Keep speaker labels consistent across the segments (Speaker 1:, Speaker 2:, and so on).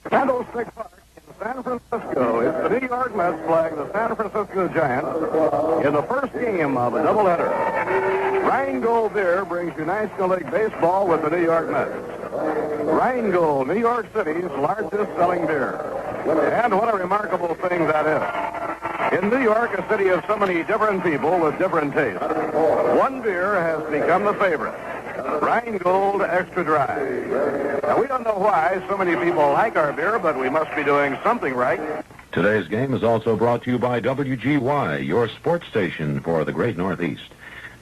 Speaker 1: Candlestick Park in San Francisco. It's the New York Mets playing the San Francisco Giants in the first game of a doubleheader. Rheingold beer brings you National League Baseball with the New York Mets. Rheingold, New York City's largest selling beer. And what a remarkable thing that is. In New York, a city of so many different people with different tastes, one beer has become the favorite. Rheingold Extra Dry. Now, we don't know why so many people like our beer, but we must be doing something right.
Speaker 2: Today's game is also brought to you by WGY, your sports station for the Great Northeast.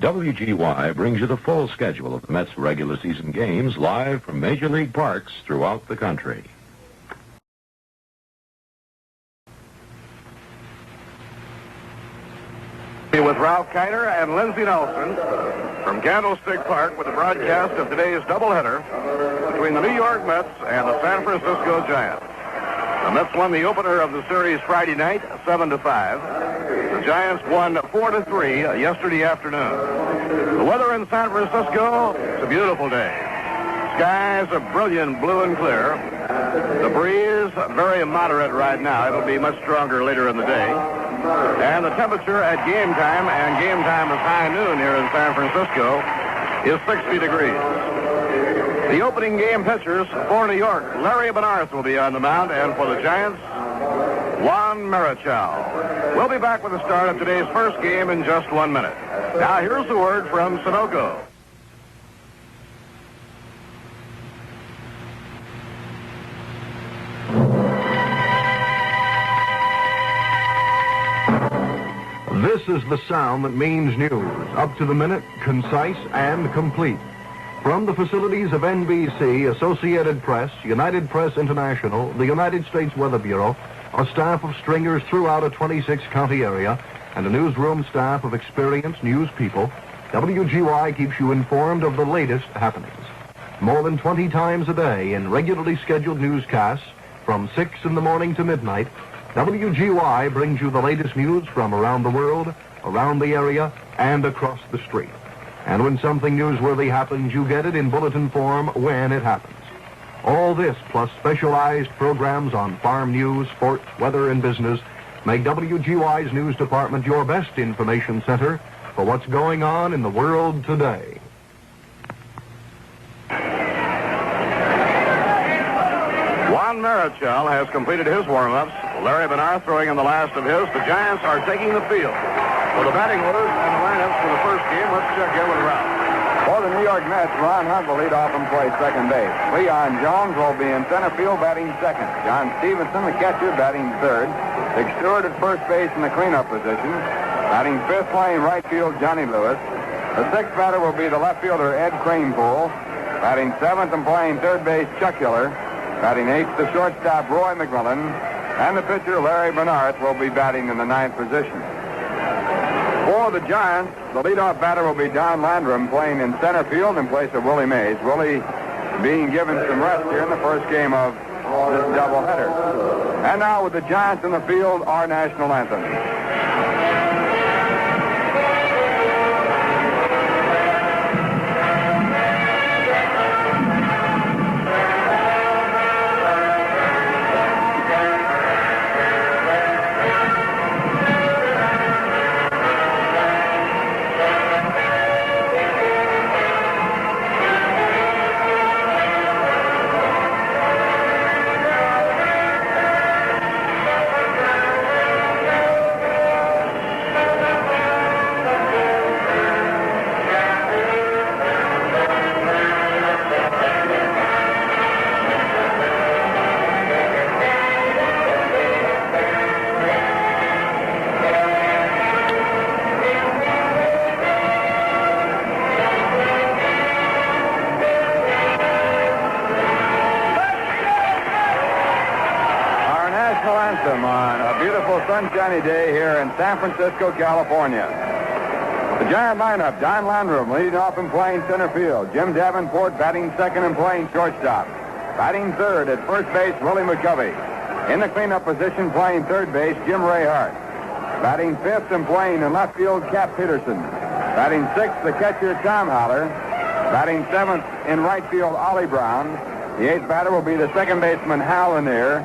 Speaker 2: WGY brings you the full schedule of the Mets' regular season games live from Major League parks throughout the country.
Speaker 1: With Ralph Kiner and Lindsey Nelson from Candlestick Park with the broadcast of today's doubleheader between the New York Mets and the San Francisco Giants. The Mets won the opener of the series Friday night, 7-5. The Giants won 4-3 yesterday afternoon. The weather in San Francisco, it's a beautiful day. Skies are brilliant blue and clear. The breeze, very moderate right now. It'll be much stronger later in the day. And the temperature at game time, and game time is high noon here in San Francisco, is 60 degrees. The opening game pitchers for New York, Larry Benarth will be on the mound, and for the Giants, Juan Marichal. We'll be back with the start of today's first game in just 1 minute. Now here's the word from Sunoco.
Speaker 3: This is the sound that means news, up to the minute, concise, and complete. From the facilities of NBC, Associated Press, United Press International, the United States Weather Bureau, a staff of stringers throughout a 26-county area, and a newsroom staff of experienced news people, WGY keeps you informed of the latest happenings. More than 20 times a day in regularly scheduled newscasts from 6 in the morning to midnight, WGY brings you the latest news from around the world, around the area, and across the street. And when something newsworthy happens, you get it in bulletin form when it happens. All this, plus specialized programs on farm news, sports, weather, and business, make WGY's news department your best information center for what's going on in the world today.
Speaker 1: Juan Marichal has completed his warm-ups. Larry Benarth throwing in the last of his. The Giants are taking the field. For the batting orders and the lineups for the first game, let's check in with Ralph.
Speaker 4: For the New York Mets, Ron Hunt will lead off and play second base. Leon Jones will be in center field batting second. John Stevenson, the catcher, batting third. Dick Stewart at first base in the cleanup position. Batting fifth, playing right field, Johnny Lewis. The sixth batter will be the left fielder, Ed Kranepool. Batting seventh and playing third base, Chuck Hiller. Batting eighth, the shortstop, Roy McMillan. And the pitcher, Larry Benarth, will be batting in the ninth position. For the Giants, the leadoff batter will be Don Landrum, playing in center field in place of Willie Mays. Willie being given some rest here in the first game of this doubleheader. And now with the Giants in the field, our national anthem. On a beautiful sunshiny day here in San Francisco, California. The Giant lineup, Don Landrum leading off and playing center field. Jim Davenport batting second and playing shortstop. Batting third at first base, Willie McCovey. In the cleanup position, playing third base, Jim Rayhart. Batting fifth and playing in left field, Cap Peterson. Batting sixth, the catcher, Tom Haller. Batting seventh in right field, Ollie Brown. The eighth batter will be the second baseman, Hal Lanier,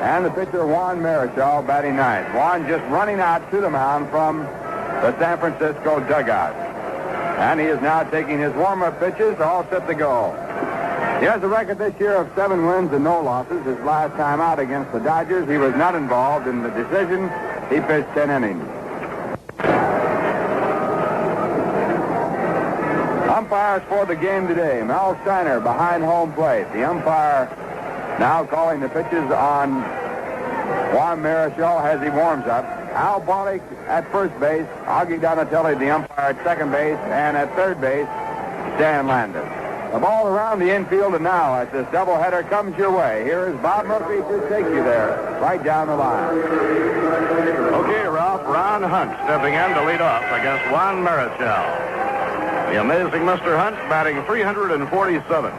Speaker 4: and the pitcher, Juan Marichal, batting ninth. Juan just running out to the mound from the San Francisco dugout. And he is now taking his warm-up pitches, all set to go. He has a record this year of 7 wins and no losses. His last time out against the Dodgers, he was not involved in the decision. He pitched 10 innings. Umpires for the game today. Mel Steiner behind home plate. The umpire now calling the pitches on Juan Marichal as he warms up. Al Bollick at first base. Augie Donatelli, the umpire, at second base. And at third base, Stan Landis. The ball around the infield, and now as this doubleheader comes your way, here is Bob Murphy to take you there, right down the line.
Speaker 1: Okay, Ralph, Ron Hunt stepping in to lead off against Juan Marichal. The amazing Mr. Hunt batting 347.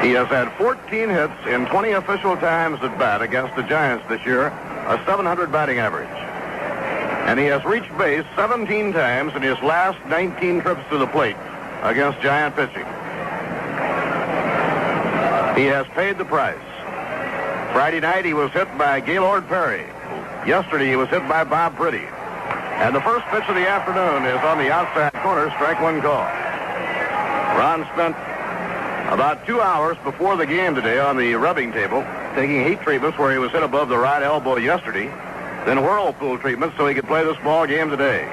Speaker 1: He has had 14 hits in 20 official times at bat against the Giants this year, a 700 batting average. And he has reached base 17 times in his last 19 trips to the plate against Giant pitching. He has paid the price. Friday night he was hit by Gaylord Perry. Yesterday he was hit by Bob Priddy. And the first pitch of the afternoon is on the outside corner, strike one call. Ron spent about 2 hours before the game today on the rubbing table, taking heat treatments where he was hit above the right elbow yesterday, then whirlpool treatments so he could play this ball game today.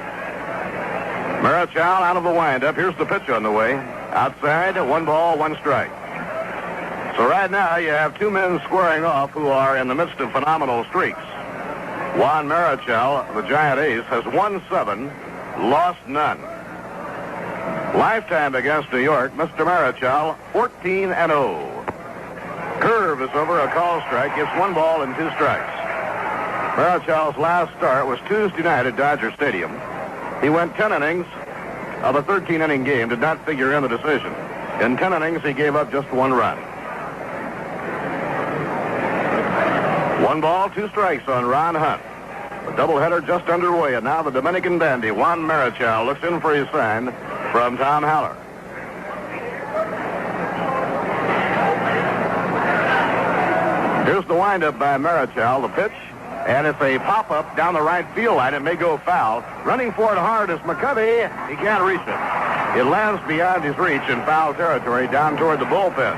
Speaker 1: Marichal out of the windup. Here's the pitch on the way. Outside, 1 ball, 1 strike. So right now you have 2 men squaring off who are in the midst of phenomenal streaks. Juan Marichal, the Giant ace, has won 7, lost none. Lifetime against New York, Mr. Marichal, 14-0. Curve is over, a call strike. It's 1 ball and 2 strikes. Marichal's last start was Tuesday night at Dodger Stadium. He went 10 innings of a 13-inning game, did not figure in the decision. In 10 innings, he gave up just 1 run. 1 ball, 2 strikes on Ron Hunt. The doubleheader just underway, and now the Dominican dandy, Juan Marichal, looks in for his sign from Tom Haller. Here's the windup by Marichal, the pitch. And it's a pop-up down the right field line. It may go foul. Running for it hard is McCovey. He can't reach it. It lands beyond his reach in foul territory down toward the bullpen.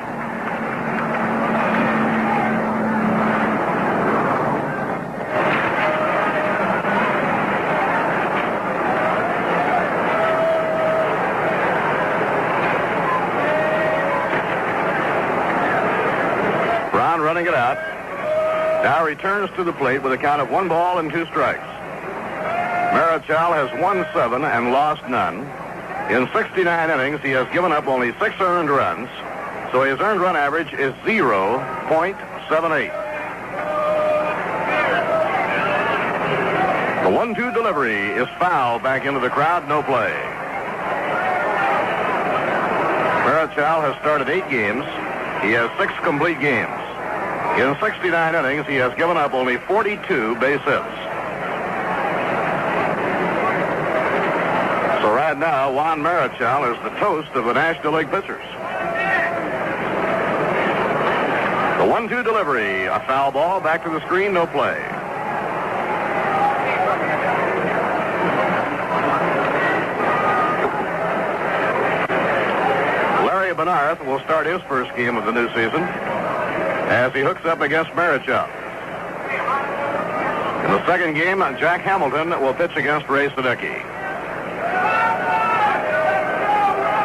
Speaker 1: Ron running it out. Now returns to the plate with a count of 1 ball and 2 strikes. Marichal has won 7 and lost none. In 69 innings, he has given up only 6 earned runs, so his earned run average is 0.78. The 1-2 delivery is foul back into the crowd, no play. Marichal has started 8 games. He has 6 complete games. In 69 innings, he has given up only 42 base hits. So right now, Juan Marichal is the toast of the National League pitchers. The 1-2 delivery, a foul ball, back to the screen, no play. Larry Bernarth will start his first game of the new season as he hooks up against Marichal. In the second game, Jack Hamilton will pitch against Ray Sadecki.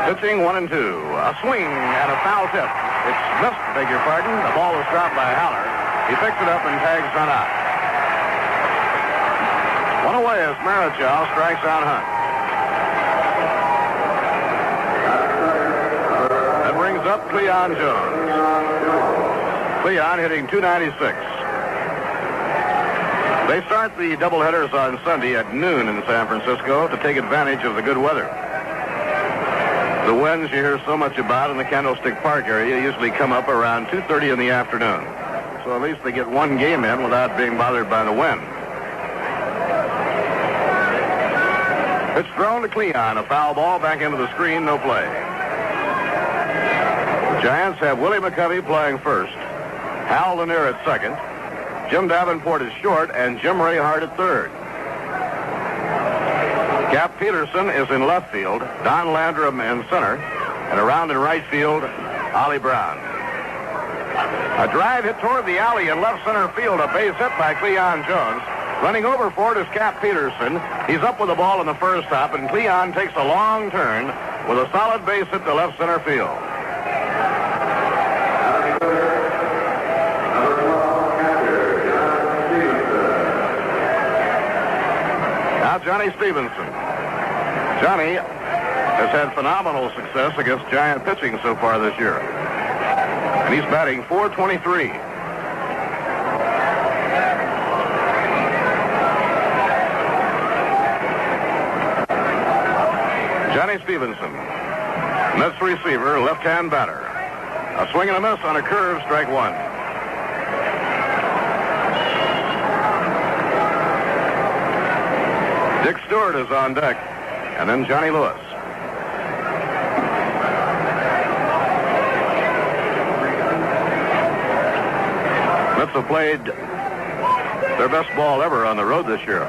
Speaker 1: Pitching 1 and 2. A swing and a foul tip. It's missed, beg your pardon. The ball was dropped by Haller. He picks it up and tags run out. 1 away as Marichal strikes out Hunt. That brings up Cleon Jones. Cleon hitting .296. They start the doubleheaders on Sunday at noon in San Francisco to take advantage of the good weather. The winds you hear so much about in the Candlestick Park area usually come up around 2:30 in the afternoon. So at least they get 1 game in without being bothered by the wind. It's thrown to Cleon, a foul ball back into the screen, no play. Giants have Willie McCovey playing first, Hal Lanier at second, Jim Davenport is short, and Jim Rayhart at third. Cap Peterson is in left field, Don Landrum in center, and around in right field, Ollie Brown. A drive hit toward the alley in left center field, a base hit by Cleon Jones. Running over for it is Cap Peterson. He's up with the ball in the first hop, and Cleon takes a long turn with a solid base hit to left center field. Now Johnny Stevenson. Johnny has had phenomenal success against Giant pitching so far this year. And he's batting .423. Johnny Stevenson, Mets receiver, left-hand batter. A swing and a miss on a curve, strike one. Dick Stewart is on deck, and then Johnny Lewis. Mets have played their best ball ever on the road this year.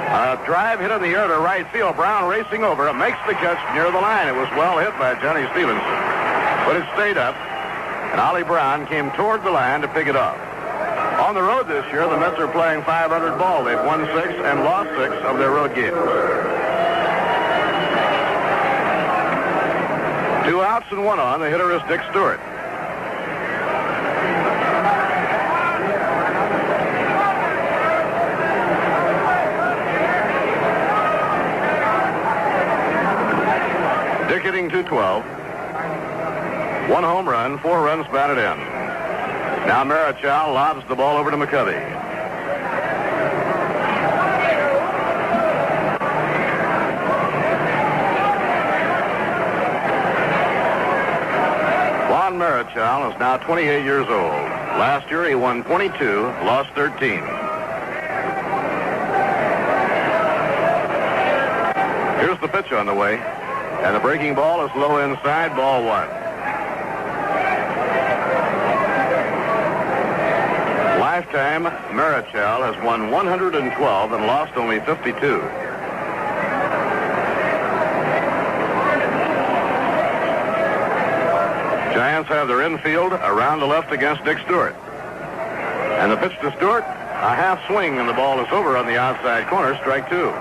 Speaker 1: A drive hit in the air to right field. Brown racing over. It makes the catch near the line. It was well hit by Johnny Stevenson. But it stayed up, and Ollie Brown came toward the line to pick it up. On the road this year, the Mets are playing .500 ball. They've won 6 and lost 6 of their road games. 2 outs and 1 on. The hitter is Dick Stewart. Dick hitting .212. 1 home run, 4 runs batted in. Now Marichal lobs the ball over to McCovey. Juan Marichal is now 28 years old. Last year he won 22, lost 13. Here's the pitch on the way. And the breaking ball is low inside, ball one. Lifetime, Marichal has won 112 and lost only 52. Giants have their infield around the left against Dick Stewart. And the pitch to Stewart, a half swing, and the ball is over on the outside corner, strike two.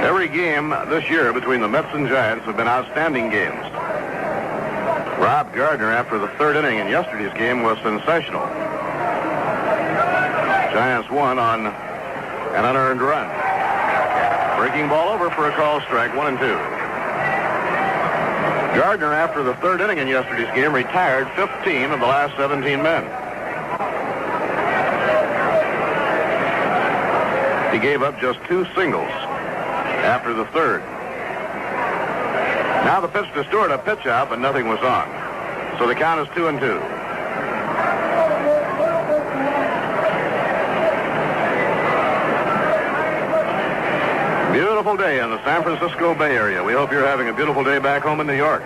Speaker 1: Every game this year between the Mets and Giants have been outstanding games. Rob Gardner, after the third inning in yesterday's game, was sensational. Giants won on an unearned run. Breaking ball over for a call strike, 1 and 2. Gardner, after the third inning in yesterday's game, retired 15 of the last 17 men. He gave up just 2 singles after the third. Now the pitch to Stewart, a pitch out, but nothing was on. So the count is 2 and 2. Beautiful day in the San Francisco Bay Area. We hope you're having a beautiful day back home in New York.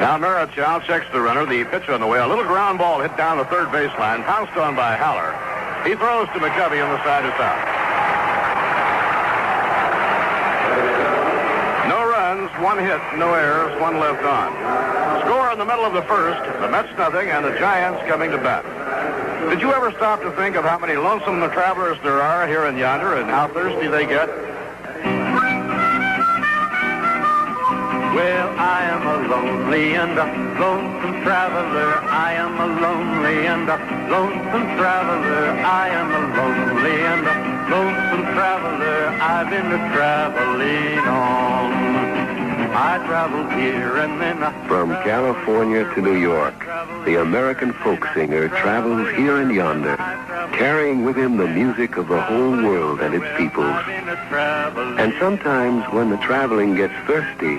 Speaker 1: Now Marichal checks the runner. The pitch on the way. A little ground ball hit down the third baseline, pounced on by Haller. He throws to McCovey on the side is out. 1 hit, no errors, 1 left on. Score in the middle of the first, the Mets nothing, and the Giants coming to bat. Did you ever stop to think of how many lonesome travelers there are here and yonder and how thirsty they get?
Speaker 5: Well, I am a lonely and a lonesome traveler. I am a lonely and a lonesome traveler. I am a lonely and a lonesome traveler. I've been traveling on. I traveled here and then
Speaker 6: From California to New York, the American folk singer travels here and yonder, carrying with him the music of the whole world and its peoples. And sometimes when the traveling gets thirsty,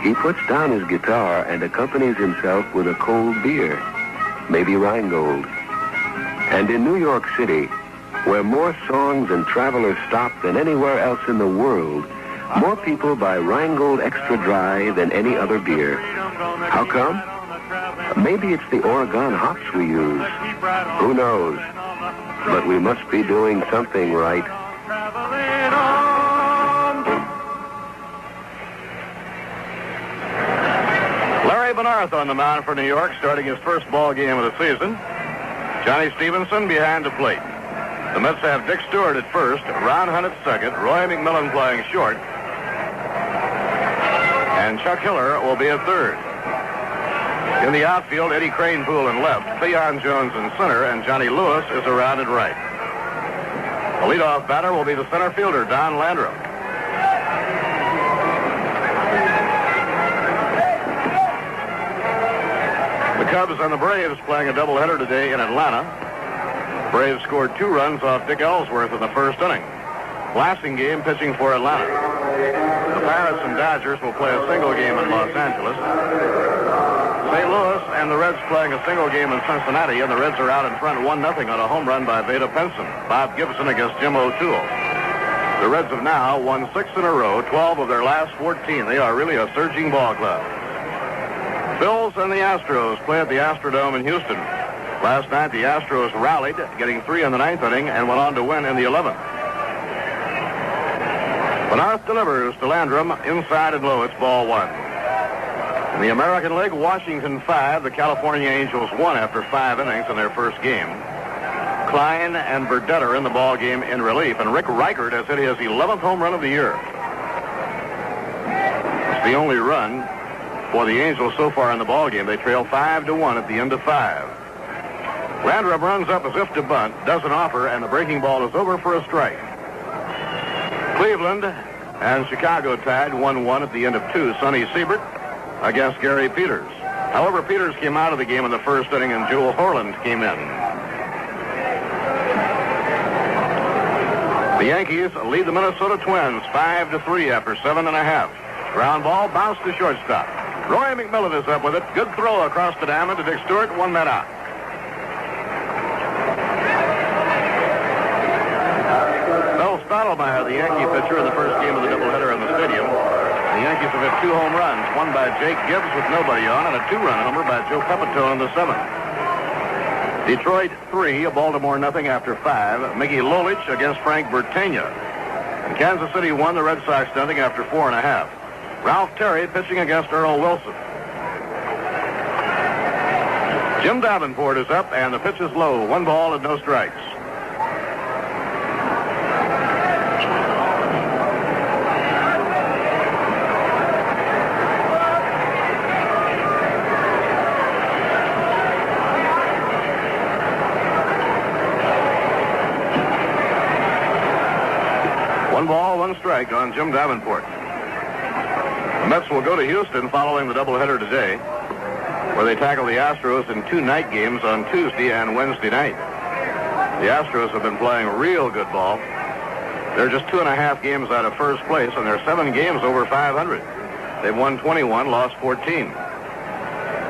Speaker 6: he puts down his guitar and accompanies himself with a cold beer, maybe Rheingold. And in New York City, where more songs and travelers stop than anywhere else in the world, More people buy Rheingold Extra Dry than any other beer. How come? Maybe it's the Oregon hops we use. Who knows? But we must be doing something right.
Speaker 1: Larry Benarth on the mound for New York, starting his first ball game of the season. Johnny Stevenson behind the plate. The Mets have Dick Stewart at first, Ron Hunt at second, Roy McMillan playing short, and Chuck Hiller will be at third. In the outfield, Eddie Kranepool in left, Cleon Jones in center, and Johnny Lewis is around at right. The leadoff batter will be the center fielder, Don Landrum. The Cubs and the Braves playing a doubleheader today in Atlanta. Braves scored 2 runs off Dick Ellsworth in the first inning. Blasting game pitching for Atlanta. The Pirates and Dodgers will play a single game in Los Angeles. St. Louis and the Reds playing a single game in Cincinnati, and the Reds are out in front 1-0 on a home run by Vada Pinson. Bob Gibson against Jim O'Toole. The Reds have now won 6 in a row, 12 of their last 14. They are really a surging ball club. Phils and the Astros play at the Astrodome in Houston. Last night, the Astros rallied, getting 3 in the 9th inning, and went on to win in the 11th. Benarth delivers to Landrum, inside and low. It's ball 1. In the American League, Washington 5, the California Angels 1 after 5 innings in their first game. Klein and Burdett are in the ball game in relief, and Rick Reichert has hit his 11th home run of the year. It's the only run for the Angels so far in the ball game. They trail 5-1 at the end of 5. Landrum runs up as if to bunt, doesn't offer, and the breaking ball is over for a strike. Cleveland and Chicago tied 1-1 at the end of 2. Sonny Siebert against Gary Peters. However, Peters came out of the game in the first inning, and Joel Horland came in. The Yankees lead the Minnesota Twins 5-3 after 7.5. Ground ball bounced to shortstop. Roy McMillan is up with it. Good throw across the diamond to Dick Stewart. 1 man out. Mel Stottlemyre, the Yankee pitcher in the first game of the doubleheader in the stadium. The Yankees have hit 2 home runs, one by Jake Gibbs with nobody on, and a 2-run homer by Joe Pepitone in the 7th. Detroit 3, Baltimore nothing after 5. Mickey Lolich against Frank Bertagna. And Kansas City won, the Red Sox nothing after 4.5. Ralph Terry pitching against Earl Wilson. Jim Davenport is up, and the pitch is low. 1 ball and no strikes. One ball, 1 strike on Jim Davenport. The Mets will go to Houston following the doubleheader today, where they tackle the Astros in 2 night games on Tuesday and Wednesday night. The Astros have been playing real good ball. They're just 2.5 games out of first place, and they're 7 games over 500. They've won 21, lost 14.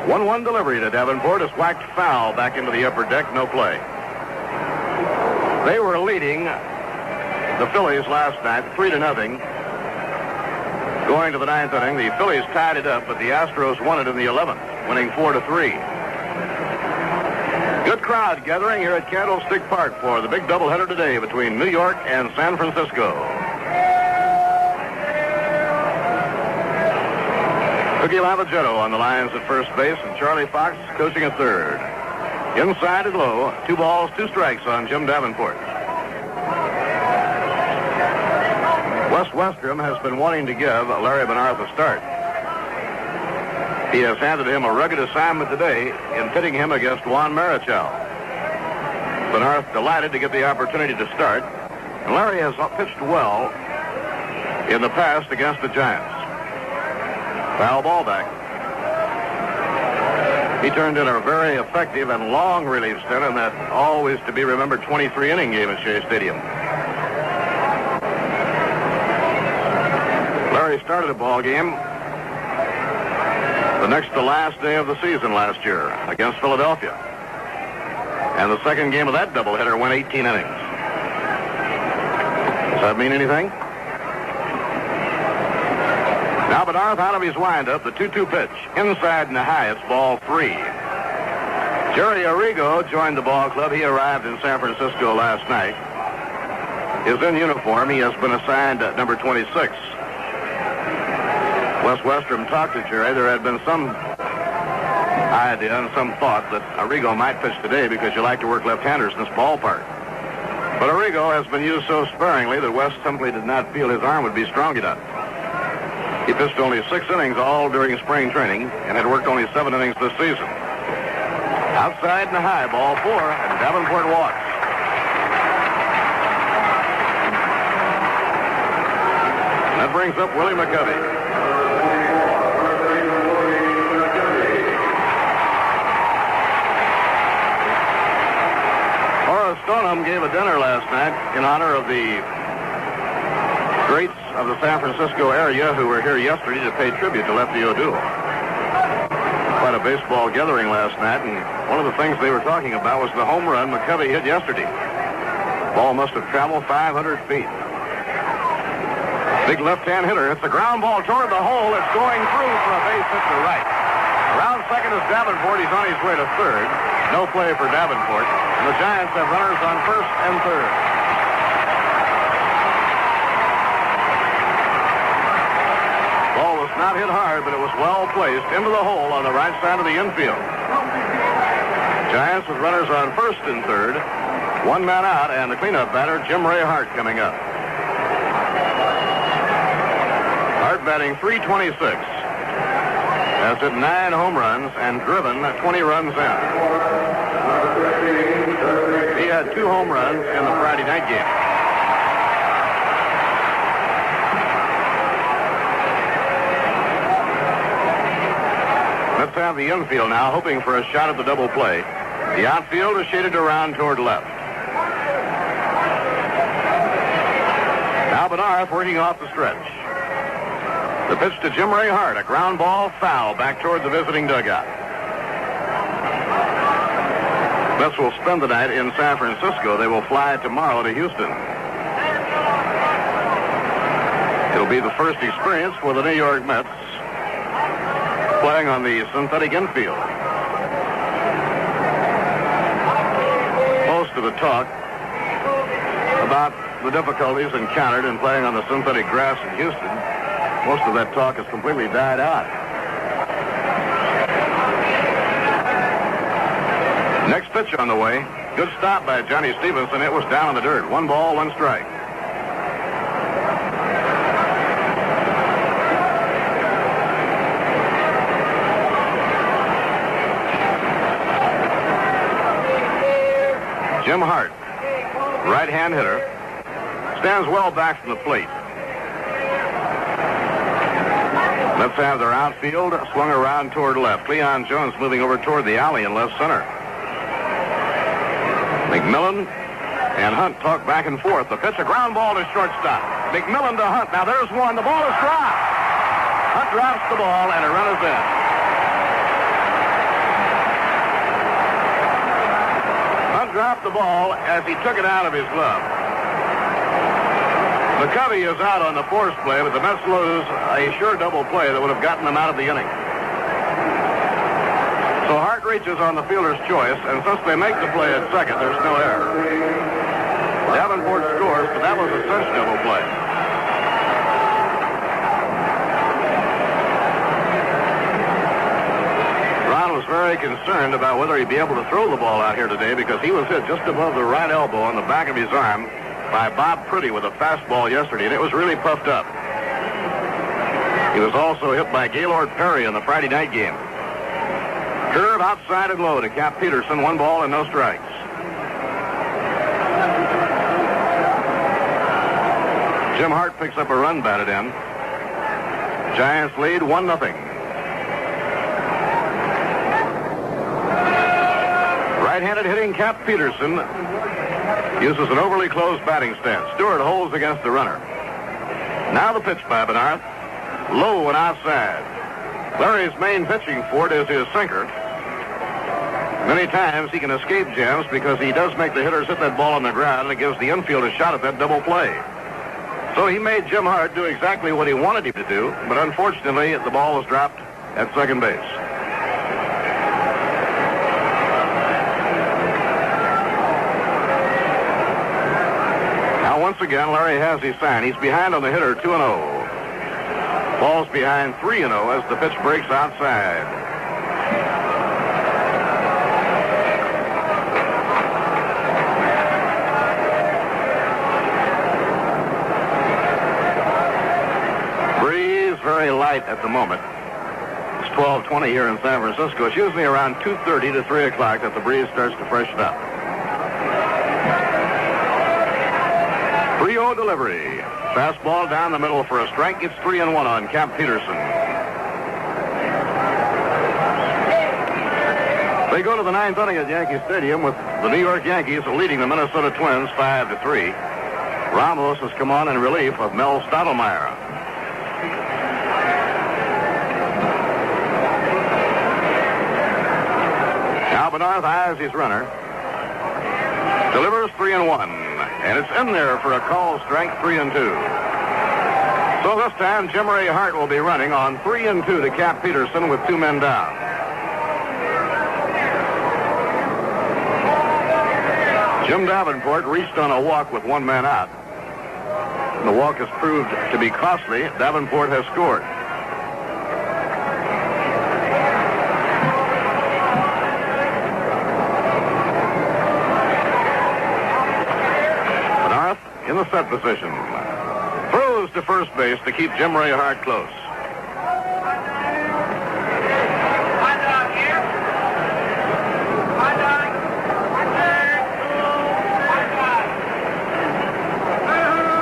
Speaker 1: 1-1 delivery to Davenport is whacked foul back into the upper deck, no play. They were leading the Phillies last night 3-0. Going to the 9th inning, the Phillies tied it up, but the Astros won it in the 11th, winning 4-3. Good crowd gathering here at Candlestick Park for the big doubleheader today between New York and San Francisco. Cookie Lavagetto on the lines at first base, and Charlie Fox coaching at third. Inside and low, 2 balls, 2 strikes on Jim Davenport. Wes Westrom has been wanting to give Larry Benarth a start. He has handed him a rugged assignment today in pitting him against Juan Marichal. Benarth delighted to get the opportunity to start, and Larry has pitched well in the past against the Giants. Foul ball back. He turned in a very effective and long relief stint in that always to be remembered 23-inning game at Shea Stadium. Larry started a ball game the next to last day of the season last year against Philadelphia. And the second game of that doubleheader went 18 innings. Does that mean anything? Now Bedard out of his windup, the 2-2 pitch. Inside and high, it's ball 3. Jerry Arrigo joined the ball club. He arrived in San Francisco last night. Is in uniform. He has been assigned at number 26. Wes Westrom talked to Jerry. There had been some idea and some thought that Arrigo might pitch today because you like to work left-handers in this ballpark. But Arrigo has been used so sparingly that West simply did not feel his arm would be strong enough. He pitched only 6 innings all during spring training and had worked only 7 innings this season. Outside and high, ball 4, and Davenport walks. That brings up Willie McCovey. Horace Stoneham gave a dinner last night in honor of the greats of the San Francisco area who were here yesterday to pay tribute to Lefty O'Doul. Quite a baseball gathering last night, and one of the things they were talking about was the home run McCovey hit yesterday. Ball must have traveled 500 feet. Big left-hand hitter. It's a ground ball toward the hole. It's going through for a base hit to right. Around second is Davenport. He's on his way to third. No play for Davenport. And the Giants have runners on first and third. Ball was not hit hard, but it was well placed into the hole on the right side of the infield. Giants with runners on first and third. One man out, and the cleanup batter, Jim Ray Hart, coming up. Hart batting .326. Has hit 9 home runs and driven 20 runs in. He had 2 home runs in the Friday night game. Let's have the infield now, hoping for a shot at the double play. The outfield is shaded around toward left. Now Bedard working off the stretch. The pitch to Jim Ray Hart, a ground ball foul back toward the visiting dugout. Mets will spend the night in San Francisco. They will fly tomorrow to Houston. It'll be the first experience for the New York Mets playing on the synthetic infield. Most of the talk about the difficulties encountered in playing on the synthetic grass in Houston, most of that talk has completely died out. Next pitch on the way. Good stop by Johnny Stevenson. It was down in the dirt. 1 ball, 1 strike. Jim Hart, right-hand hitter, stands well back from the plate. Let's have their outfield swung around toward left. Cleon Jones moving over toward the alley in left center. McMillan and Hunt talk back and forth. The pitch, a ground ball to shortstop. McMillan to Hunt. Now there's one. The ball is dropped. Hunt drops the ball, and a run is in. Hunt dropped the ball as he took it out of his glove. McCovey is out on the force play, but the Mets lose a sure double play that would have gotten them out of the inning. So Hart reaches on the fielder's choice, and since they make the play at second, there's no error. Davenport scores, but that was a cinch double play. Ron was very concerned about whether he'd be able to throw the ball out here today because he was hit just above the right elbow on the back of his arm by Bob Priddy with a fastball yesterday, and it was really puffed up. He was also hit by Gaylord Perry in the Friday night game. Curve outside and low to Cap Peterson. 1 ball and no strikes. Jim Hart picks up a run batted in. Giants lead 1-0. Right-handed hitting Cap Peterson uses an overly closed batting stance. Stewart holds against the runner. Now the pitch by Bedard. Low and outside. Larry's main pitching forte is his sinker. Many times he can escape jams because he does make the hitters hit that ball on the ground, and it gives the infield a shot at that double play. So he made Jim Hart do exactly what he wanted him to do, but unfortunately, the ball was dropped at second base. Now, once again, Larry has his sign. He's behind on the hitter, 2-0. Ball's behind 3-0 as the pitch breaks outside. Breeze very light at the moment. It's 12:20 here in San Francisco. It's usually around 2:30 to 3 o'clock that the breeze starts to freshen up. 3-0 delivery. Fastball down the middle for a strike. It's 3-1 on Cap Peterson. They go to the ninth inning at Yankee Stadium with the New York Yankees leading the Minnesota Twins 5-3. Ramos has come on in relief of Mel Stottlemyre. Now Bernard eyes his runner. Delivers 3-1. And it's in there for a call strike, 3-2. So this time, Jim Ray Hart will be running on 3-2 to Cap Peterson with 2 men down. Jim Davenport reached on a walk with 1 man out. The walk has proved to be costly. Davenport has scored. In the set position. Throws to first base to keep Jim Ray Hart close.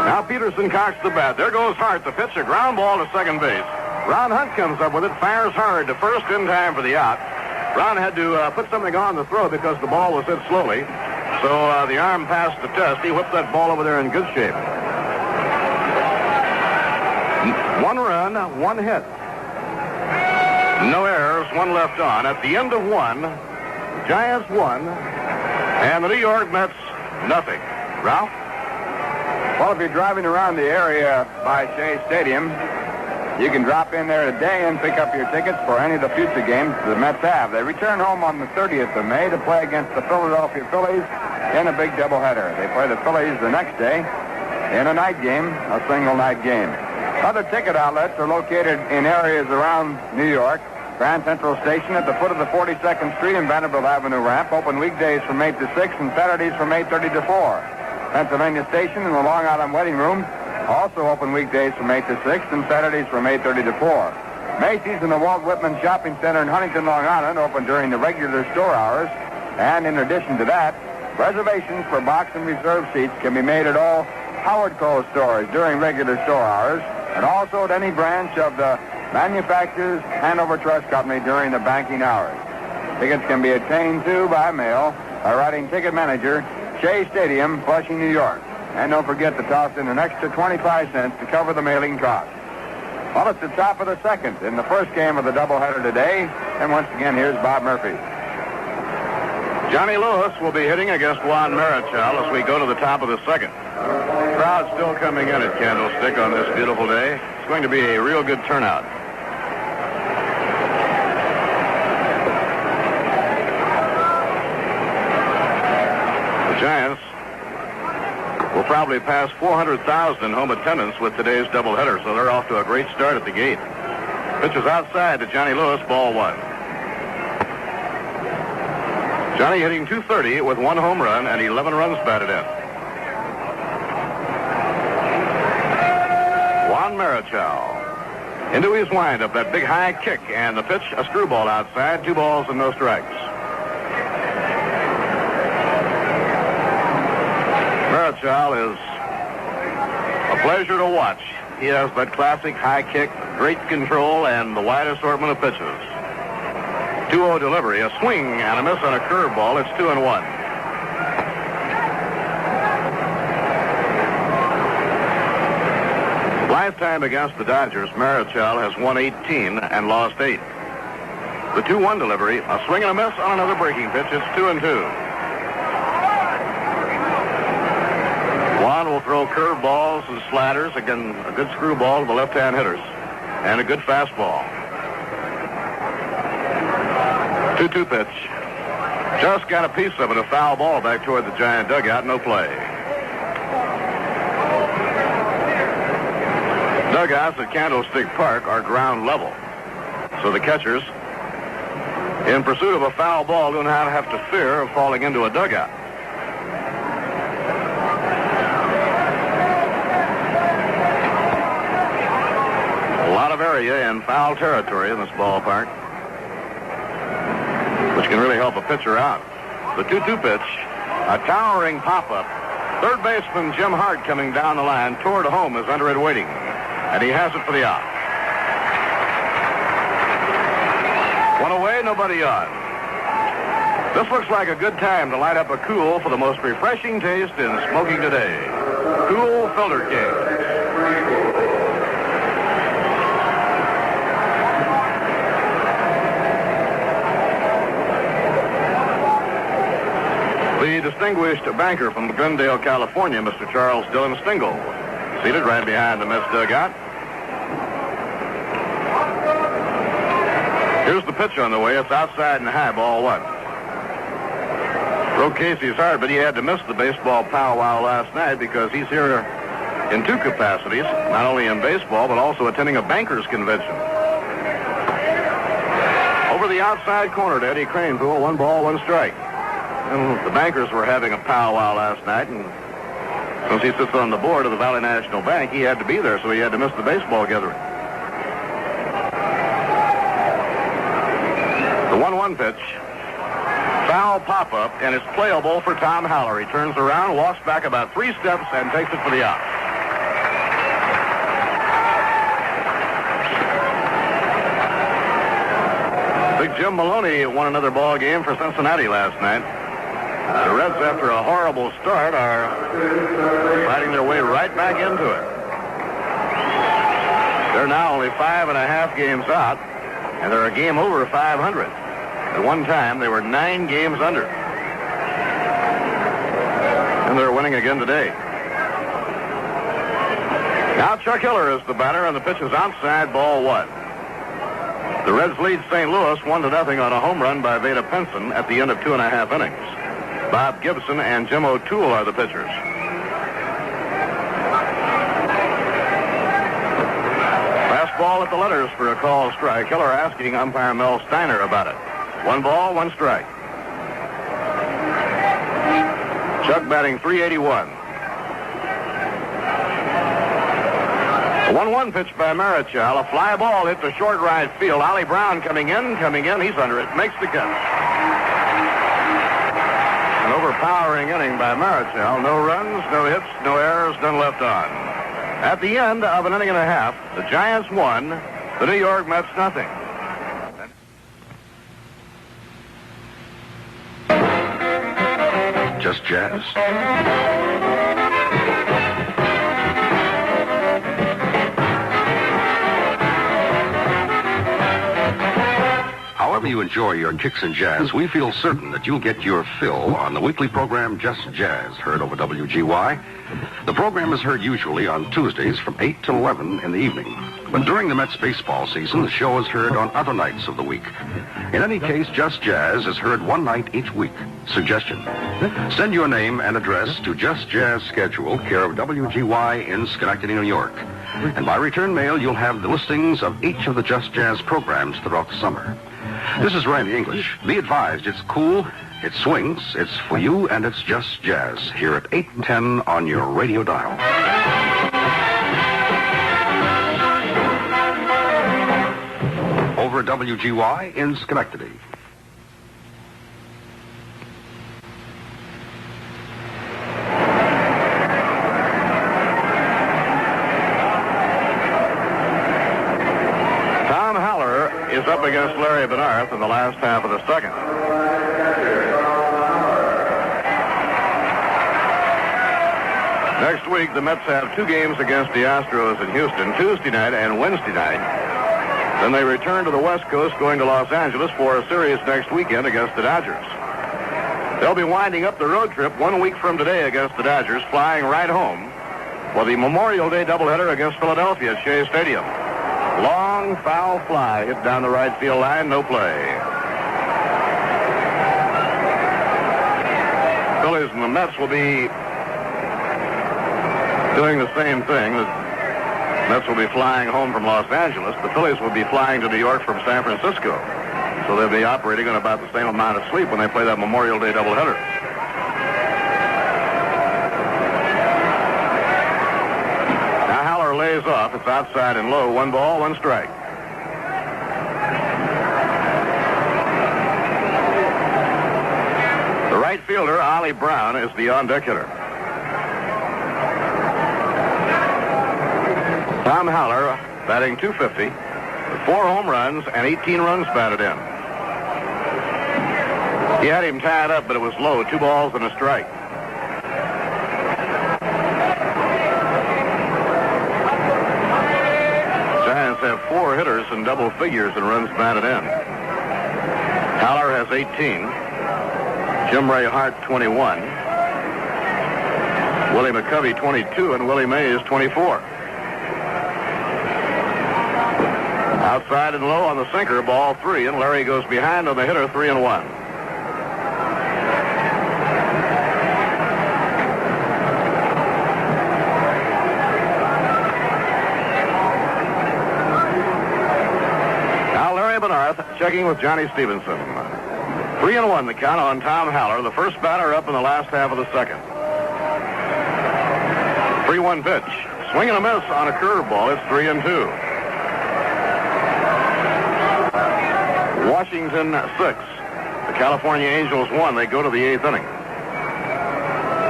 Speaker 1: Now Peterson cocks the bat. There goes Hart. The pitch, a ground ball to second base. Ron Hunt comes up with it, fires hard to first in time for the out. Ron had to put something on the throw because the ball was hit slowly. So the arm passed the test. He whipped that ball over there in good shape. 1 run, 1 hit. No errors, 1 left on. At the end of 1, Giants 1, and the New York Mets nothing. Ralph?
Speaker 4: Well, if you're driving around the area by Shea Stadium, you can drop in there today and pick up your tickets for any of the future games the Mets have. They return home on the 30th of May to play against the Philadelphia Phillies in a big doubleheader. They play the Phillies the next day in a night game, a single night game. Other ticket outlets are located in areas around New York. Grand Central Station at the foot of the 42nd Street and Vanderbilt Avenue ramp, open weekdays from 8 to 6 and Saturdays from 8:30 to 4. Pennsylvania Station in the Long Island Waiting Room, also open weekdays from 8 to 6 and Saturdays from 8:30 to 4. Macy's and the Walt Whitman Shopping Center in Huntington, Long Island, open during the regular store hours. And in addition to that, reservations for box and reserve seats can be made at all Howard Cole stores during regular store hours, and also at any branch of the Manufacturers Hanover Trust Company during the banking hours. Tickets can be obtained, too, by mail by writing Ticket Manager, Shea Stadium, Flushing, New York. And don't forget to toss in an extra 25 cents to cover the mailing cost. Well, it's the top of the second in the first game of the doubleheader today. And once again, here's Bob Murphy.
Speaker 1: Johnny Lewis will be hitting against Juan Marichal as we go to the top of the second. The crowd still coming in at Candlestick on this beautiful day. It's going to be a real good turnout. The Giants will probably pass 400,000 in home attendance with today's doubleheader, so they're off to a great start at the gate. Pitch is outside to Johnny Lewis, ball 1. Johnny hitting .230 with 1 home run and 11 runs batted in. Juan Marichal into his windup, that big high kick, and the pitch, a screwball outside, 2 balls and no strikes. Marichal is a pleasure to watch. He has that classic high kick, great control, and the wide assortment of pitches. 2-0 delivery, a swing and a miss on a curveball. It's 2-1. Lifetime against the Dodgers, Marichal has won 18 and lost 8. The 2-1 delivery, a swing and a miss on another breaking pitch. It's 2-2. Juan will throw curve balls and sliders. Again, a good screwball to the left-hand hitters. And a good fastball. 2-2 pitch. Just got a piece of it, a foul ball back toward the Giant dugout. No play. Dugouts at Candlestick Park are ground level. So the catchers, in pursuit of a foul ball, do not have to fear of falling into a dugout. A lot of area and foul territory in this ballpark, which can really help a pitcher out. The 2-2 pitch, a towering pop-up. Third baseman Jim Hart coming down the line toward home is under it waiting, and he has it for the out. One away, nobody on. This looks like a good time to light up a cool for the most refreshing taste in smoking today. Cool Filter King. The distinguished banker from Glendale, California, Mr. Charles Dillon Stingle, seated right behind the Mets dugout. Here's the pitch on the way. It's outside and high, ball one. Broke Casey's heart, but he had to miss the baseball powwow last night because he's here in two capacities, not only in baseball, but also attending a bankers convention. Over the outside corner to Eddie Cranepool, 1-1 And the bankers were having a powwow last night, and since he sits on the board of the Valley National Bank, he had to be there, so he had to miss the baseball gathering. The 1-1 pitch. Foul pop-up, and it's playable for Tom Haller. He turns around, walks back about 3 steps, and takes it for the out. Big Jim Maloney won another ball game for Cincinnati last night. The Reds, after a horrible start, are fighting their way right back into it. They're now only 5.5 games out, and they're a game over 500. At one time, they were 9 games under. And they're winning again today. Now Chuck Hiller is the batter, and the pitch is outside, ball one. The Reds lead St. Louis 1-0 on a home run by Veda Pinson at the end of 2.5 innings. Bob Gibson and Jim O'Toole are the pitchers. Fastball at the letters for a call strike. Hiller asking umpire Mel Steiner about it. 1-1 strike. Chuck batting .381. A 1-1 pitch by Marichal. A fly ball hit to short right field. Ollie Brown coming in. He's under it. Makes the catch. An overpowering inning by Marichal. No runs, no hits, no errors, none left on. At the end of an inning and a half, the Giants won, the New York Mets nothing.
Speaker 2: Just Jazz. However you enjoy your kicks and jazz, we feel certain that you'll get your fill on the weekly program Just Jazz, heard over WGY. The program is heard usually on Tuesdays from 8 to 11 in the evening. But during the Mets baseball season, the show is heard on other nights of the week. In any case, Just Jazz is heard one night each week. Suggestion: send your name and address to Just Jazz Schedule, care of WGY in Schenectady, New York. And by return mail, you'll have the listings of each of the Just Jazz programs throughout the summer. This is Randy English. Be advised, it's cool, it swings, it's for you, and it's Just Jazz here at 8 and 10 on your radio dial. Over WGY in Schenectady.
Speaker 1: Is up against Larry Benarth in the last half of the second. Next week, the Mets have 2 games against the Astros in Houston, Tuesday night and Wednesday night. Then they return to the West Coast, going to Los Angeles for a series next weekend against the Dodgers. They'll be winding up the road trip 1 week from today against the Dodgers, flying right home for the Memorial Day doubleheader against Philadelphia at Shea Stadium. Long foul fly hit down the right field line, no play. Phillies and the Mets will be doing the same thing. The Mets will be flying home from Los Angeles. The Phillies will be flying to New York from San Francisco. So they'll be operating on about the same amount of sleep when they play that Memorial Day doubleheader. Now Haller lays off. It's outside and low. 1 ball, 1 strike. The right fielder, Ollie Brown, is the on-deck hitter. Tom Haller batting .250 with 4 home runs and 18 runs batted in. He had him tied up, but it was low. 2 balls and a strike. Giants have 4 hitters in double figures in runs batted in. Haller has 18. Jim Ray Hart, 21. Willie McCovey, 22, and Willie Mays, 24. Outside and low on the sinker, ball 3, and Larry goes behind on the hitter, 3-1. Now Larry Bernard checking with Johnny Stevenson. 3-1 the count on Tom Haller, the first batter up in the last half of the second. 3-1 pitch. Swing and a miss on a curveball. It's 3-2. Washington 6. The California Angels 1. They go to the 8th inning.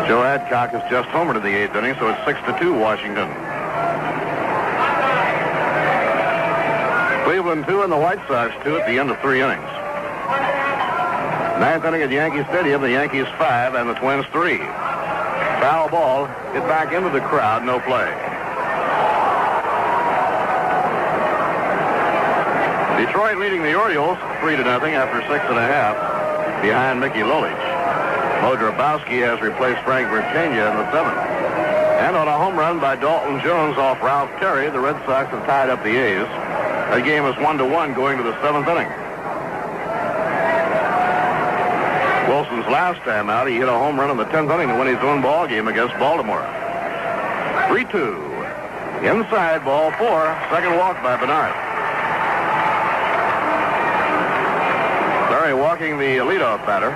Speaker 1: Joe Adcock has just homered in the 8th inning, so it's 6-2 Washington. Cleveland 2 and the White Sox 2 at the end of 3 innings. 9th inning at Yankee Stadium, the Yankees 5 and the Twins 3. Foul ball hit back into the crowd, no play. Detroit leading the Orioles 3-0 after 6.5 behind Mickey Lolich. Mo Grabowski has replaced Frank Virginia in the 7th. And on a home run by Dalton Jones off Ralph Terry, the Red Sox have tied up the A's. That game is 1-1 going to the 7th inning. Wilson's last time out, he hit a home run in the 10th inning to win his own ball game against Baltimore. 3-2. Inside, ball 4. Second walk by Bernard. Larry walking the leadoff batter.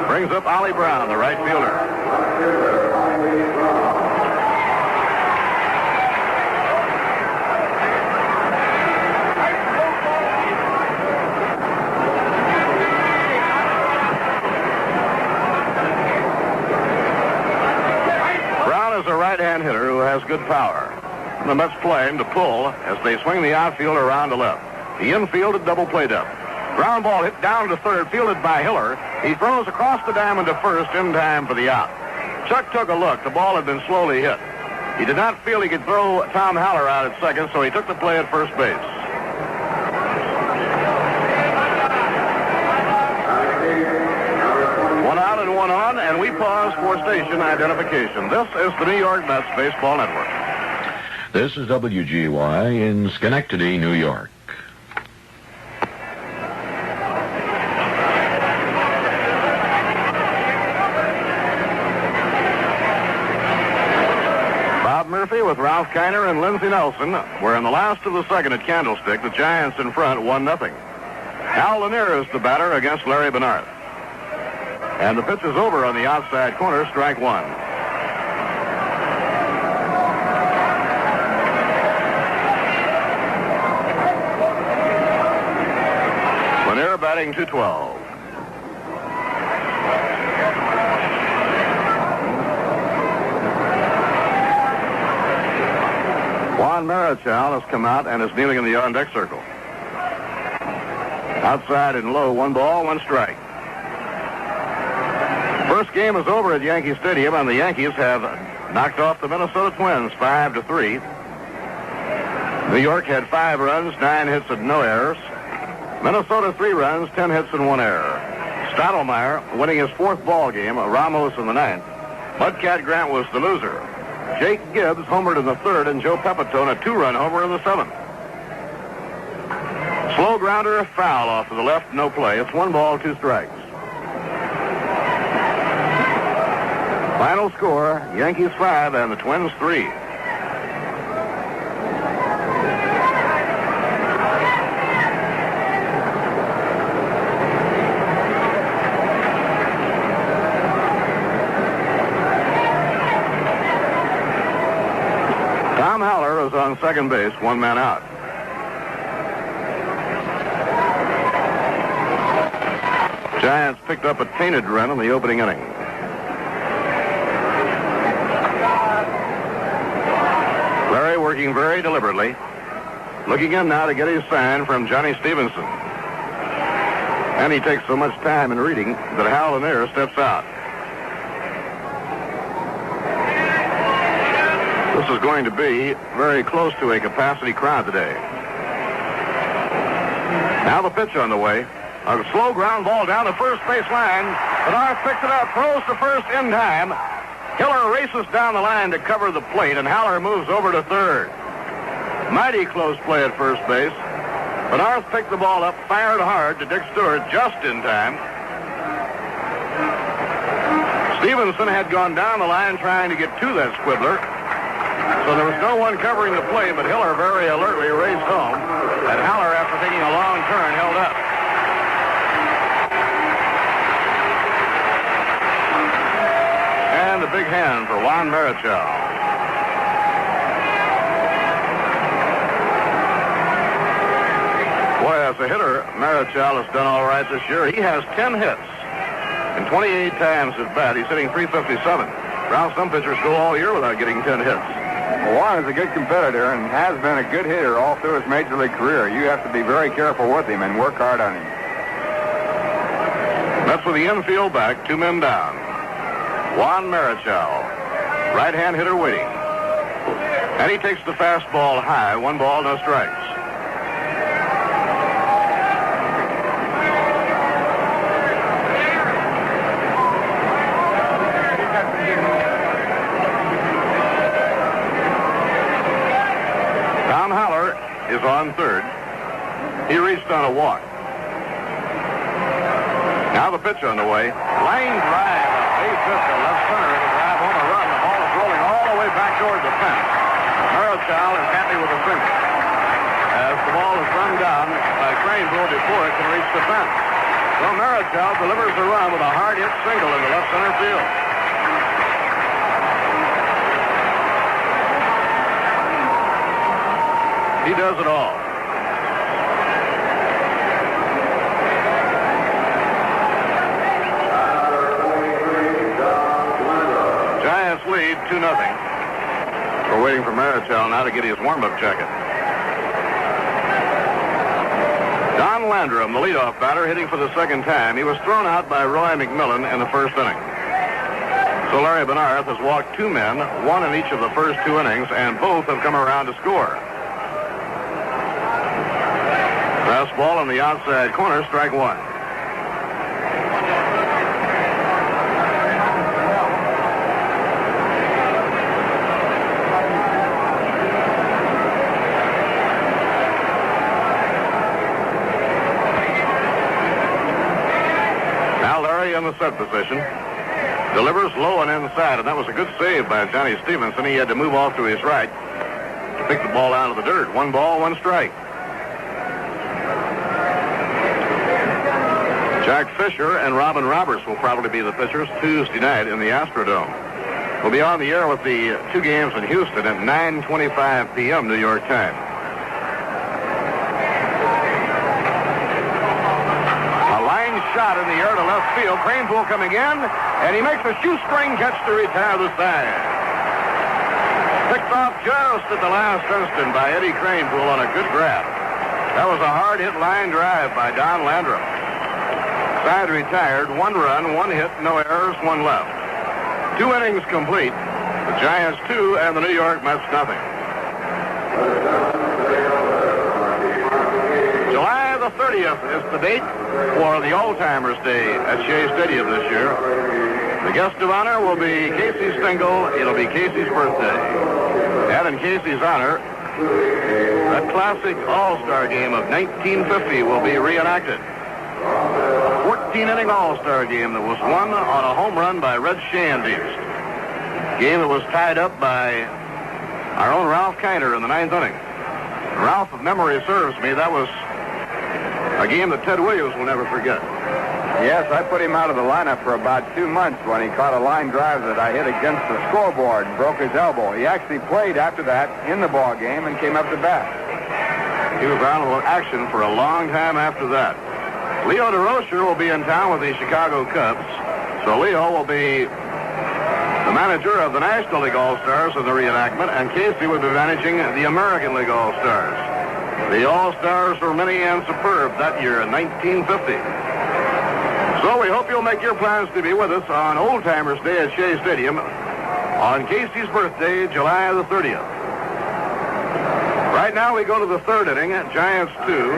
Speaker 1: Brings up Ollie Brown, the right fielder. Brown is a right-hand hitter who has good power. The Mets play him to pull as they swing the outfield around to left. The infield at double play depth. Ground ball hit down to third, fielded by Hiller. He throws across the diamond to first in time for the out. Chuck took a look. The ball had been slowly hit. He did not feel he could throw Tom Haller out at second, so he took the play at first base. One out and one on, and we pause for station identification. This is the New York Mets Baseball Network.
Speaker 2: This is WGY in Schenectady, New York.
Speaker 1: Murphy with Ralph Kiner and Lindsey Nelson were in the last of the second at Candlestick. The Giants in front, 1-0. Al Lanier is the batter against Larry Bernard. And the pitch is over on the outside corner, strike 1. Lanier batting .212. Juan Marichal has come out and is kneeling in the on-deck circle. Outside and low, 1 ball, 1 strike. First game is over at Yankee Stadium, and the Yankees have knocked off the Minnesota Twins 5-3. New York had 5 runs, 9 hits, and no errors. Minnesota 3 runs, 10 hits, and 1 error. Stottlemyre winning his 4th ball game, Ramos in the 9th. Mudcat Grant was the loser. Jake Gibbs homered in the third, and Joe Pepitone a 2-run homer in the seventh. Slow grounder, foul off to the left, no play. It's 1 ball, 2 strikes. Final score, Yankees 5 and the Twins 3. Tom Haller is on second base, 1 man out. Giants picked up a tainted run in the opening inning. Larry working very deliberately. Looking in now to get his sign from Johnny Stevenson. And he takes so much time in reading that Hal Lanier steps out. This is going to be very close to a capacity crowd today. Now the pitch on the way. A slow ground ball down the first base line. Bernard picks it up, throws to first in time. Hiller races down the line to cover the plate, and Haller moves over to third. Mighty close play at first base. Bernard picked the ball up, fired hard to Dick Stewart just in time. Stevenson had gone down the line trying to get to that squibbler. So there was no one covering the play, but Hiller very alertly raced home. And Haller, after taking a long turn, held up. And a big hand for Juan Marichal. Boy, as a hitter, Marichal has done all right this year. He has 10 hits and 28 times at bat. He's hitting .357. Ralph, some pitchers go all year without getting 10 hits.
Speaker 4: Well, Juan is a good competitor and has been a good hitter all through his major league career. You have to be very careful with him and work hard on him.
Speaker 1: That's with the infield back, 2 men down. Juan Marichal, right-hand hitter waiting. And he takes the fastball high, 1 ball, no strikes. Tom Haller is on third. He reached on a walk. Now the pitch on the way. Line drive, base hit to left center. It'll drive home a run. The ball is rolling all the way back toward the fence. Marichal is happy with the single. As the ball is run down by Craneville before it can reach the fence. So Marichal delivers the run with a hard hit single in the left center field. He does it all. Giants lead 2-0. We're waiting for Marichal now to get his warm-up jacket. Don Landrum, the leadoff batter, hitting for the second time. He was thrown out by Roy McMillan in the first inning. So Larry Benarth has walked 2 men, 1 in each of the first 2 innings, and both have come around to score. Fastball on the outside corner, strike 1. Now Larry in the set position. Delivers low and inside, and that was a good save by Johnny Stevenson. He had to move off to his right to pick the ball out of the dirt. 1 ball, 1 strike. Jack Fisher and Robin Roberts will probably be the pitchers Tuesday night in the Astrodome. We'll be on the air with the 2 games in Houston at 9:25 p.m. New York time. A line shot in the air to left field. Cranepool coming in, and he makes a shoestring catch to retire the side. Picked off just at the last instant by Eddie Cranepool on a good grab. That was a hard-hit line drive by Don Landrum. Side retired, 1 run, 1 hit, no errors, 1 left. 2 innings complete. The Giants 2 and the New York Mets nothing. July the 30th is the date for the Old Timers Day at Shea Stadium this year. The guest of honor will be Casey Stengel. It'll be Casey's birthday. And in Casey's honor, that classic All-Star game of 1950 will be reenacted. A 14-inning All-Star game that was won on a home run by Red Shandiest. Game that was tied up by our own Ralph Kiner in the 9th inning. Ralph, if memory serves me, that was a game that Ted Williams will never forget.
Speaker 4: Yes, I put him out of the lineup for about 2 months when he caught a line drive that I hit against the scoreboard and broke his elbow. He actually played after that in the ball game and came up to bat.
Speaker 1: He was out of action for a long time after that. Leo DeRocher will be in town with the Chicago Cubs. So Leo will be the manager of the National League All-Stars in the reenactment, and Casey will be managing the American League All-Stars. The All-Stars were many and superb that year in 1950. So we hope you'll make your plans to be with us on Old Timers Day at Shea Stadium on Casey's birthday, July the 30th. Right now we go to the 3rd inning, Giants 2.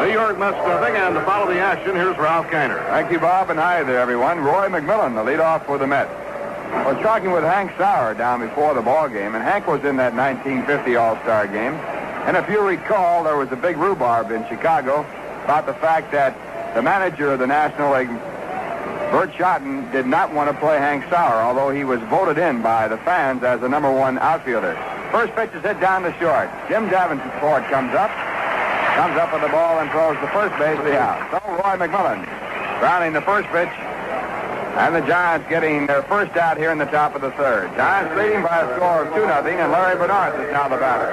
Speaker 1: New York Mets nothing, and to follow the action, here's Ralph Kiner.
Speaker 4: Thank you, Bob, and hi there, everyone. Roy McMillan, the leadoff for the Mets. I was talking with Hank Sauer down before the ball game, and Hank was in that 1950 All-Star game. And if you recall, there was a big rhubarb in Chicago about the fact that the manager of the National League, Bert Schotten, did not want to play Hank Sauer, although he was voted in by the fans as the #1 outfielder. First pitch is hit down the short. Jim Davenport comes up with the ball and throws the first base to the out. So Roy McMillan grounding the first pitch, and the Giants getting their first out here in the top of the 3rd. Giants leading by a score of 2-0, and Larry Bernard is now the batter.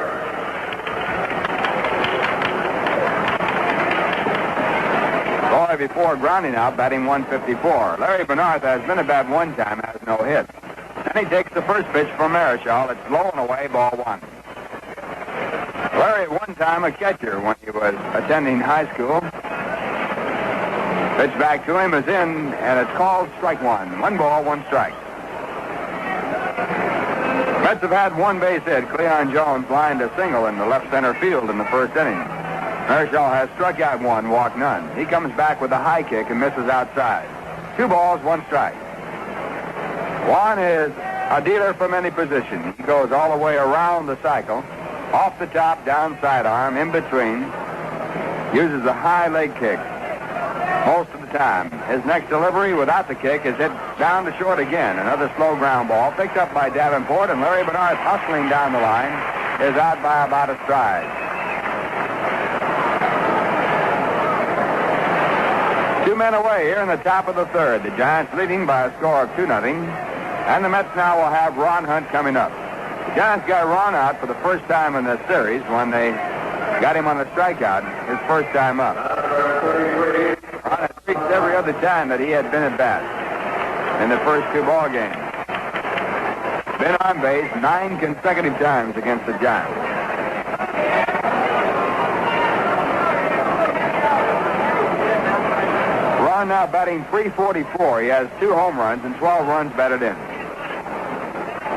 Speaker 4: Roy, before grounding out, batting 154. Larry Bernard has been at bat one time, has no hit. Then he takes the first pitch from Marischal. It's low and away, ball 1. Larry, at one time a catcher when he was attending high school. Pitch back to him is in, and it's called strike 1. 1 ball, 1 strike. Mets have had one base hit. Cleon Jones lined a single in the left center field in the 1st inning. Marischal has struck out 1, walked none. He comes back with a high kick and misses outside. 2 balls, 1 strike. Juan is a dealer from any position. He goes all the way around the cycle. Off the top, down sidearm, in between. Uses a high leg kick most of the time. His next delivery without the kick is hit down to short again. Another slow ground ball picked up by Davenport, and Larry Bernard hustling down the line is out by about a stride. 2 men away here in the top of the 3rd. The Giants leading by a score of 2-0. And the Mets now will have Ron Hunt coming up. The Giants got Ron out for the first time in the series when they got him on a strikeout his first time up. Ron had reached every other time that he had been at bat in the first 2 ball games. Been on base 9 consecutive times against the Giants. Ron now batting .344. He has 2 home runs and 12 runs batted in.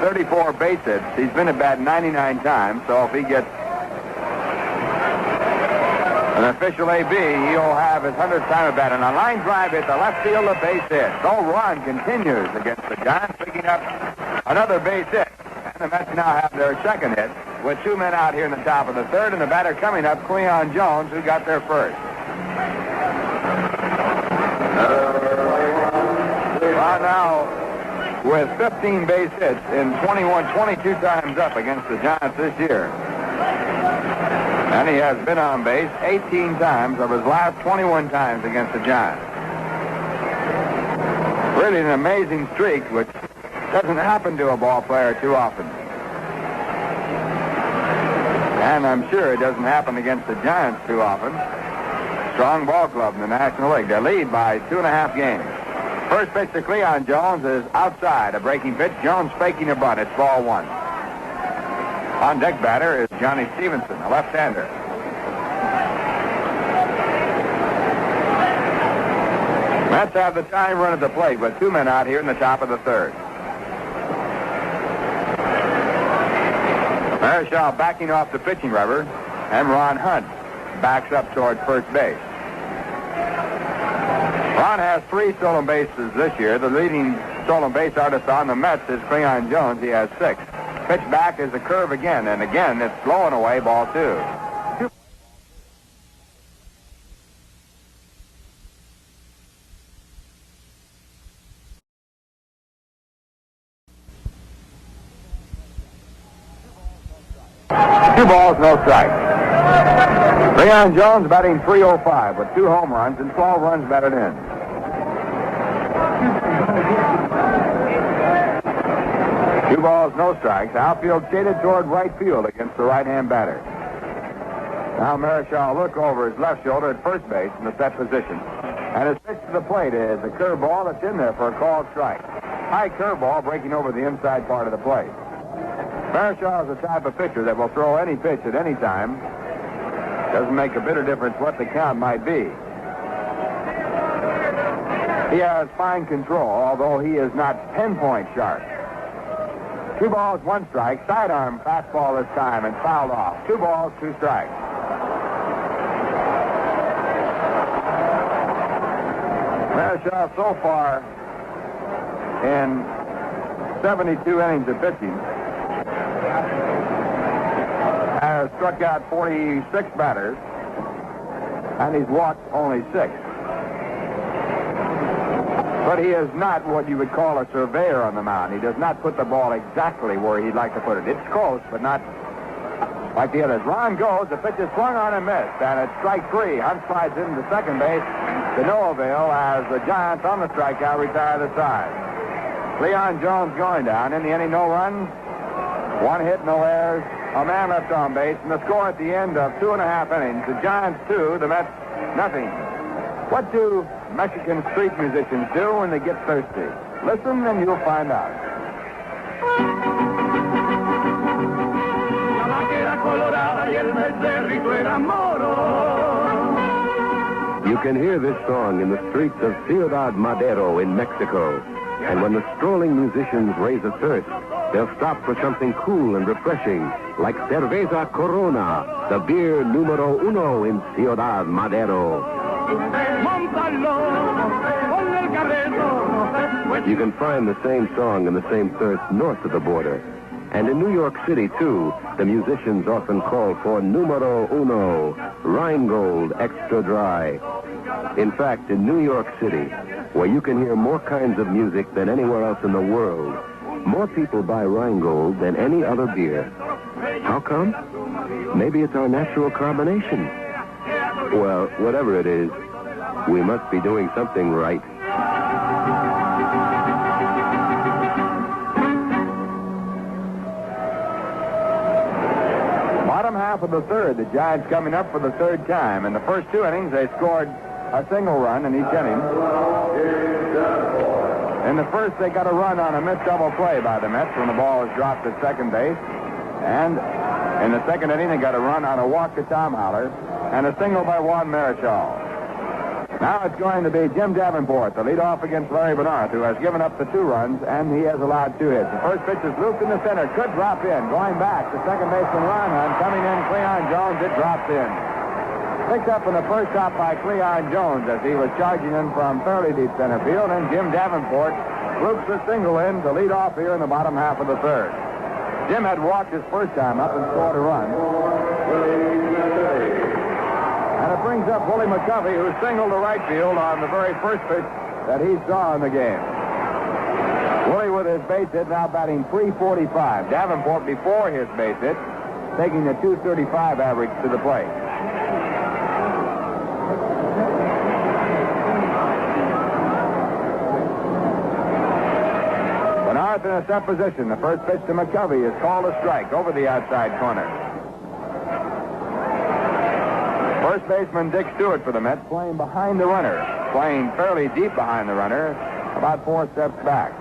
Speaker 4: 34 base hits. He's been at bat 99 times, so if he gets an official AB, he'll have his 100th time at bat. And a line drive hit the left field, a base hit. So Ron continues against the Giants, picking up another base hit. And the Mets now have their second hit with 2 men out here in the top of the 3rd, and the batter coming up, Cleon Jones, who got there first. Ron now with 15 base hits in 22 times up against the Giants this year. And he has been on base 18 times of his last 21 times against the Giants. Really an amazing streak, which doesn't happen to a ball player too often. And I'm sure it doesn't happen against the Giants too often. Strong ball club in the National League. They lead by 2.5 games. First pitch to Cleon Jones is outside. A breaking pitch. Jones faking a bunt. It's ball 1. On deck batter is Johnny Stevenson, a left-hander. Mets have the time run at the plate with 2 men out here in the top of the 3rd. Marischal backing off the pitching rubber, and Ron Hunt backs up toward first base. Ron has 3 stolen bases this year. The leading stolen base artist on the Mets is Cleon Jones. He has 6. Pitch back is a curve again, and again it's blowing away, ball 2. Two balls, no strikes. Cleon Jones batting .305 with 2 home runs and 12 runs batted in. Two balls, no strikes. Outfield shaded toward right field against the right-hand batter. Now Marichal look over his left shoulder at first base in the set position. And his pitch to the plate is a curveball that's in there for a called strike. High curveball breaking over the inside part of the plate. Marichal is the type of pitcher that will throw any pitch at any time. Doesn't make a bit of difference what the count might be. He has fine control, although he is not pinpoint sharp. 2 balls, 1 strike. Sidearm fastball this time and fouled off. 2 balls, 2 strikes. Marichal so far in 72 innings of pitching has struck out 46 batters, and he's walked only 6. But he is not what you would call a surveyor on the mound. He does not put the ball exactly where he'd like to put it. It's close, but not like the others. Ron goes, the pitch is swung on and missed, and it's strike 3. Hunt slides into second base to no avail as the Giants on the strikeout retire the side. Cleon Jones going down. In the inning, no runs, 1 hit, no errors, a man left on base, and the score at the end of 2.5 innings, the Giants 2, the Mets nothing. What do Mexican street musicians do when they get thirsty? Listen and you'll find out.
Speaker 6: You can hear this song in the streets of Ciudad Madero in Mexico. And when the strolling musicians raise a thirst, they'll stop for something cool and refreshing, like Cerveza Corona, the beer numero uno in Ciudad Madero. You can find the same song and the same thirst north of the border. And in New York City, too, the musicians often call for numero uno, Rheingold Extra Dry. In fact, in New York City, where you can hear more kinds of music than anywhere else in the world, more people buy Rheingold than any other beer. How come? Maybe it's our natural carbonation. Well, whatever it is, we must be doing something right.
Speaker 4: Bottom half of the third, the Giants coming up for the 3rd time. In the first 2 innings, they scored a single run in each inning. In the first, they got a run on a missed double play by the Mets when the ball was dropped at second base. And in the 2nd inning, they got a run on a walk to Tom Haller and a single by Juan Marichal. Now it's going to be Jim Davenport, the leadoff against Larry Bernard, who has given up the 2 runs, and he has allowed 2 hits. The first pitch is looped in the center, could drop in. Going back to second baseman Ron Hunt, coming in Cleon Jones, it drops in. Picked up in the first stop by Cleon Jones as he was charging in from fairly deep center field, and Jim Davenport loops the single in to lead off here in the bottom half of the 3rd. Jim had walked his first time up and scored a run. And it brings up Willie McCovey, who singled to right field on the very first pitch that he saw in the game. Willie with his base hit now batting .345. Davenport before his base hit, taking the .235 average to the plate. Bernard in a set position. The first pitch to McCovey is called a strike over the outside corner. First baseman Dick Stewart for the Mets playing behind the runner, playing fairly deep behind the runner, about 4 steps back.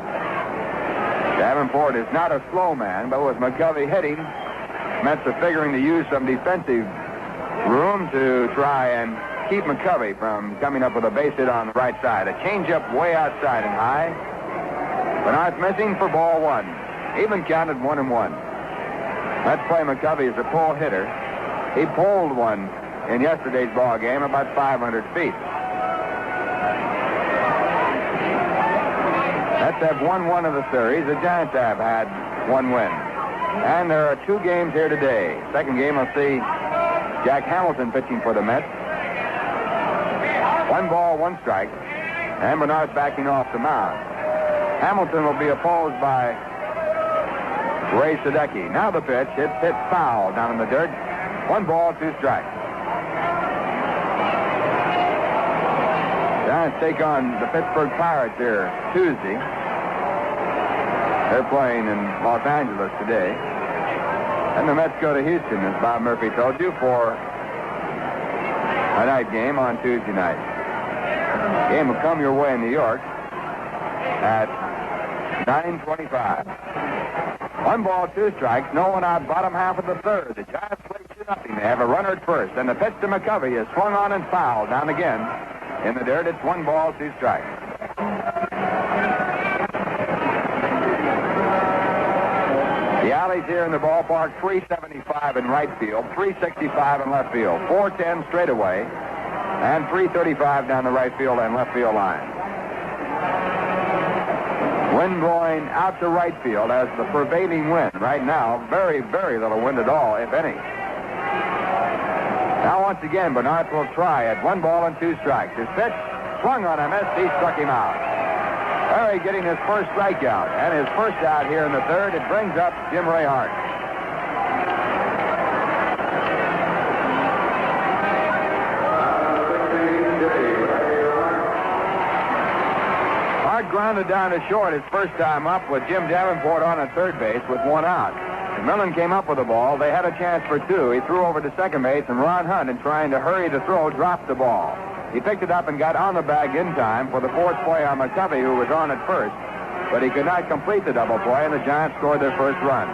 Speaker 4: Davenport is not a slow man, but with McCovey hitting, Mets are figuring to use some defensive room to try and keep McCovey from coming up with a base hit on the right side. A changeup way outside and high. Bernard's missing for ball 1. Even counted 1-1. Mets play McCovey as a pull hitter. He pulled one in yesterday's ball game about 500 feet. Mets have won one of the series. The Giants have had one win. And there are 2 games here today. Second game, we'll see Jack Hamilton pitching for the Mets. 1 ball, 1 strike. And Bernard's backing off the mound. Hamilton will be opposed by Ray Sadecki. Now the pitch. It's hit foul down in the dirt. 1 ball, 2 strikes. Giants take on the Pittsburgh Pirates here Tuesday. They're playing in Los Angeles today. And the Mets go to Houston, as Bob Murphy told you, for a night game on Tuesday night. Game will come your way in New York at 9:25. 1 ball, 2 strikes. No one out, bottom half of the third. The Giants lead 2-0. They have a runner at first. And the pitch to McCovey is swung on and fouled down again. In the dirt, it's 1 ball, 2 strikes. The alleys here in the ballpark, 375 in right field, 365 in left field, 410 straight away, and 335 down the right field and left field line. Wind blowing out to right field as the prevailing wind. Right now, very, very little wind at all, if any. Now, once again, Bernard will try at 1 ball and 2 strikes. His pitch swung on a miss. He struck him out. Perry getting his first strikeout and his first out here in the third. It brings up Jim Ray Hart. Hart grounded down to short his first time up with Jim Davenport on at third base with 1 out. Millen came up with the ball. They had a chance for 2. He threw over to second base, and Ron Hunt, in trying to hurry the throw, dropped the ball. He picked it up and got on the bag in time for the 4th play on McCovey, who was on at first. But he could not complete the double play, and the Giants scored their first run.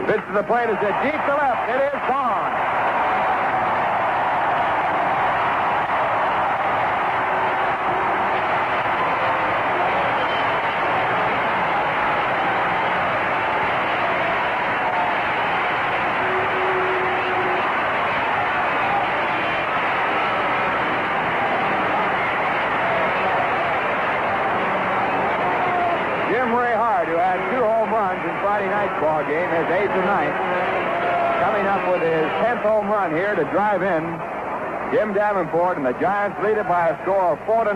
Speaker 4: Pitch to the plate is hit deep to left. It is gone. Friday night's ball game, his 8th and 9th, coming up with his 10th home run here to drive in Jim Davenport, and the Giants lead it by a score of 4-0.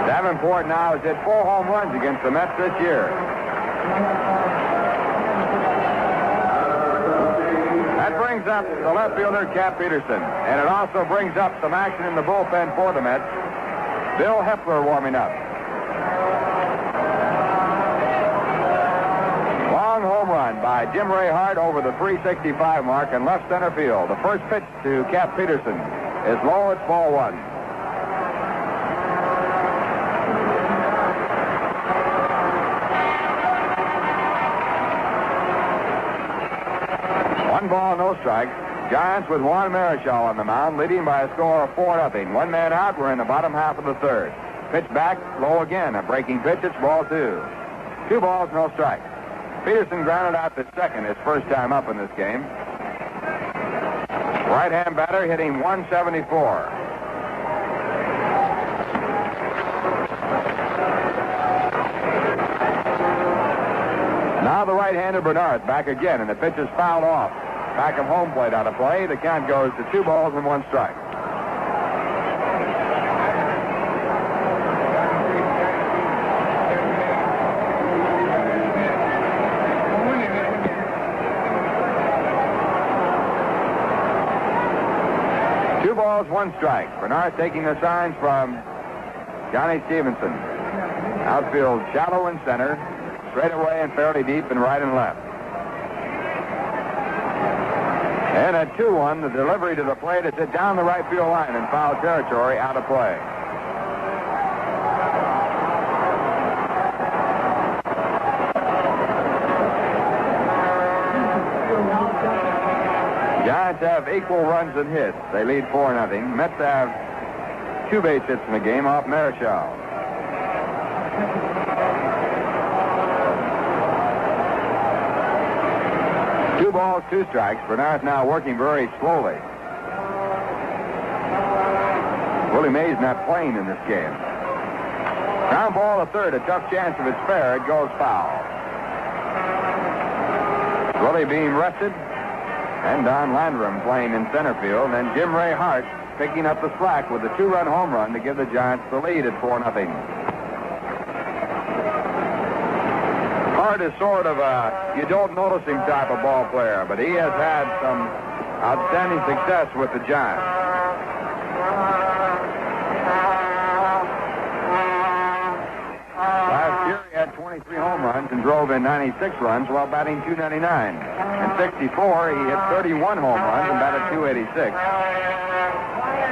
Speaker 4: Davenport now has hit 4 home runs against the Mets this year. That brings up the left fielder, Cap Peterson, and it also brings up some action in the bullpen for the Mets. Bill Hepler warming up. Home run by Jim Ray Hart over the 365 mark in left center field. The first pitch to Cap Peterson is low. It's ball 1. One ball, no strikes. Giants with Juan Marichal on the mound, leading by a score of 4-0. 1 man out. We're in the bottom half of the third. Pitch back, low again. A breaking pitch. It's ball 2. 2 balls, no strikes. Peterson grounded out to second his first time up in this game. Right-hand batter hitting 174. Now the right-hander Bernard back again, and the pitch is fouled off. Back of home plate out of play. The count goes to 2 balls and 1 strike. Balls, 1 strike. Bernard taking the signs from Johnny Stevenson. Outfield shallow in center, straight away and fairly deep in right and left. And at 2-1, the delivery to the plate is hit down the right field line in foul territory, out of play. Giants have equal runs and hits. They lead 4-0. Mets have 2 base hits in the game off Marichal. Two balls, 2 strikes. Bernard's now working very slowly. Willie Mays not playing in this game. Ground ball to third, a tough chance if it's fair. It goes foul. Willie Beam rested, and Don Landrum playing in center field, and Jim Ray Hart picking up the slack with a 2-run home run to give the Giants the lead at 4-0. Hart is sort of a you don't notice him type of ball player, but he has had some outstanding success with the Giants. Last year he had 23 home runs and drove in 96 runs while batting .299. In '64 he hit 31 home runs and batted .286.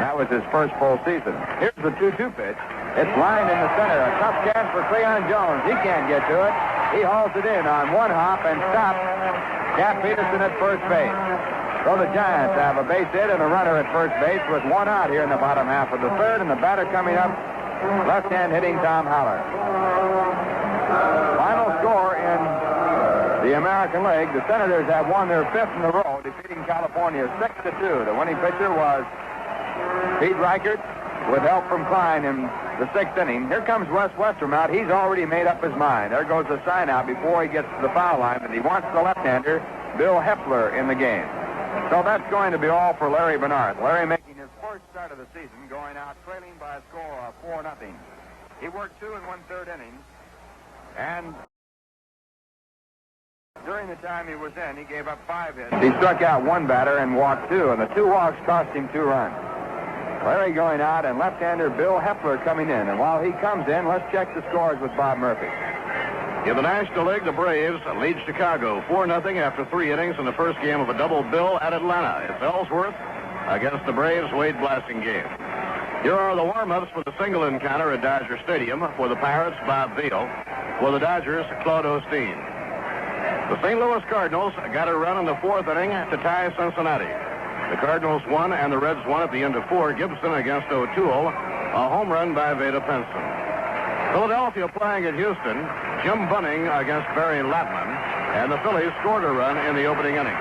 Speaker 4: That was his first full season. Here's the 2-2 pitch. It's lined in the center. A tough chance for Cleon Jones. He can't get to it. He hauls it in on one hop and stops Cap Peterson at first base. So the Giants have a base hit and a runner at first base with one out here in the bottom half of the third, and the batter coming up, left-hand hitting Tom Haller. Final score in the American League. The Senators have won their 5th in a row, defeating California 6-2. The winning pitcher was Pete Reichert, with help from Klein in the 6th inning. Here comes Wes Westrom out. He's already made up his mind. There goes the sign out before he gets to the foul line, but he wants the left-hander, Bill Hepler, in the game. So that's going to be all for Larry Bernard. Larry making his first start of the season, going out trailing by a score of 4-0. He worked 2 1/3 innings, and during the time he was in, he gave up 5 hits. He struck out 1 batter and walked 2, and the 2 walks cost him 2 runs. Larry going out, and left-hander Bill Hepler coming in. And while he comes in, let's check the scores with Bob Murphy.
Speaker 1: In the National League, the Braves lead Chicago 4-0 after 3 innings in the first game of a double bill at Atlanta. It's Ellsworth against the Braves' Wade Blasingame. Here are the warm-ups for the single encounter at Dodger Stadium. For the Pirates, Bob Veal. For the Dodgers, Claude Osteen. The St. Louis Cardinals got a run in the 4th inning to tie Cincinnati. The Cardinals won and the Reds won at the end of 4. Gibson against O'Toole. A home run by Veda Pinson. Philadelphia playing at Houston. Jim Bunning against Barry Latman. And the Phillies scored a run in the opening inning.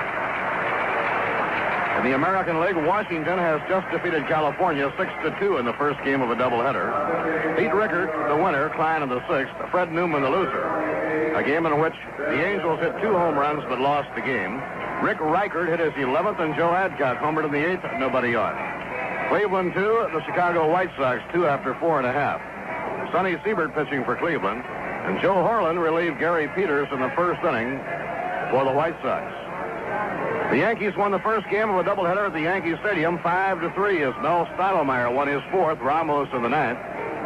Speaker 1: In the American League, Washington has just defeated California 6-2 in the first game of a doubleheader. Pete Rickert, the winner, Klein in the 6th, Fred Newman the loser. A game in which the Angels hit 2 home runs but lost the game. Rick Reichert hit his 11th, and Joe Adcock homered in the 8th, nobody on. Cleveland 2, the Chicago White Sox 2 after 4.5. Sonny Siebert pitching for Cleveland, and Joe Horland relieved Gary Peters in the 1st inning for the White Sox. The Yankees won the first game of a doubleheader at the Yankee Stadium 5-3 as Mel Stottlemyre won his 4th, Ramos in the 9th.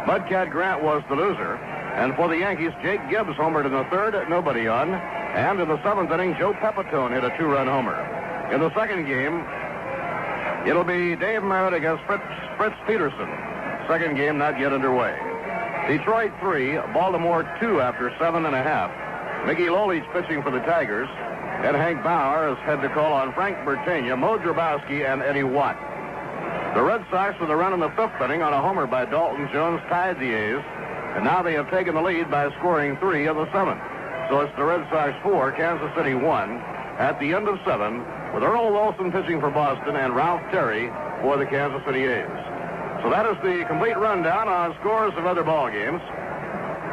Speaker 1: Mudcat Grant was the loser. And for the Yankees, Jake Gibbs homered in the 3rd, nobody on. And in the 7th inning, Joe Pepitone hit a 2-run homer. In the second game, it'll be Dave Merritt against Fritz Peterson. Second game not yet underway. Detroit 3, Baltimore 2 after 7.5. Mickey Lolich pitching for the Tigers. And Hank Bauer has had to call on Frank Bertagna, Mo Drabowski, and Eddie Watt. The Red Sox with a run in the 5th inning on a homer by Dalton Jones tied the A's. And now they have taken the lead by scoring 3 in the 7th. So it's the Red Sox 4, Kansas City 1 at the end of 7, with Earl Wilson pitching for Boston and Ralph Terry for the Kansas City A's. So that is the complete rundown on scores of other ball games.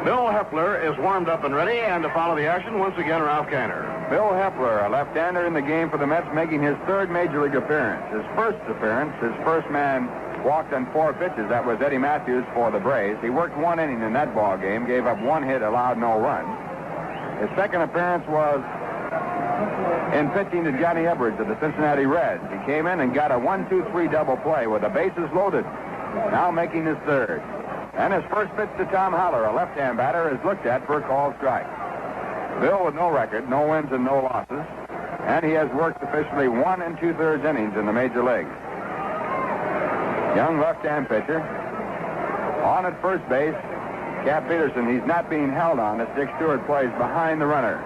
Speaker 1: Bill Hepler is warmed up and ready, and to follow the action, once again, Ralph Kiner.
Speaker 4: Bill Hepler, a left-hander in the game for the Mets, making his 3rd Major League appearance. His first appearance, his first man walked on 4 pitches. That was Eddie Matthews for the Braves. He worked 1 inning in that ball game, gave up 1 hit, allowed no run. His second appearance was in pitching to Johnny Edwards of the Cincinnati Reds. He came in and got a 1-2-3 double play with the bases loaded. Now making his 3rd. And his first pitch to Tom Haller, a left-hand batter, is looked at for a called strike. Bill with no record, no wins and no losses. And he has worked officially 1 2/3 innings in the major leagues. Young left-hand pitcher. On at first base, Cap Peterson. He's not being held on as Dick Stewart plays behind the runner.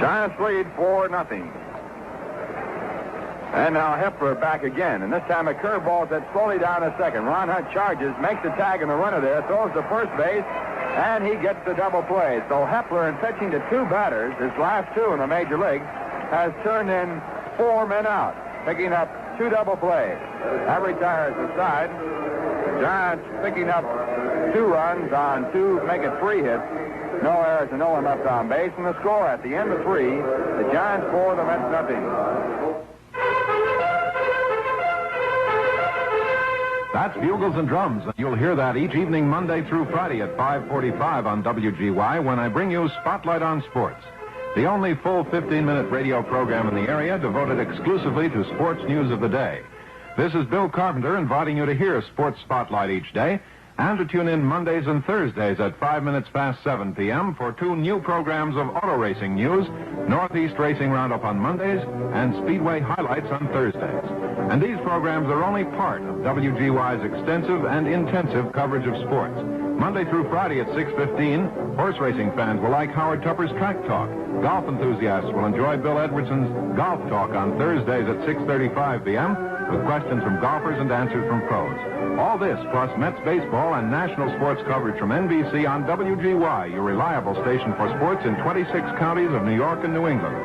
Speaker 4: Giants lead 4-0. And now Hepler back again. And this time a curveball is slowly down to second. Ron Hunt charges, makes the tag in the runner there, throws to first base, and he gets the double play. So Hepler, in pitching to 2 batters, his last 2 in the major league, has turned in 4 men out, picking up 2 double plays. That retires the side. The Giants picking up 2 runs on 2, make it 3 hits. No errors and no one left on base. And the score at the end of 3, the Giants 4, the Mets nothing.
Speaker 3: That's Bugles and Drums. You'll hear that each evening Monday through Friday at 5:45 on WGY when I bring you Spotlight on Sports, the only full 15-minute radio program in the area devoted exclusively to sports news of the day. This is Bill Carpenter inviting you to hear Sports Spotlight each day and to tune in Mondays and Thursdays at 5 minutes past 7 p.m. for 2 new programs of auto racing news, Northeast Racing Roundup on Mondays and Speedway Highlights on Thursdays. And these programs are only part of WGY's extensive and intensive coverage of sports. Monday through Friday at 6:15, horse racing fans will like Howard Tupper's Track Talk. Golf enthusiasts will enjoy Bill Edwardson's Golf Talk on Thursdays at 6:35 p.m. with questions from golfers and answers from pros. All this plus Mets baseball and national sports coverage from NBC on WGY, your reliable station for sports in 26 counties of New York and New England.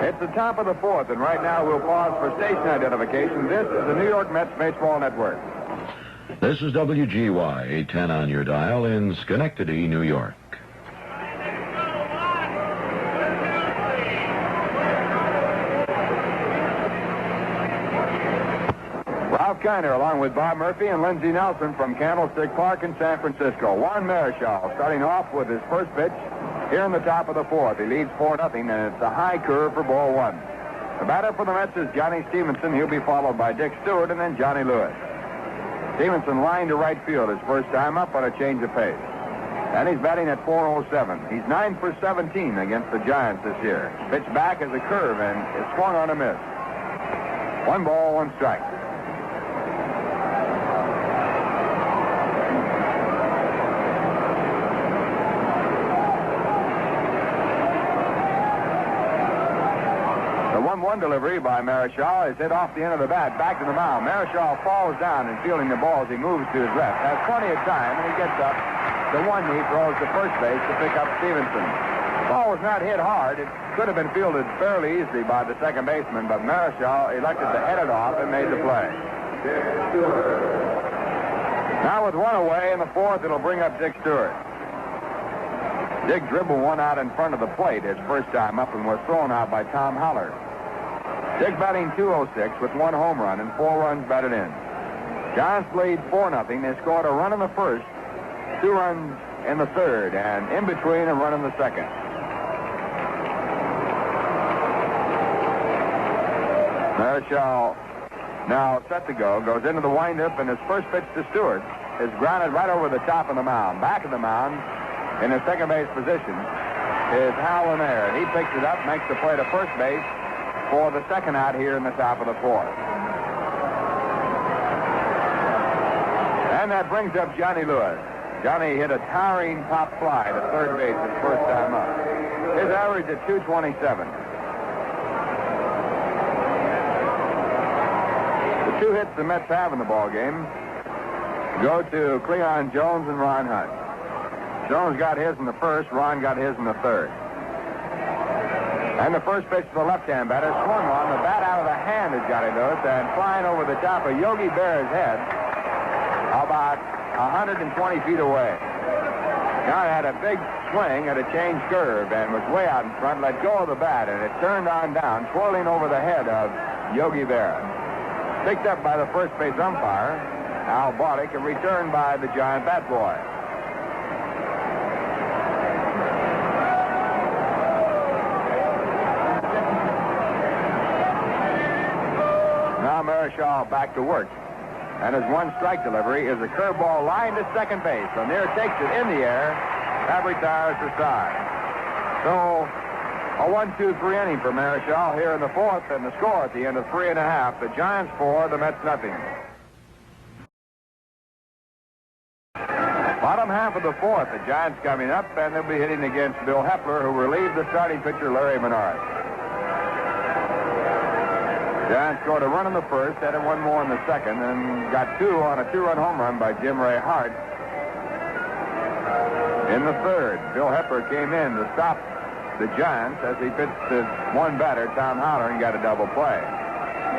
Speaker 4: It's the top of the 4th, and right now we'll pause for station identification. This is the New York Mets Baseball Network.
Speaker 2: This is WGY 810 on your dial in Schenectady, New York.
Speaker 4: Ralph Kiner along with Bob Murphy and Lindsey Nelson from Candlestick Park in San Francisco. Juan Marichal starting off with his first pitch here in the top of the 4th. He leads 4-0, and it's a high curve for ball 1. The batter for the Mets is Johnny Stevenson. He'll be followed by Dick Stewart and then Johnny Lewis. Stevenson lined to right field his first time up on a change of pace. And he's batting at .407. He's 9 for 17 against the Giants this year. Pitch back is a curve, and it's swung on a miss. 1 ball, 1 strike. The 1-1 delivery by Marichal is hit off the end of the bat, back to the mound. Marichal falls down and fielding the ball as he moves to his left. Has plenty of time, and he gets up. The 1 knee throws to first base to pick up Stevenson. The ball was not hit hard. It could have been fielded fairly easily by the second baseman, but Marichal elected to head it off and made the play. Now with 1 away in the 4th, it'll bring up Dick Stewart. Dick dribbled 1 out in front of the plate his first time up and was thrown out by Tom Holler. Dick batting .206 with 1 home run and 4 runs batted in. Giants lead 4-0. They scored a run in the first, 2 runs in the third, and in between a run in the second. Marichal now set to go, goes into the windup, and his first pitch to Stewart is grounded right over the top of the mound. Back of the mound, in his second base position, is Hal Lanier. He picks it up, makes the play to first base for the second out here in the top of the 4th. And that brings up Johnny Lewis. Johnny hit a towering pop fly to third base his first time up. His average at .227. The 2 hits the Mets have in the ball game go to Cleon Jones and Ron Hunt. Jones got his in the first, Ron got his in the third. And the first pitch to the left-hand batter swung on. The bat out of the hand of Johnny Lewis and flying over the top of Yogi Berra's head about 120 feet away. Now it had a big swing at a change curve and was way out in front, let go of the bat, and it turned on down, twirling over the head of Yogi Berra. Picked up by the first base umpire, Al Barlick, and returned by the Giant bat boy. Marichal back to work. And his 1 strike delivery is a curveball line to second base. Lanier takes it in the air. That retires the side. So a 1-2-3 inning for Marichal here in the 4th, and the score at the end of 3.5. The Giants 4, the Mets nothing. Bottom half of the 4th, the Giants coming up, and they'll be hitting against Bill Hepler, who relieved the starting pitcher Larry Menard. Giants scored a run in the first, added 1 more in the second, and got 2 on a 2-run home run by Jim Ray Hart. in the third. Bill Hepper came in to stop the Giants as he pitched to one batter, Tom Holler, and got a double play.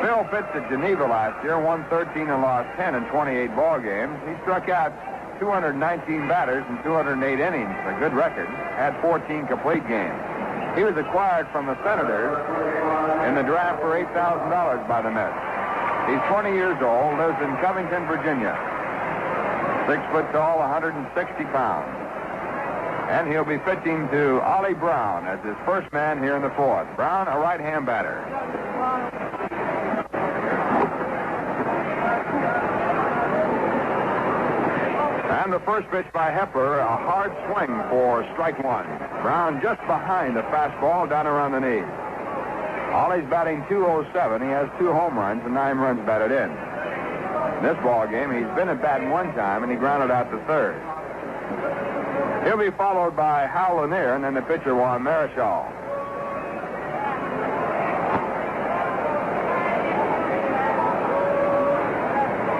Speaker 4: Phil pitched at Geneva last year, won 13 and lost 10 in 28 ball games. He struck out 219 batters in 208 innings, a good record, had 14 complete games. He was acquired from the Senators in the draft for $8,000 by the Mets. He's 20 years old, lives in Covington, Virginia. 6 foot tall, 160 pounds. And he'll be pitching to Ollie Brown as his first man here in the fourth. Brown, a right-hand batter. And the first pitch by Hepper, a hard swing for strike one. Brown just behind the fastball down around the knee. Ollie's batting .207. He has 2 home runs and 9 runs batted in. In this ball game, he's been at bat one time, and he grounded out to third. He'll be followed by Hal Lanier, and then the pitcher, Juan Marichal.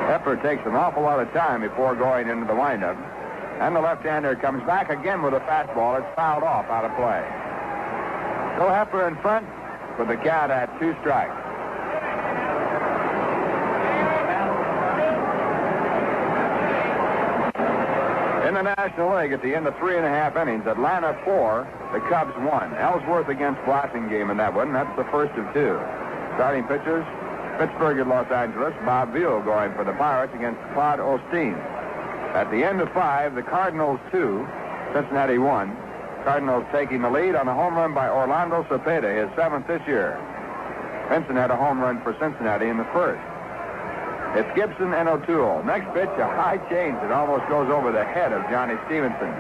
Speaker 4: Hepper takes an awful lot of time before going into the windup. And the left-hander comes back again with a fastball. It's fouled off out of play. So Hepper in front with the count at 2 strikes. In the National League, at the end of 3.5 innings, Atlanta 4, the Cubs 1. Ellsworth against Blassingame in that one. That's the first of 2. Starting pitchers, Pittsburgh at Los Angeles. Bob Veal going for the Pirates against Claude Osteen. At the end of 5, the Cardinals 2, Cincinnati 1. Cardinals taking the lead on a home run by Orlando Cepeda, his 7th this year. Benson had a home run for Cincinnati in the first. It's Gibson and O'Toole. Next pitch, a high change that almost goes over the head of Johnny Stevenson.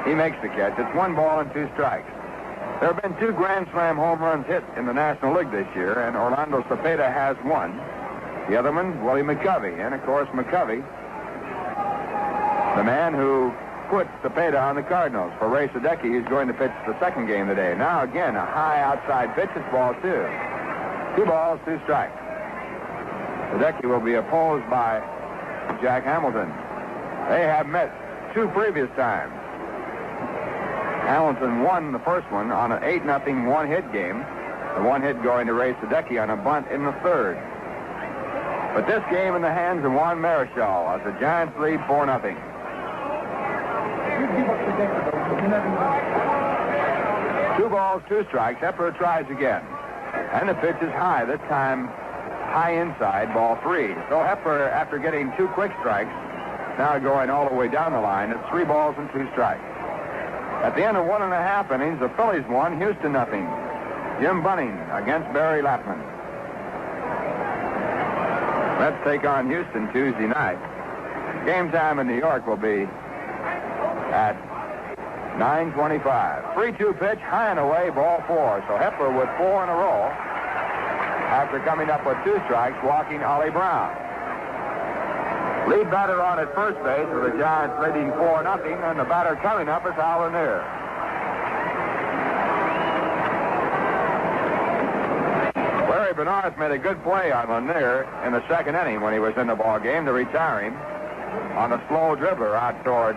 Speaker 4: He makes the catch. It's 1 ball and 2 strikes. There have been 2 Grand Slam home runs hit in the National League this year, and Orlando Cepeda has 1. The other one, Willie McCovey. And, of course, McCovey, the man who put Cepeda on the Cardinals. For Ray Sadecki, he's going to pitch the second game today. Now, again, a high outside pitch. It's ball 2. 2 balls, 2 strikes. Sadecki will be opposed by Jack Hamilton. They have met 2 previous times. Hamilton won the first one on an 8-0 one-hit game. The one hit going to Ray Sadecki on a bunt in the third. But this game in the hands of Juan Marichal as the Giants lead 4-0. Two balls, 2 strikes. Hepper tries again. And the pitch is high. This time, high inside, ball 3. So Hepper, after getting 2 quick strikes, now going all the way down the line, it's 3 balls and 2 strikes. At the end of 1.5 innings, the Phillies won, Houston 0. Jim Bunning against Barry Lapman. Let's take on Houston Tuesday night. Game time in New York will be at 9:25. 3-2 pitch, high and away, ball 4. So Hepper with 4 in a row after coming up with 2 strikes, walking Ollie Brown. Lead batter on at first base with the Giants leading 4-0, and the batter coming up is Hal Lanier. Larry Bernard made a good play on Lanier in the second inning when he was in the ball game to retire him on a slow dribbler out toward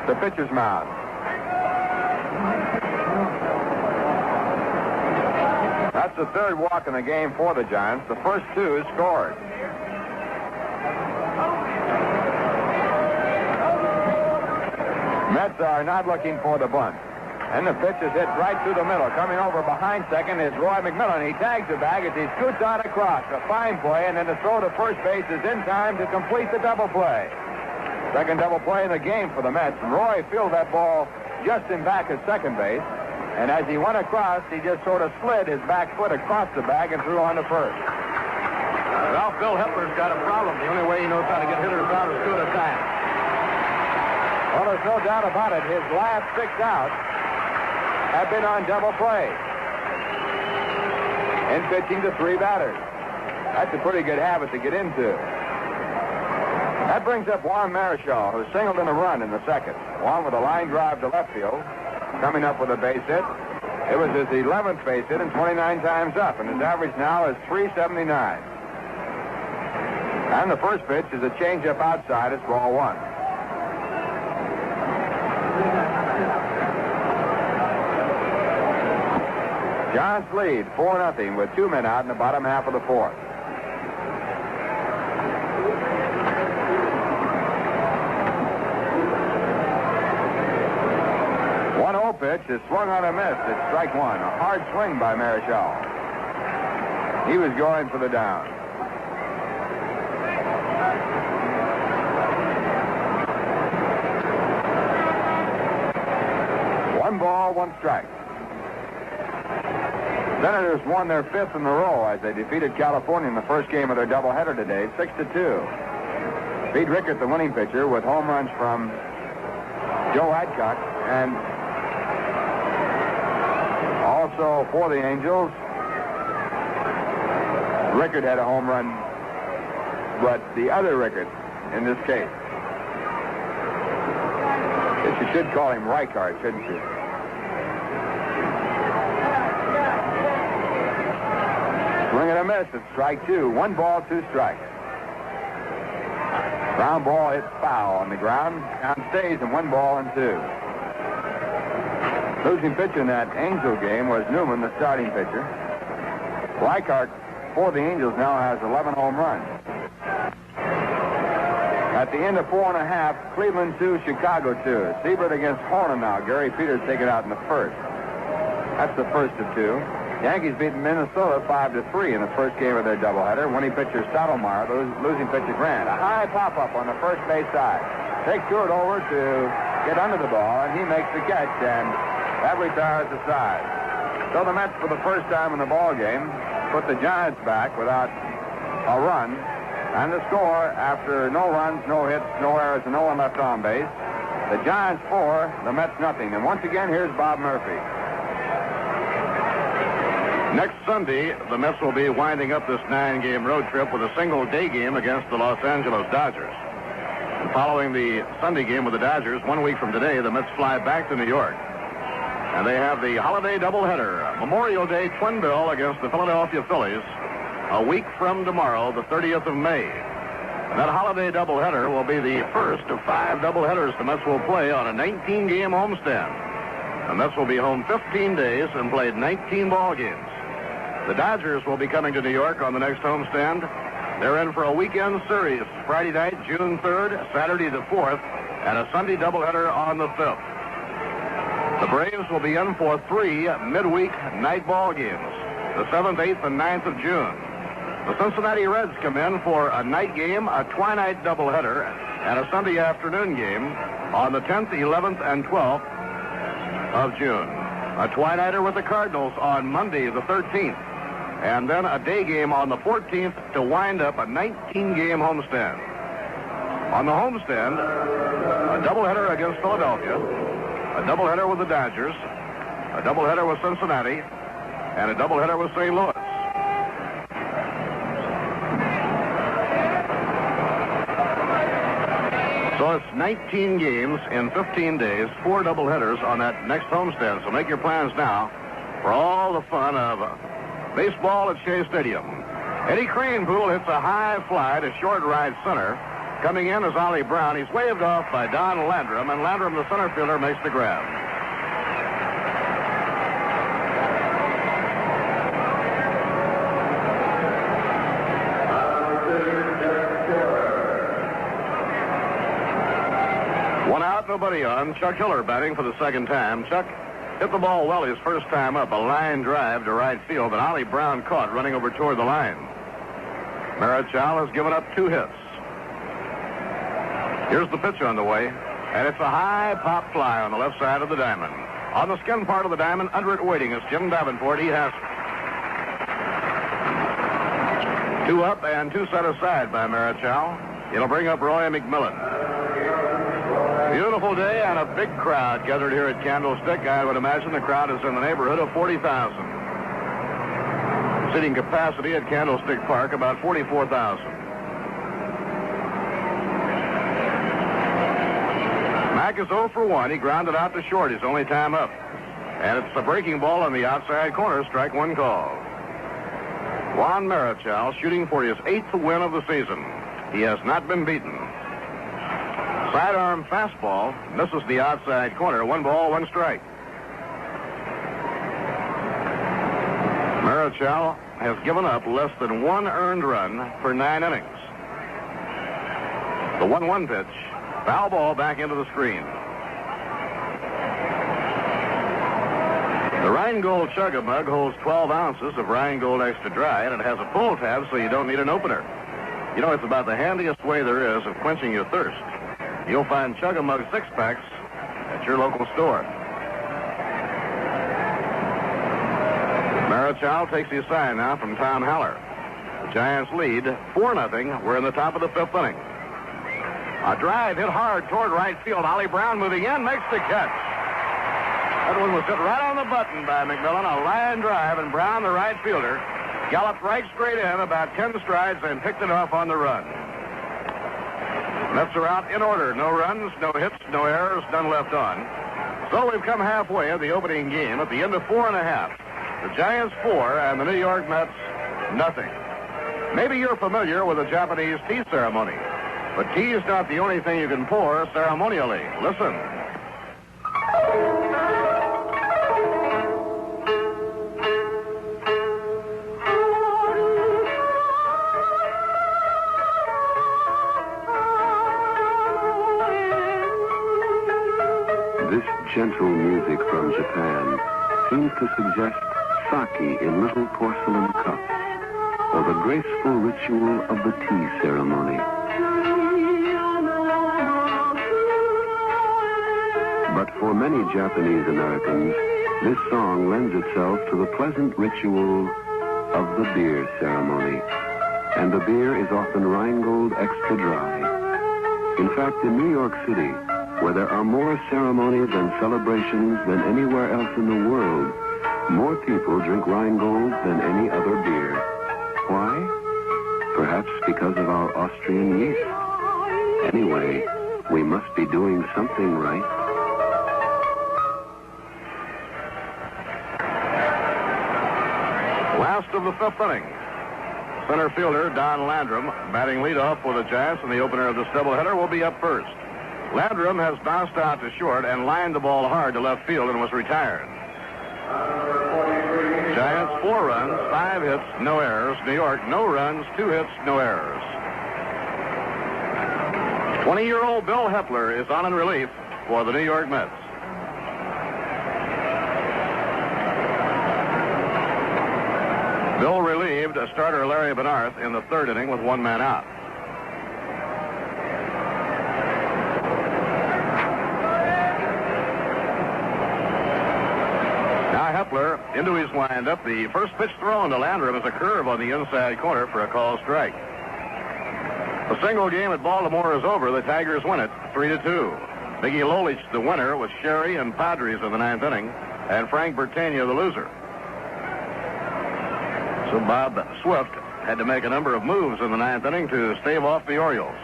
Speaker 4: the pitcher's mound. That's the 3rd walk in the game for the Giants. The first 2 scored. Mets are not looking for the bunt. And the pitch is hit right through the middle. Coming over behind second is Roy McMillan. He tags the bag as he scoots out across. A fine play, and then the throw to first base is in time to complete the double play. Second double play in the game for the Mets. And Roy fielded that ball just in back of second base. And as he went across, he just sort of slid his back foot across the bag and threw on to first.
Speaker 1: Well, Phil Hepler's got a problem. The only way he knows how to get hitters out is good at that.
Speaker 4: Well, there's no doubt about it. His last 6 outs have been on double play. And pitching to 3 batters. That's a pretty good habit to get into. That brings up Juan Marichal, who singled in a run in the second. Juan with a line drive to left field, coming up with a base hit. It was his 11th base hit and 29 times up, and his average now is .379. And the first pitch is a changeup outside. It's ball 1. Giants lead 4-0 with 2 men out in the bottom half of the fourth. Pitch is swung on a miss. It's strike one. A hard swing by Marichal. He was going for the down. One ball, one strike. Senators won their 5th in a row as they defeated California in the first game of their doubleheader today, 6-2. Pete Rickert, the winning pitcher, with home runs from Joe Adcock, and also for the Angels, Rickert had a home run, but the other Rickert in this case. I guess you should call him Reichard, shouldn't you? Swing and a miss. It's strike two. 1 ball, 2 strikes. Ground ball hits foul on the ground. Count stays in 1 ball and 2. Losing pitcher in that Angel game was Newman, the starting pitcher. Reichart, for the Angels, now has 11 home runs. At the end of 4.5, Cleveland 2, Chicago 2. Siebert against Horner now. Gary Peters taken out in the first. That's the first of 2. Yankees beat Minnesota 5-3 in the first game of their doubleheader. Winning pitcher Stottlemyre, losing pitcher Grant. A high pop-up on the first base side. Takes Stewart over to get under the ball, and he makes the catch, and that retires the side. So the Mets, for the first time in the ball game, put the Giants back without a run. And the score, after no runs, no hits, no errors, and no one left on base, the Giants 4, the Mets nothing. And once again, here's Bob Murphy.
Speaker 1: Next Sunday, the Mets will be winding up this 9-game road trip with a single day game against the Los Angeles Dodgers. And following the Sunday game with the Dodgers, 1 week from today, the Mets fly back to New York. And they have the holiday doubleheader, Memorial Day twin bill against the Philadelphia Phillies, a week from tomorrow, the 30th of May. And that holiday doubleheader will be the first of 5 doubleheaders the Mets will play on a 19-game homestand. The Mets will be home 15 days and played 19 ball games. The Dodgers will be coming to New York on the next homestand. They're in for a weekend series, Friday night, June 3rd, Saturday the 4th, and a Sunday doubleheader on the 5th. The Braves will be in for 3 midweek night ball games, the 7th, 8th, and 9th of June. The Cincinnati Reds come in for a night game, a twilight doubleheader, and a Sunday afternoon game on the 10th, 11th, and 12th of June. A twilighter with the Cardinals on Monday, the 13th, and then a day game on the 14th to wind up a 19-game homestand. On the homestand, a doubleheader against Philadelphia, a doubleheader with the Dodgers, a doubleheader with Cincinnati, and a doubleheader with St. Louis. So it's 19 games in 15 days, 4 doubleheaders on that next homestand. So make your plans now for all the fun of baseball at Shea Stadium. Eddie Kranepool hits a high fly to short right center. Coming in is Ollie Brown. He's waved off by Don Landrum, and Landrum, the center fielder, makes the grab. One out, nobody on. Chuck Hiller batting for the second time. Chuck hit the ball well his first time up, a line drive to right field, but Ollie Brown caught running over toward the line. Marichal has given up 2 hits. Here's the pitch on the way, and it's a high pop fly on the left side of the diamond. On the skin part of the diamond, under it waiting is Jim Davenport. He has 2 up and 2 set aside by Marichal. It'll bring up Roy McMillan. Beautiful day and a big crowd gathered here at Candlestick. I would imagine the crowd is in the neighborhood of 40,000. Seating capacity at Candlestick Park, about 44,000. Mack is 0 for 1. He grounded out to short his only time up. And it's the breaking ball on the outside corner, strike 1 call. Juan Marichal shooting for his 8th win of the season. He has not been beaten. Sidearm fastball misses the outside corner. 1 ball, 1 strike. Marichal has given up less than one earned run for 9 innings. The 1-1 pitch. Foul ball back into the screen. The Rheingold Chug-a-Mug holds 12 ounces of Rheingold Extra Dry, and it has a pull tab so you don't need an opener. You know, it's about the handiest way there is of quenching your thirst. You'll find Chug-a-Mug 6-packs at your local store. Marichal takes the sign now from Tom Haller. The Giants lead 4-0. We're in the top of the 5th inning. A drive hit hard toward right field. Ollie Brown moving in, makes the catch. That one was hit right on the button by McMillan. A line drive, and Brown, the right fielder, galloped right straight in about 10 strides and picked it off on the run. Mets are out in order. No runs, no hits, no errors, none left on. So we've come halfway of the opening game at the end of 4.5. The Giants 4 and the New York Mets nothing. Maybe you're familiar with the Japanese tea ceremony, but tea is not the only thing you can pour ceremonially. Listen.
Speaker 6: This gentle music from Japan seems to suggest sake in little porcelain cups, or the graceful ritual of the tea ceremony. But for many Japanese Americans, this song lends itself to the pleasant ritual of the beer ceremony. And the beer is often Rheingold Extra Dry. In fact, in New York City, where there are more ceremonies and celebrations than anywhere else in the world, more people drink Rheingold than any other beer. Why? Perhaps because of our Austrian yeast. Anyway, we must be doing something right.
Speaker 1: Last of the 5th inning. Center fielder Don Landrum, batting leadoff for the Giants in the opener of this doubleheader, will be up first. Landrum has bounced out to short and lined the ball hard to left field and was retired. Giants 4 runs, 5 hits, no errors. New York, no runs, 2 hits, no errors. 20-year-old Bill Hepler is on in relief for the New York Mets. Bill relieved starter Larry Benarth in the 3rd inning with 1 man out. Hepler into his windup. The first pitch thrown to Landrum is a curve on the inside corner for a called strike. The single game at Baltimore is over. The Tigers win it 3-2. Biggie Lolich, the winner, with Sherry and Padres in the 9th inning, and Frank Bertania, the loser. So Bob Swift had to make a number of moves in the 9th inning to stave off the Orioles.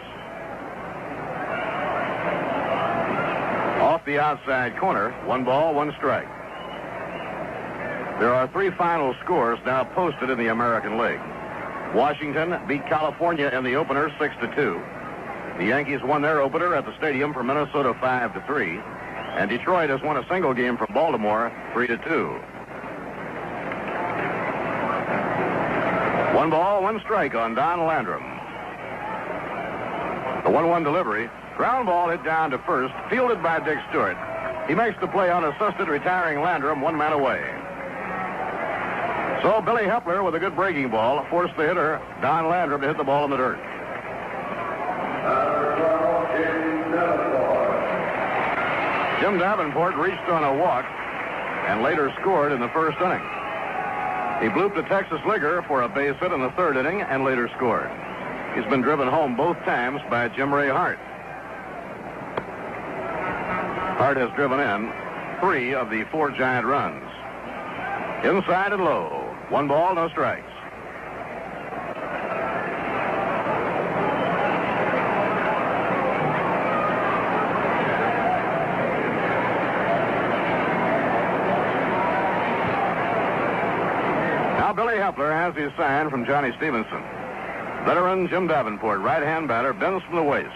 Speaker 1: Off the outside corner, 1 ball, 1 strike. There are 3 final scores now posted in the American League. Washington beat California in the opener 6-2. The Yankees won their opener at the stadium for Minnesota 5-3. And Detroit has won a single game from Baltimore 3-2. 1 ball, 1 strike on Don Landrum. The 1-1 delivery. Ground ball hit down to first, fielded by Dick Stewart. He makes the play unassisted, retiring Landrum 1 man away. So Billy Hepler, with a good breaking ball, forced the hitter, Don Landrum, to hit the ball in the dirt. Jim Davenport reached on a walk and later scored in the 1st inning. He blooped a Texas Ligger for a base hit in the 3rd inning and later scored. He's been driven home both times by Jim Ray Hart. Hart has driven in 3 of the 4 Giant runs. Inside and low. 1 ball, no strikes. Now Billy Hepler has his sign from Johnny Stevenson. Veteran Jim Davenport, right-hand batter, bends from the waist.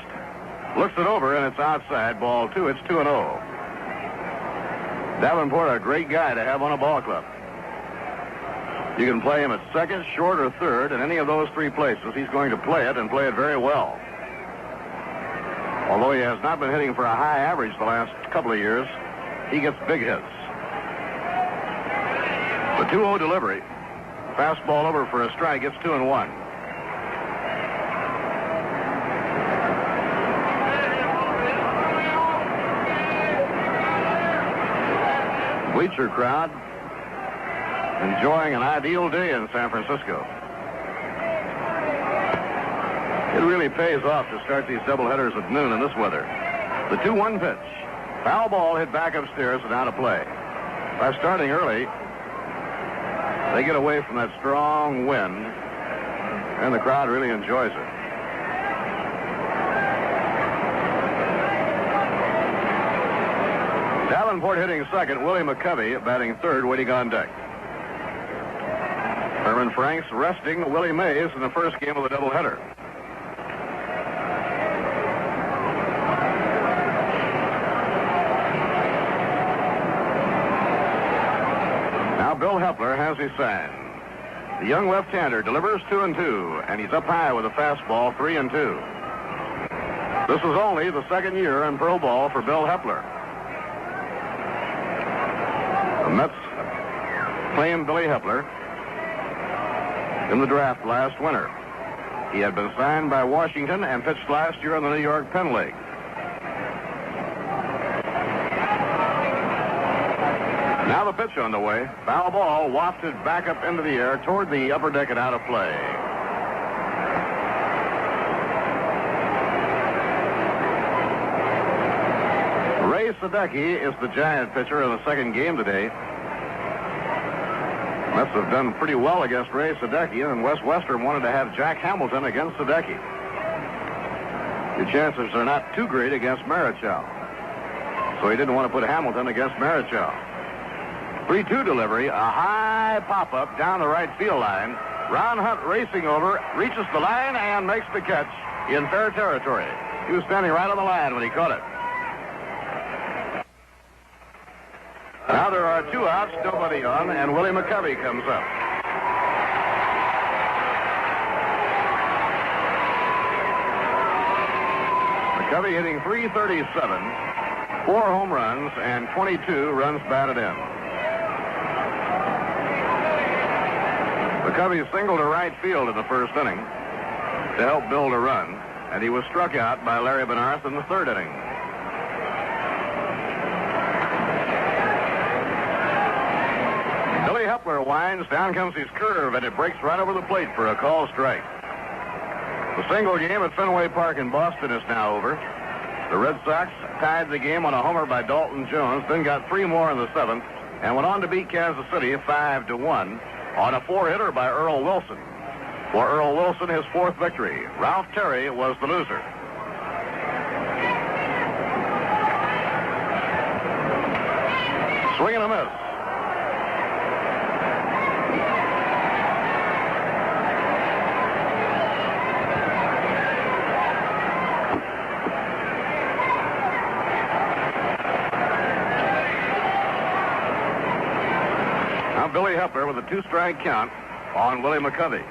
Speaker 1: Looks it over, and it's outside. Ball 2. It's 2-0. Davenport, a great guy to have on a ball club. You can play him at second, short, or third. In any of those three places, he's going to play it and play it very well. Although he has not been hitting for a high average the last couple of years, he gets big hits. The 2-0 delivery. Fastball over for a strike. It's 2-1. Bleacher crowd enjoying an ideal day in San Francisco. It really pays off to start these doubleheaders at noon in this weather. The 2-1 pitch. Foul ball hit back upstairs and out of play. By starting early, they get away from that strong wind, and the crowd really enjoys it. Davenport hitting second, Willie McCovey batting third, waiting on deck. Herman Franks resting Willie Mays in the first game of the doubleheader. Now Bill Hepler has his sign. The young left-hander delivers 2-2, and he's up high with a fastball, 3-2. This is only the second year in pro ball for Bill Hepler. The Mets claimed Billy Hepler in the draft last winter. He had been signed by Washington and pitched last year in the New York Penn League. Now the pitch on the way. Foul ball wafted back up into the air toward the upper deck and out of play. Ray Sadecki is the Giant pitcher in the second game today. Mets have done pretty well against Ray Sadecki, and Wes Western wanted to have Jack Hamilton against Sadecki. The chances are not too great against Marichal, so he didn't want to put Hamilton against Marichal. 3-2 delivery, a high pop-up down the right field line. Ron Hunt racing over, reaches the line, and makes the catch in fair territory. He was standing right on the line when he caught it. Now there are 2 outs, nobody on, and Willie McCovey comes up. McCovey hitting .337, 4 home runs, and 22 runs batted in. McCovey singled to right field in the first inning to help build a run, and he was struck out by Larry Benarth in the third inning. Billy Hepler winds, down comes his curve, and it breaks right over the plate for a called strike. The single game at Fenway Park in Boston is now over. The Red Sox tied the game on a homer by Dalton Jones, then got 3 more in the 7th, and went on to beat Kansas City 5-1 on a 4-hitter by Earl Wilson. For Earl Wilson, his 4th victory. Ralph Terry was the loser. Swing and a miss. Billy Hepler with a 2-strike count on Willie McCovey.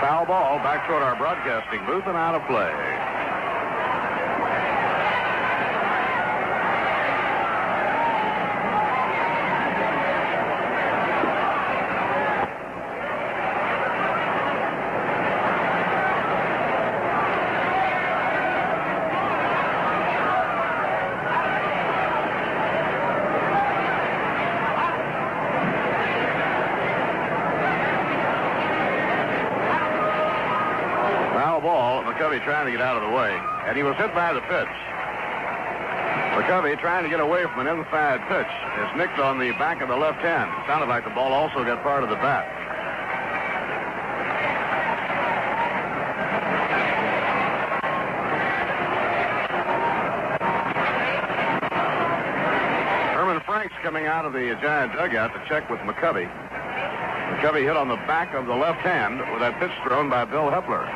Speaker 1: Foul ball back toward our broadcasting booth and out of play. McCovey trying to get out of the way, and he was hit by the pitch. McCovey trying to get away from an inside pitch is nicked on the back of the left hand. It sounded like the ball also got part of the bat. Herman Franks coming out of the Giant dugout to check with McCovey. McCovey hit on the back of the left hand with that pitch thrown by Bill Hepler.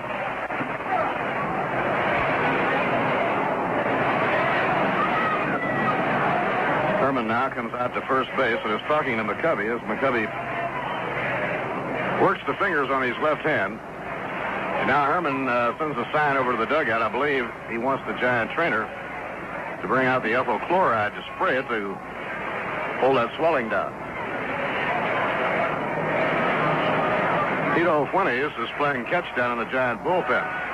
Speaker 1: Herman now comes out to first base and is talking to McCovey as McCovey works the fingers on his left hand. And now Herman sends a sign over to the dugout. I believe he wants the Giant trainer to bring out the ethyl chloride to spray it to hold that swelling down. Tito Fuentes is playing catch down in the Giant bullpen.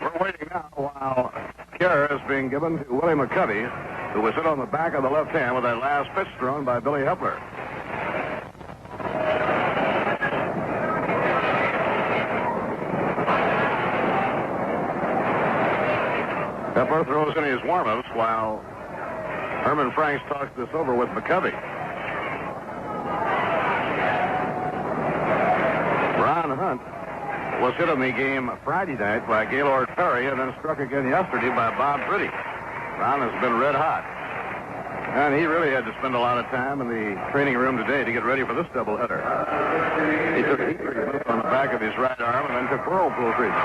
Speaker 1: We're waiting now while care is being given to Willie McCovey, who was hit on the back of the left hand with that last pitch thrown by Billy Hepler. Hepler throws in his warm-ups while Herman Franks talks this over with McCovey. Ron Hunt was hit in the game Friday night by Gaylord Perry and then struck again yesterday by Bob Britty. Ron has been red hot. And he really had to spend a lot of time in the training room today to get ready for this doubleheader. He took heat treatment on the back of his right arm and then took whirlpool treatment.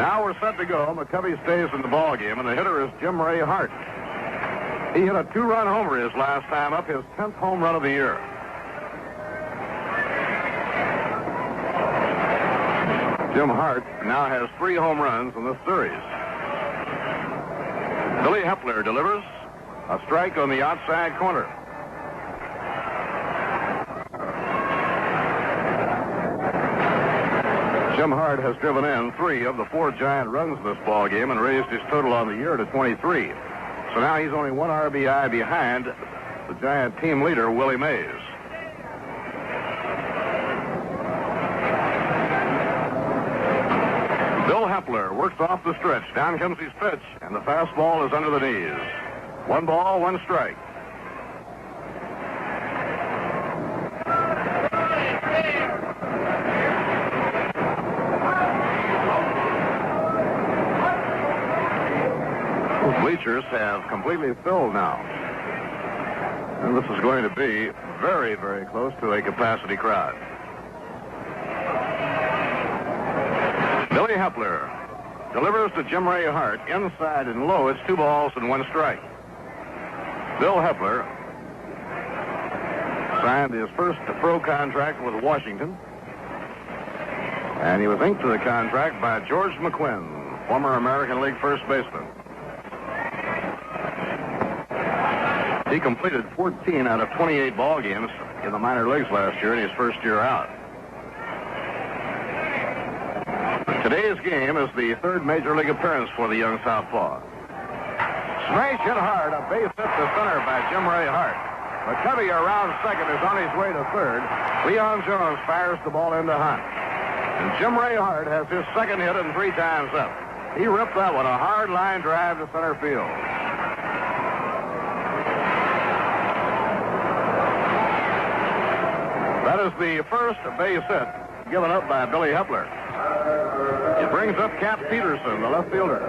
Speaker 1: Now we're set to go. McCovey stays in the ball game, and the hitter is Jim Ray Hart. He hit a 2-run homer his last time up, his 10th home run of the year. Jim Hart now has 3 home runs in this series. Billy Hepler delivers a strike on the outside corner. Jim Hart has driven in 3 of the 4 Giant runs this ball game and raised his total on the year to 23. So now he's only 1 RBI behind the Giant team leader, Willie Mays. Bill Hepler works off the stretch. Down comes his pitch, and the fastball is under the knees. 1 ball, 1 strike. The bleachers have completely filled now. And this is going to be very, very close to a capacity crowd. Billy Hepler delivers to Jim Ray Hart inside and low. It's 2 balls and 1 strike. Bill Hepler signed his first pro contract with Washington, and he was inked to the contract by George McQuinn, former American League first baseman. He completed 14 out of 28 ball games in the minor leagues last year in his first year out. Today's game is the 3rd major league appearance for the young southpaw. Smash hit hard, a base hit to center by Jim Ray Hart. McCovey around second is on his way to third. Leon Jones fires the ball into Hunt. And Jim Ray Hart has his 2nd hit and 3 times up. He ripped that one, a hard line drive to center field. That is the first base hit given up by Billy Hepler. It brings up Cap Peterson, the left fielder.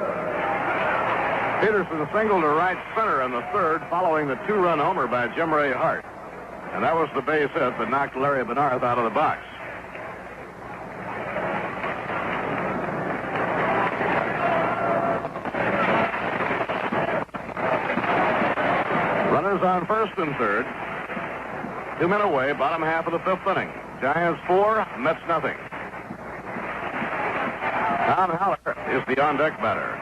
Speaker 1: Peterson singled to right center in the 3rd, following the 2-run homer by Jim Ray Hart. And that was the base hit that knocked Larry Benarth out of the box. Runners on 1st and 3rd. 2 men away, bottom half of the 5th inning. Giants 4, Mets nothing. Tom Haller is the on-deck batter.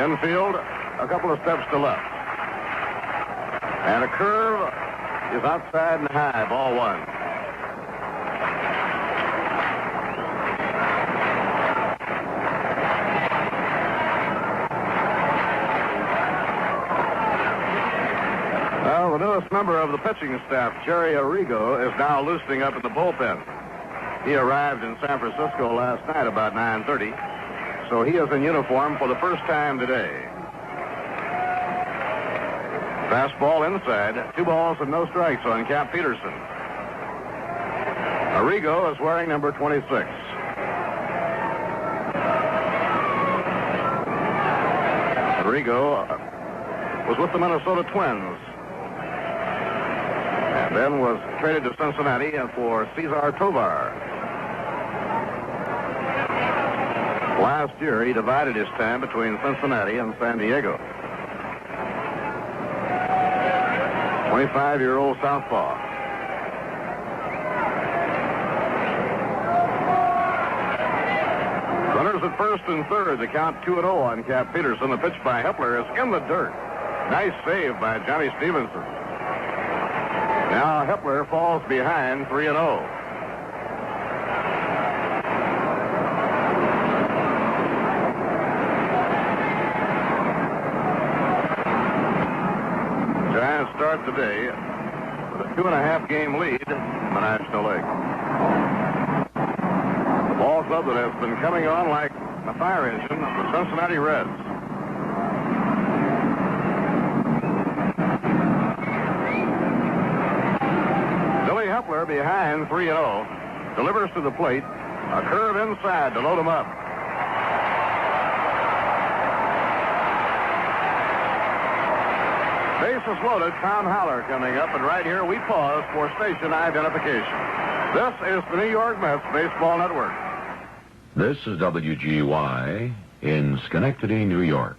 Speaker 1: Infield, a couple of steps to left. And a curve is outside and high, ball 1. Well, the newest member of the pitching staff, Jerry Arrigo, is now loosening up in the bullpen. He arrived in San Francisco last night about 9:30, so he is in uniform for the first time today. Fastball inside, 2 balls and no strikes on Cap Peterson. Arrigo is wearing number 26. Arrigo was with the Minnesota Twins. and then was traded to Cincinnati for Cesar Tovar. Last year, he divided his time between Cincinnati and San Diego. 25-year-old southpaw. Runners at first and third. The count 2-0 on Cap Peterson. The pitch by Hepler is in the dirt. Nice save by Johnny Stevenson. Now Hepler falls behind 3-0. Giants start today with a 2.5-game lead in the National League. The ball club that has been coming on like a fire engine of the Cincinnati Reds. Billy Hepler behind 3-0. Delivers to the plate. A curve inside to load him up. Bases loaded. Tom Haller coming up, and right here we pause for station identification. This is the New York Mets Baseball Network.
Speaker 2: This is WGY in Schenectady, New York.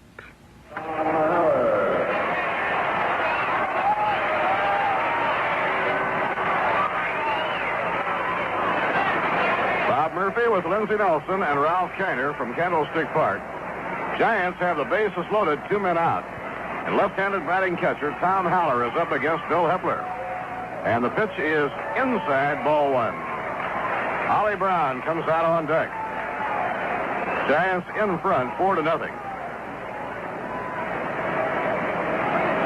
Speaker 1: Bob Murphy with Lindsey Nelson and Ralph Kiner from Candlestick Park. Giants have the bases loaded, 2 men out. And left-handed batting catcher Tom Haller is up against Bill Hepler. And the pitch is inside, ball 1. Ollie Brown comes out on deck. Giants in front, 4-0.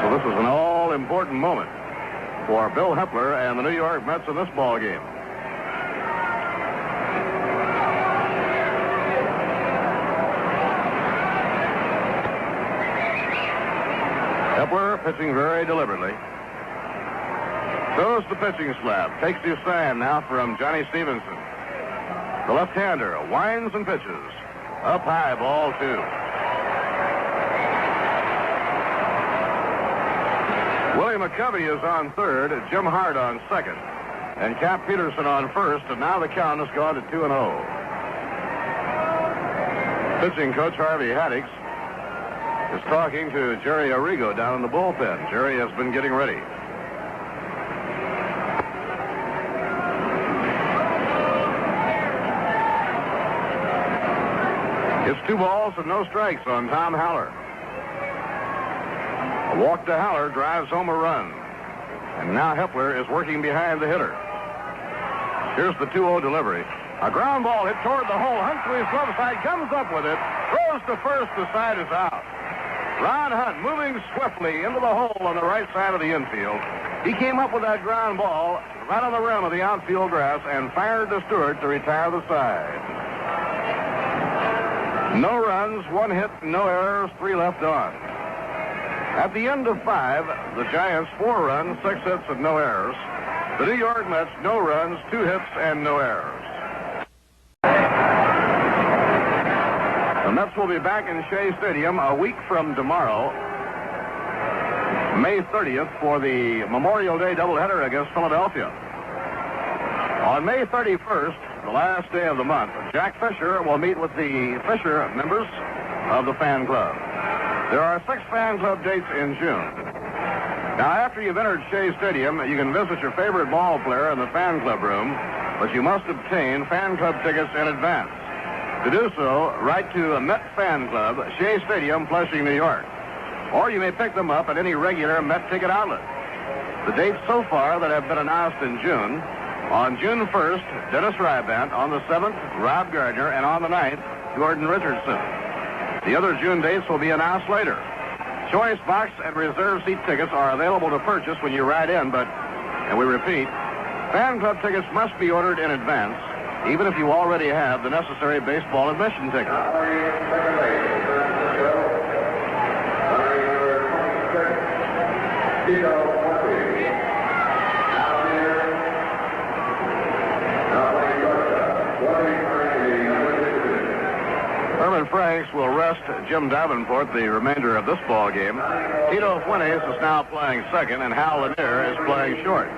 Speaker 1: So this is an all-important moment for Bill Hepler and the New York Mets in this ball game. Hepler pitching very deliberately. Throws the pitching slab. Takes his stand now from Johnny Stevenson. The left-hander winds and pitches. Up high, ball 2. Willie McCovey is on third, Jim Hart on second, and Cap Peterson on first, and now the count has gone to 2-0. Pitching coach Harvey Haddix is talking to Jerry Arrigo down in the bullpen. Jerry has been getting ready. It's 2 balls and no strikes on Tom Haller. A walk to Haller drives home a run. And now Hepler is working behind the hitter. Here's the 2-0 delivery. A ground ball hit toward the hole. Hunt to his glove side, comes up with it, throws to first, the side is out. Ron Hunt moving swiftly into the hole on the right side of the infield. He came up with that ground ball right on the rim of the outfield grass and fired to Stewart to retire the side. No runs, 1 hit, no errors, 3 left on. At the end of 5, the Giants 4 runs, 6 hits, and no errors. The New York Mets, no runs, 2 hits, and no errors. The Mets will be back in Shea Stadium a week from tomorrow, May 30th, for the Memorial Day doubleheader against Philadelphia. On May 31st, the last day of the month, Jack Fisher will meet with the Fisher members of the fan club. There are 6 fan club dates in June. Now, after you've entered Shea Stadium, you can visit your favorite ball player in the fan club room, but you must obtain fan club tickets in advance. To do so, write to Met Fan Club, Shea Stadium, Flushing, New York. Or you may pick them up at any regular Met ticket outlet. The dates so far that have been announced in June: on June 1st, Dennis Rybant; on the 7th, Rob Gardner; and on the 9th, Gordon Richardson. The other June dates will be announced later. Choice box and reserve seat tickets are available to purchase when you ride in, but, and we repeat, fan club tickets must be ordered in advance, even if you already have the necessary baseball admission ticket. Herman Frank Yanks will rest Jim Davenport the remainder of this ball game. Tito Fuentes is now playing second, and Hal Lanier is playing short.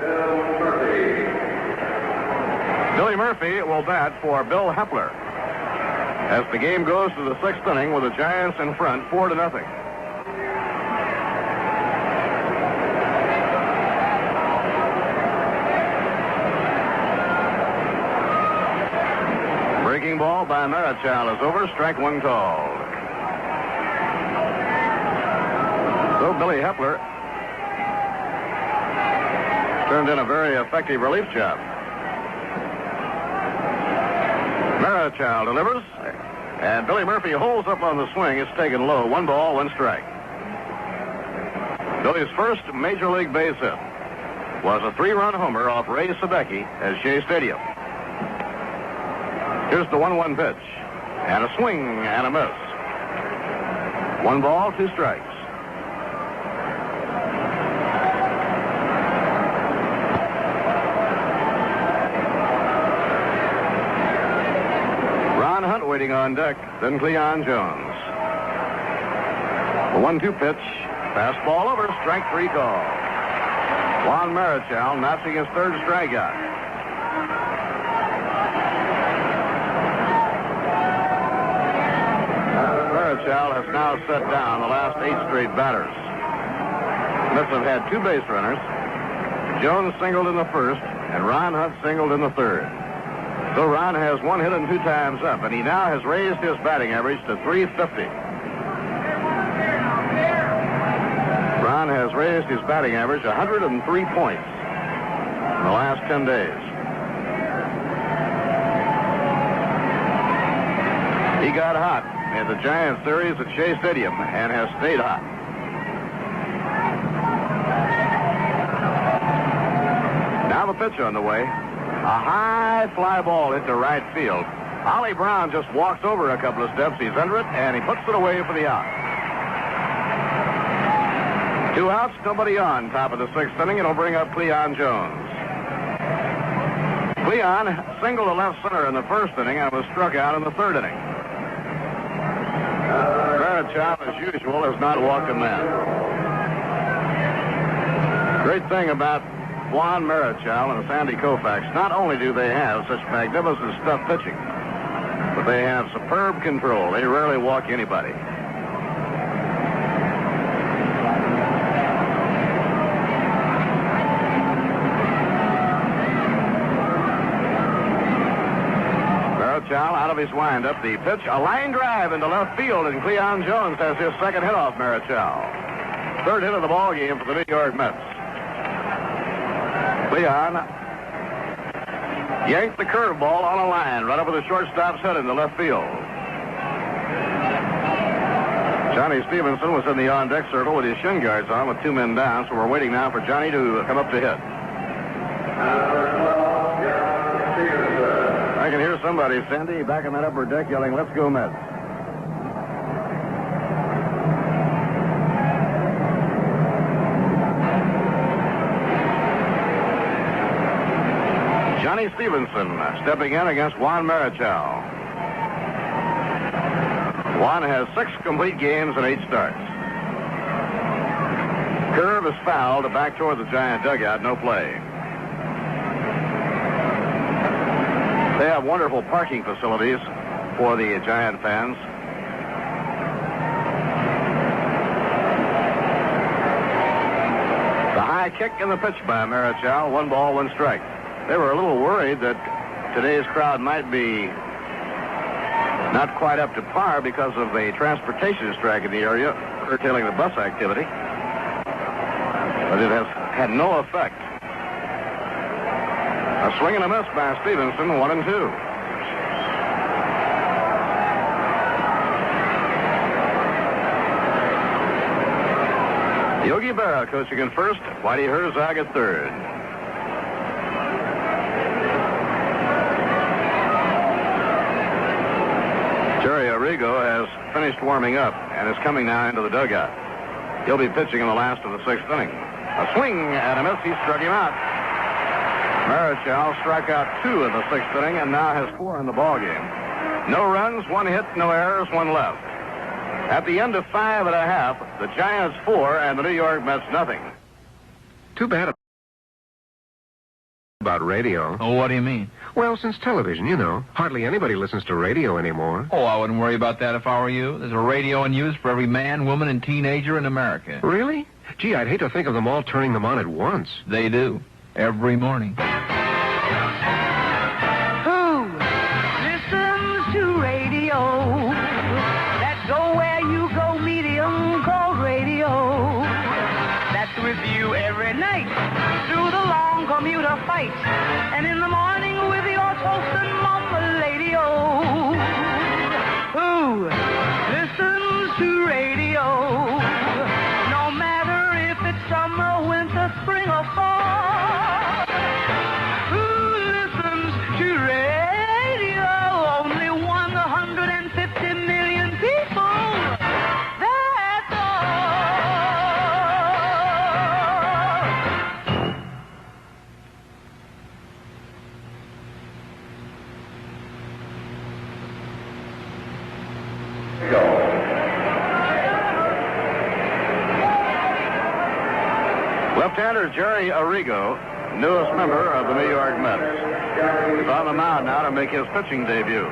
Speaker 1: Billy Murphy will bat for Bill Hepler as the game goes to the 6th inning with the Giants in front 4-0. Breaking ball by Marichal is over. Strike one called. So Billy Hepler turned in a very effective relief job. Marichal delivers, and Billy Murphy holds up on the swing. It's taken low. 1 ball, 1 strike. Billy's first major league base hit was a 3-run homer off Ray Sadecki at Shea Stadium. Here's the 1-1 pitch, and a swing and a miss. 1 ball, 2 strikes. Ron Hunt waiting on deck, then Cleon Jones. The 1-2 pitch, fastball over, strike 3 call. Juan Marichal notching his 3rd strikeout. Marichal has now set down the last 8 straight batters. Mets have had 2 base runners. Jones singled in the 1st, and Ron Hunt singled in the 3rd. So Ron has 1 hit and 2 times up, and he now has raised his batting average to .350. Ron has raised his batting average 103 points in the last 10 days. He got hot in the Giants series at Shea Stadium and has stayed hot. Now the pitch on the way. A high fly ball into right field. Ollie Brown just walks over a couple of steps. He's under it, and he puts it away for the out. 2 outs, nobody on. Top of the 6th inning. It'll bring up Cleon Jones. Cleon singled to left center in the 1st inning and was struck out in the 3rd inning. Marichal, as usual, has not walked a man. Great thing about Juan Marichal and Sandy Koufax, not only do they have such magnificent stuff pitching, but they have superb control. They rarely walk anybody. Marichal out of his windup. The pitch, a line drive into left field, and Cleon Jones has his 2nd hit off Marichal. 3rd hit of the ball game for the New York Mets. Cleon yanked the curveball on a line right over the shortstop's head in the left field. Johnny Stevenson was in the on-deck circle with his shin guards on with 2 men down, so we're waiting now for Johnny to come up to hit. I can hear somebody, Sandy, back on that upper deck yelling, "Let's go Mets." Johnny Stevenson stepping in against Juan Marichal. Juan has 6 complete games and 8 starts. Curve is fouled back toward the Giant dugout, no play. They have wonderful parking facilities for the Giant fans. The high kick and the pitch by Marichal. 1 ball, 1 strike. They were a little worried that today's crowd might be not quite up to par because of a transportation strike in the area, curtailing the bus activity. But it has had no effect. A swing and a miss by Stevenson, 1-2. Yogi Berra coaching in first, Whitey Herzog at third. Jerry Arrigo has finished warming up and is coming now into the dugout. He'll be pitching in the last of the 6th inning. A swing and a miss. He struck him out. Marichal struck out 2 in the 6th inning and now has 4 in the ballgame. No runs, 1 hit, no errors, 1 left. At the end of 5 1/2, the Giants 4 and the New York Mets nothing.
Speaker 7: Too bad about radio.
Speaker 8: Oh, what do you mean?
Speaker 7: Well, since television, you know, hardly anybody listens to radio anymore.
Speaker 8: Oh, I wouldn't worry about that if I were you. There's a radio in use for every man, woman, and teenager in America.
Speaker 7: Really? Gee, I'd hate to think of them all turning them on at once.
Speaker 8: They do. Every morning.
Speaker 9: Who listens to radio? That's go where you go, medium called radio. That's with you every night through the long commuter fight, and in the morning with your toast and mama lady-o. Who listens to radio? No matter if it's summer, winter, spring, or fall. Who listens to radio? Only 150 million people. That's all.
Speaker 1: Left-hander Jerry Arrigo, newest member of the New York Mets, is on the mound now to make his pitching debut.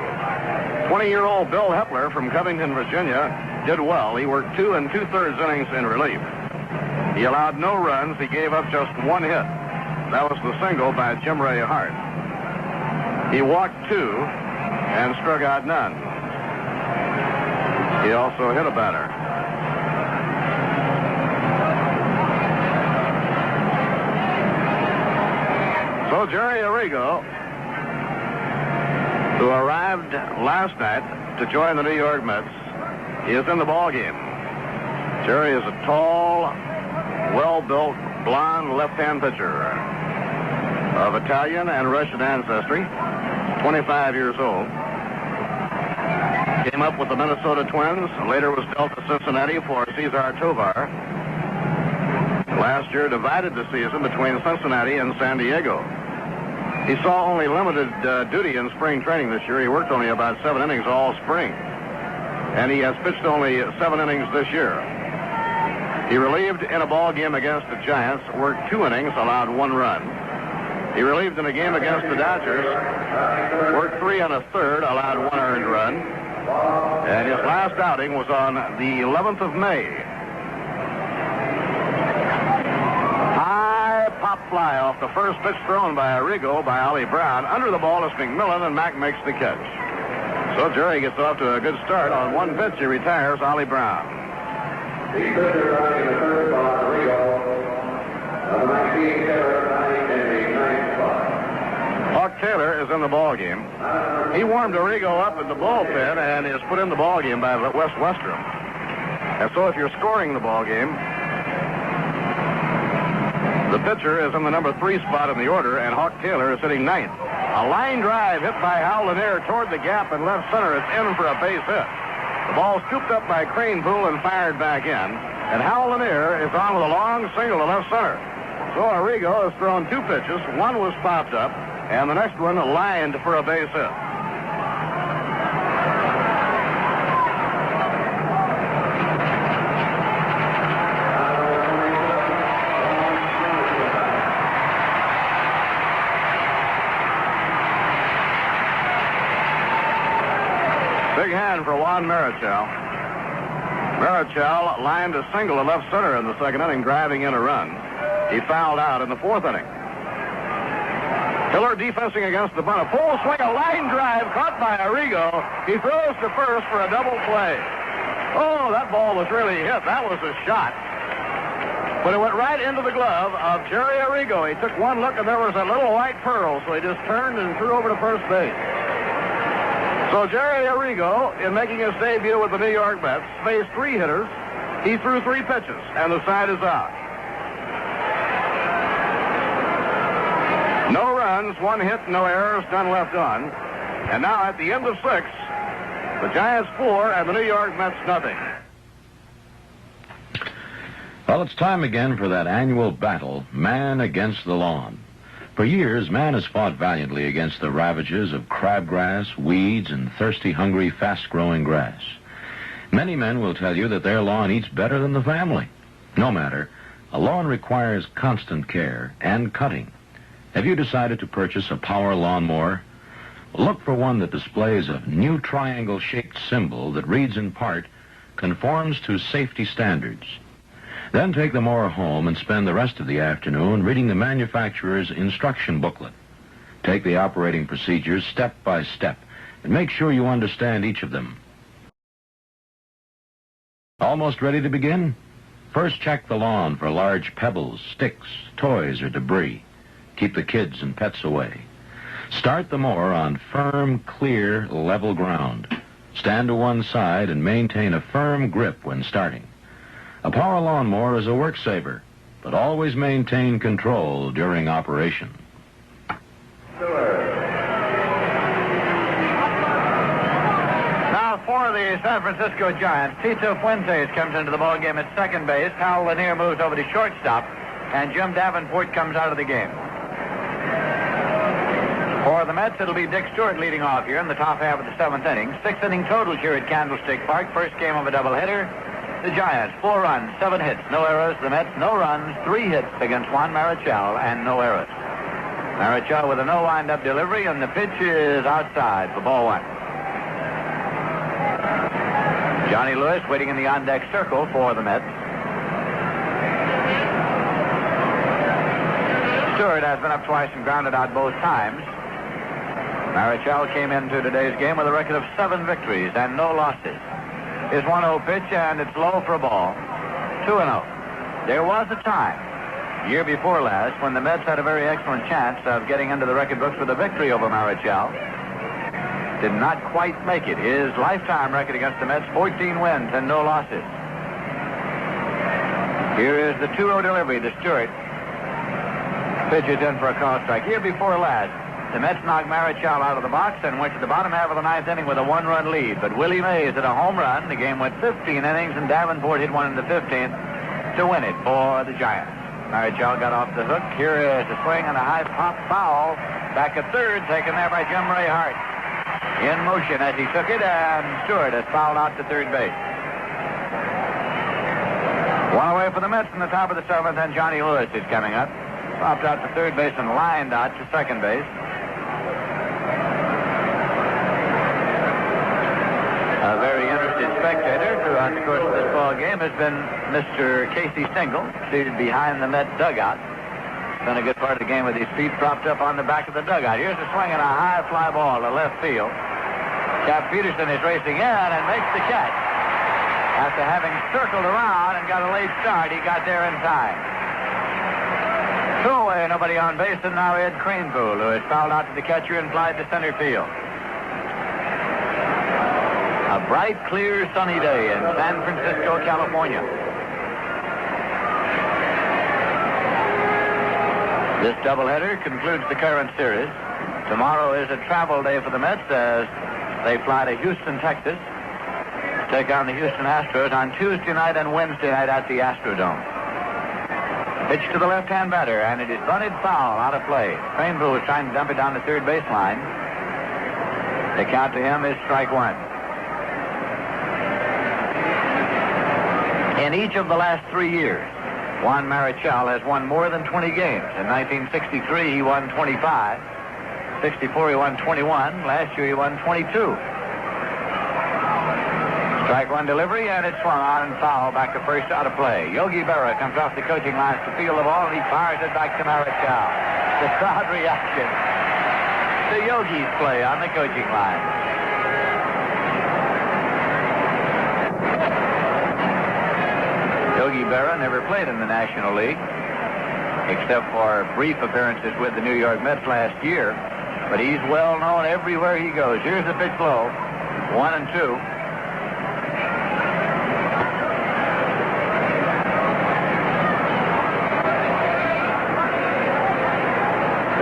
Speaker 1: 20-year-old Bill Hepler from Covington, Virginia, did well. He worked 2 2/3 innings in relief. He allowed no runs. He gave up just 1 hit. That was the single by Jim Ray Hart. He walked 2 and struck out none. He also hit a batter. So Jerry Arrigo, who arrived last night to join the New York Mets, he is in the ball game. Jerry is a tall, well-built, blonde left-hand pitcher of Italian and Russian ancestry, 25 years old. Came up with the Minnesota Twins, later was dealt to Cincinnati for Cesar Tovar. Last year divided the season between Cincinnati and San Diego. He saw only limited duty in spring training this year. He worked only about 7 innings all spring. And he has pitched only 7 innings this year. He relieved in a ball game against the Giants, worked 2 innings, allowed 1 run. He relieved in a game against the Dodgers, worked 3 1/3, allowed 1 earned run. And his last outing was on the 11th of May. High pop fly off the first pitch thrown by Arrigo by Ollie Brown. Under the ball is McMillan, and Mack makes the catch. So Jerry gets off to a good start. On 1 pitch, he retires Ollie Brown.
Speaker 6: The pitcher batting in the third spot, Arrigo, number 19 hitter, batting in the 9th spot.
Speaker 1: Hawk Taylor is in the ball game. He warmed Arrigo up in the bullpen and is put in the ball game by Wes Westrom. And so if you're scoring the ball game, the pitcher is in the number 3 spot in the order, and Hawk Taylor is hitting 9th. A line drive hit by Hal Lanier toward the gap in left center. It's in for a base hit. The ball scooped up by Cranepool and fired back in, and Hal Lanier is on with a long single to left center. So Arrigo has thrown 2 pitches. One was popped up, and the next one lined for a base hit. Big hand for Juan Marichal. Marichal lined a single to left center in the second inning, driving in a run. He fouled out in the 4th inning. Hiller defensing against the bunt. A full swing, a line drive caught by Arrigo. He throws to first for a double play. Oh, that ball was really hit. That was a shot. But it went right into the glove of Jerry Arrigo. He took one look, and there was a little white pearl, so he just turned and threw over to first base. So Jerry Arrigo, in making his debut with the New York Mets, faced 3 hitters. He threw 3 pitches, and the side is out. No runs, 1 hit, no errors, none left on. And now at the end of 6, the Giants 4 and the New York Mets nothing.
Speaker 2: Well, it's time again for that annual battle, man against the lawn. For years, man has fought valiantly against the ravages of crabgrass, weeds, and thirsty, hungry, fast-growing grass. Many men will tell you that their lawn eats better than the family. No matter. A lawn requires constant care and cutting. Have you decided to purchase a power lawnmower? Look for one that displays a new triangle-shaped symbol that reads in part, conforms to safety standards. Then take the mower home and spend the rest of the afternoon reading the manufacturer's instruction booklet. Take the operating procedures step by step and make sure you understand each of them. Almost ready to begin? First, check the lawn for large pebbles, sticks, toys, or debris. Keep the kids and pets away. Start the mower on firm, clear, level ground. Stand to one side and maintain a firm grip when starting. A power lawnmower is a work saver, but always maintain control during operation.
Speaker 10: Now for the San Francisco Giants, Tito Fuentes comes into the ballgame at second base. Hal Lanier moves over to shortstop, and Jim Davenport comes out of the game. For the Mets, it'll be Dick Stewart leading off here in the top half of the seventh inning. 6 inning total here at Candlestick Park. First game of a doubleheader. The Giants, 4 runs, 7 hits, no errors. The Mets, no runs, 3 hits against Juan Marichal, and no errors. Marichal with a no wind-up delivery, and the pitch is outside for ball 1. Johnny Lewis waiting in the on-deck circle for the Mets. Stewart has been up twice and grounded out both times. Marichal came into today's game with a record of 7 victories and no losses. His 1-0 pitch, and it's low for a ball. 2-0. There was a time, year before last, when the Mets had a very excellent chance of getting into the record books with a victory over Marichal. Did not quite make it. His lifetime record against the Mets, 14 wins and no losses. Here is the 2-0 delivery to Stewart. Pitch is in for a call strike. Year before last, the Mets knocked Marichal out of the box and went to the bottom half of the ninth inning with a 1-run lead. But Willie Mays hit a home run. The game went 15 innings, and Davenport hit one in the 15th to win it for the Giants. Marichal got off the hook. Here is a swing and a high pop foul. Back at third, taken there by Jim Ray Hart. In motion as he took it, and Stewart has fouled out to third base. One away for the Mets in the top of the seventh, and Johnny Lewis is coming up. Popped out to third base and lined out to second base. A very interested spectator throughout the course of this ball game has been Mr. Casey Stengel, seated behind the Met dugout. Spent a good part of the game with his feet propped up on the back of the dugout. Here's a swing and a high fly ball to left field. Cap Peterson is racing in and makes the catch. After having circled around and got a late start, he got there in time. 2 away, nobody on base, and now Ed Cranepool, who has fouled out to the catcher and flied to center field. A bright, clear, sunny day in San Francisco, California. This doubleheader concludes the current series. Tomorrow is a travel day for the Mets as they fly to Houston, Texas, to take on the Houston Astros on Tuesday night and Wednesday night at the Astrodome. Pitch to the left-hand batter, and it is bunted foul, out of play. Cranepool is trying to dump it down the third baseline. The count to him is strike 1. In each of the last 3 years, Juan Marichal has won more than 20 games. In 1963, he won 25. 64, he won 21. Last year, he won 22. Strike 1 delivery, and it's swung on and foul back to first, out of play. Yogi Berra comes off the coaching lines to field the ball, and he fires it back to Marichal. The crowd reaction to Yogi's play on the coaching line. Yogi Berra never played in the National League, except for brief appearances with the New York Mets last year. But he's well known everywhere he goes. Here's the pitch low. 1-2.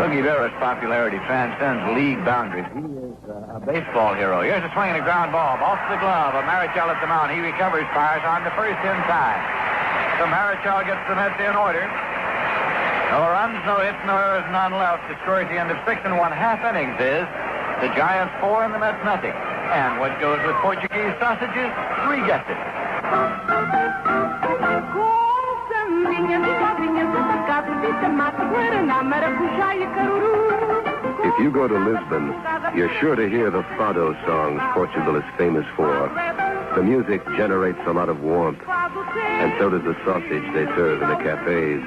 Speaker 10: Yogi Berra's popularity transcends league boundaries. He is a baseball hero. Here's a swing and a ground ball. Off the glove of Marichal at the mound. He recovers, fires on the first in time. So Marichal gets the Mets in order. No runs, no hits, no errors, none left. The score at the end of 6 1/2 innings is the Giants 4 and the Mets nothing. And what goes with Portuguese sausages? 3 guesses.
Speaker 6: If you go to Lisbon, you're sure to hear the fado songs Portugal is famous for. The music generates a lot of warmth, and so does the sausage they serve in the cafes.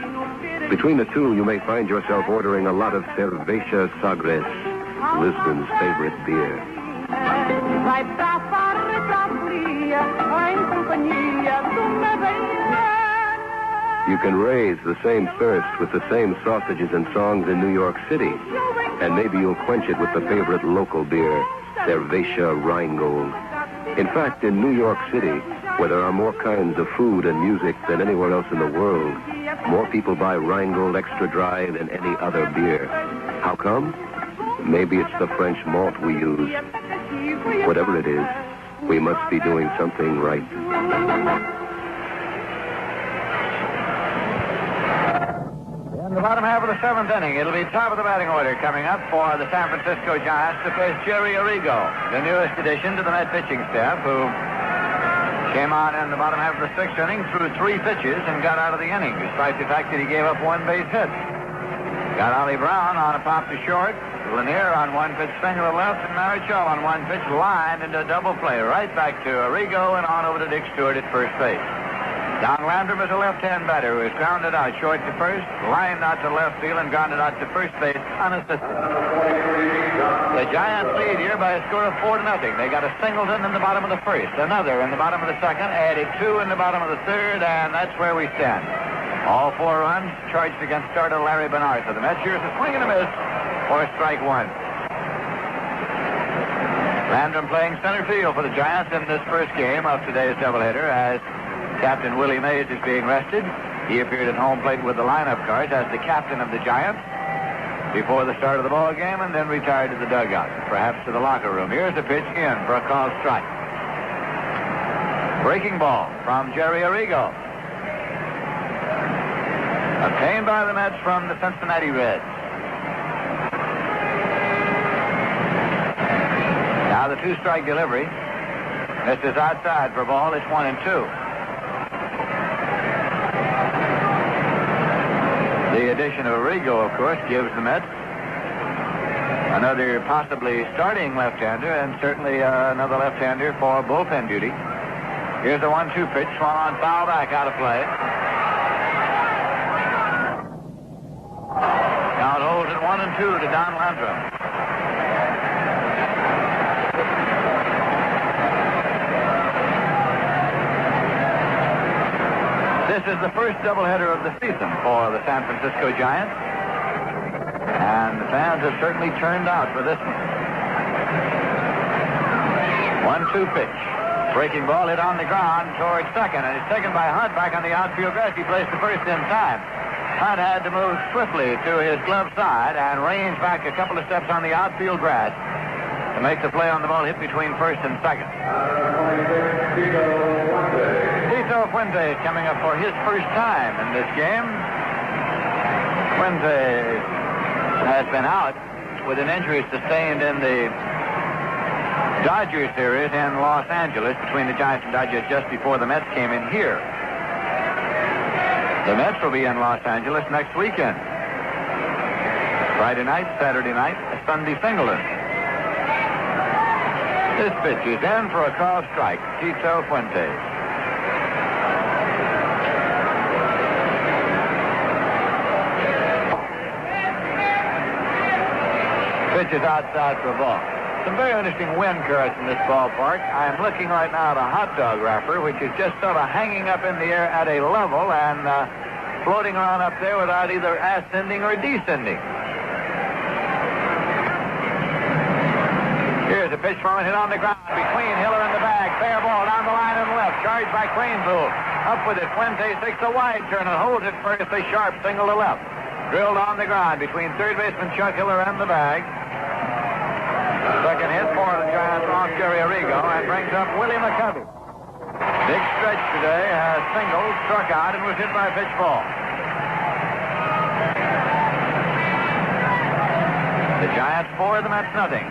Speaker 6: Between the two, you may find yourself ordering a lot of Cerveja Sagres, Lisbon's favorite beer. You can raise the same thirst with the same sausages and songs in New York City, and maybe you'll quench it with the favorite local beer, Cerveja Rheingold. In fact, in New York City, where there are more kinds of food and music than anywhere else in the world, more people buy Rheingold Extra Dry than any other beer. How come? Maybe it's the French malt we use. Whatever it is, we must be doing something right.
Speaker 10: In the bottom half of the 7th inning, it'll be top of the batting order coming up for the San Francisco Giants to face Jerry Arrigo, the newest addition to the Met pitching staff, who came on in the bottom half of the 6th inning, threw 3 pitches, and got out of the inning, despite the fact that he gave up 1 base hit. Got Ollie Brown on a pop to short, Lanier on 1 pitch single to left, and Marichal on 1 pitch lined into a double play right back to Arrigo and on over to Dick Stewart at first base. Don Landrum is a left-hand batter who is grounded out short to first, lined out to left field, and grounded out to first base unassisted. The Giants lead here by a score of 4-0. They got a singleton in the bottom of the first, another in the bottom of the second, added 2 in the bottom of the third, and that's where we stand. All 4 runs charged against starter Larry Bernard. So the Mets here's a swing and a miss for strike 1. Landrum playing center field for the Giants in this first game of today's doubleheader as Captain Willie Mays is being rested. He appeared at home plate with the lineup cards as the captain of the Giants before the start of the ball game and then retired to the dugout, perhaps to the locker room. Here's the pitch in for a called strike. Breaking ball from Jerry Arrigo. Obtained by the Mets from the Cincinnati Reds. Now the 2-strike delivery. This is outside for ball. It's 1-2. The addition of Arrigo, of course, gives the Mets another possibly starting left-hander and certainly another left-hander for bullpen duty. Here's the 1-2 pitch, swung on foul back, out of play. Now it holds at 1-2 to Don Landrum. This is the first doubleheader of the season for the San Francisco Giants. And the fans have certainly turned out for this one. 1-2 pitch. Breaking ball hit on the ground towards second, and it's taken by Hunt back on the outfield grass. He placed the first in time. Hunt had to move swiftly to his glove side and range back a couple of steps on the outfield grass to make the play on the ball hit between first and second. Tito Fuentes coming up for his first time in this game. Fuentes has been out with an injury sustained in the Dodgers series in Los Angeles between the Giants and Dodgers just before the Mets came in here. The Mets will be in Los Angeles next weekend. Friday night, Saturday night, Sunday singleton. This pitch is in for a called strike. Tito Fuentes. Pitch is outside for a ball. Some very interesting wind currents in this ballpark. I am looking right now at a hot dog wrapper, which is just sort of hanging up in the air at a level and floating around up there without either ascending or descending. Here's a pitch from it, hit on the ground between Hiller and the bag. Fair ball down the line and left. Charged by Cranesville. Up with it. Fuentes takes a wide turn and holds it first. A sharp single to left. Drilled on the ground between third baseman Chuck Hiller and the bag. Second hit for the Giants off Jerry Arrigo and brings up Willie McCovey. Big stretch today has singled, struck out, and was hit by a pitch ball. The Giants 4, the Mets nothing.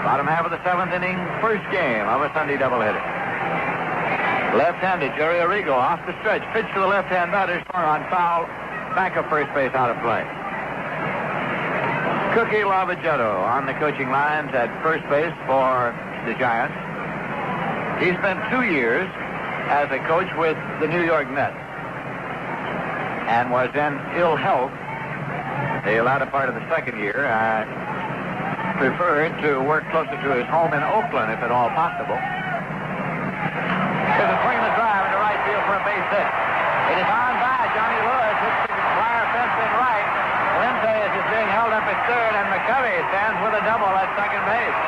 Speaker 10: Bottom half of the seventh inning, first game of a Sunday doubleheader. Left-handed, Jerry Arrigo off the stretch. Pitch to the left-hand batter, swung on foul. Back of first base, out of play. Cookie Lavagetto on the coaching lines at first base for the Giants. He spent 2 years as a coach with the New York Mets and was in ill health the latter part of the second year. Preferred to work closer to his home in Oakland, if at all possible. There's a swing and a drive into right field for a base hit. It is on by Johnny Lewis. Hits the wire fence in right. Fuentes is being held up at third, and McCovey stands with a double at second base.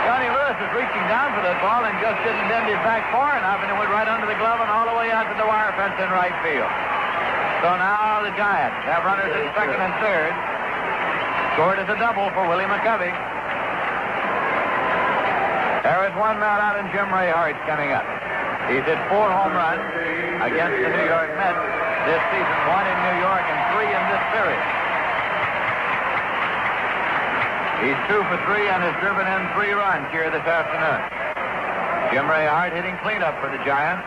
Speaker 10: Johnny Lewis is reaching down for that ball and just didn't bend his back far enough, and it went right under the glove and all the way out to the wire fence in right field. So now the Giants have runners at second and third. Scored as a double for Willie McCovey. There is one man out, and Jim Ray Hart's coming up. He's hit 4 home runs against the New York Mets this season, 1 in New York and 3 in this series. He's 2 for 3 and has driven in 3 runs here this afternoon. Jim Ray Hart hitting cleanup for the Giants.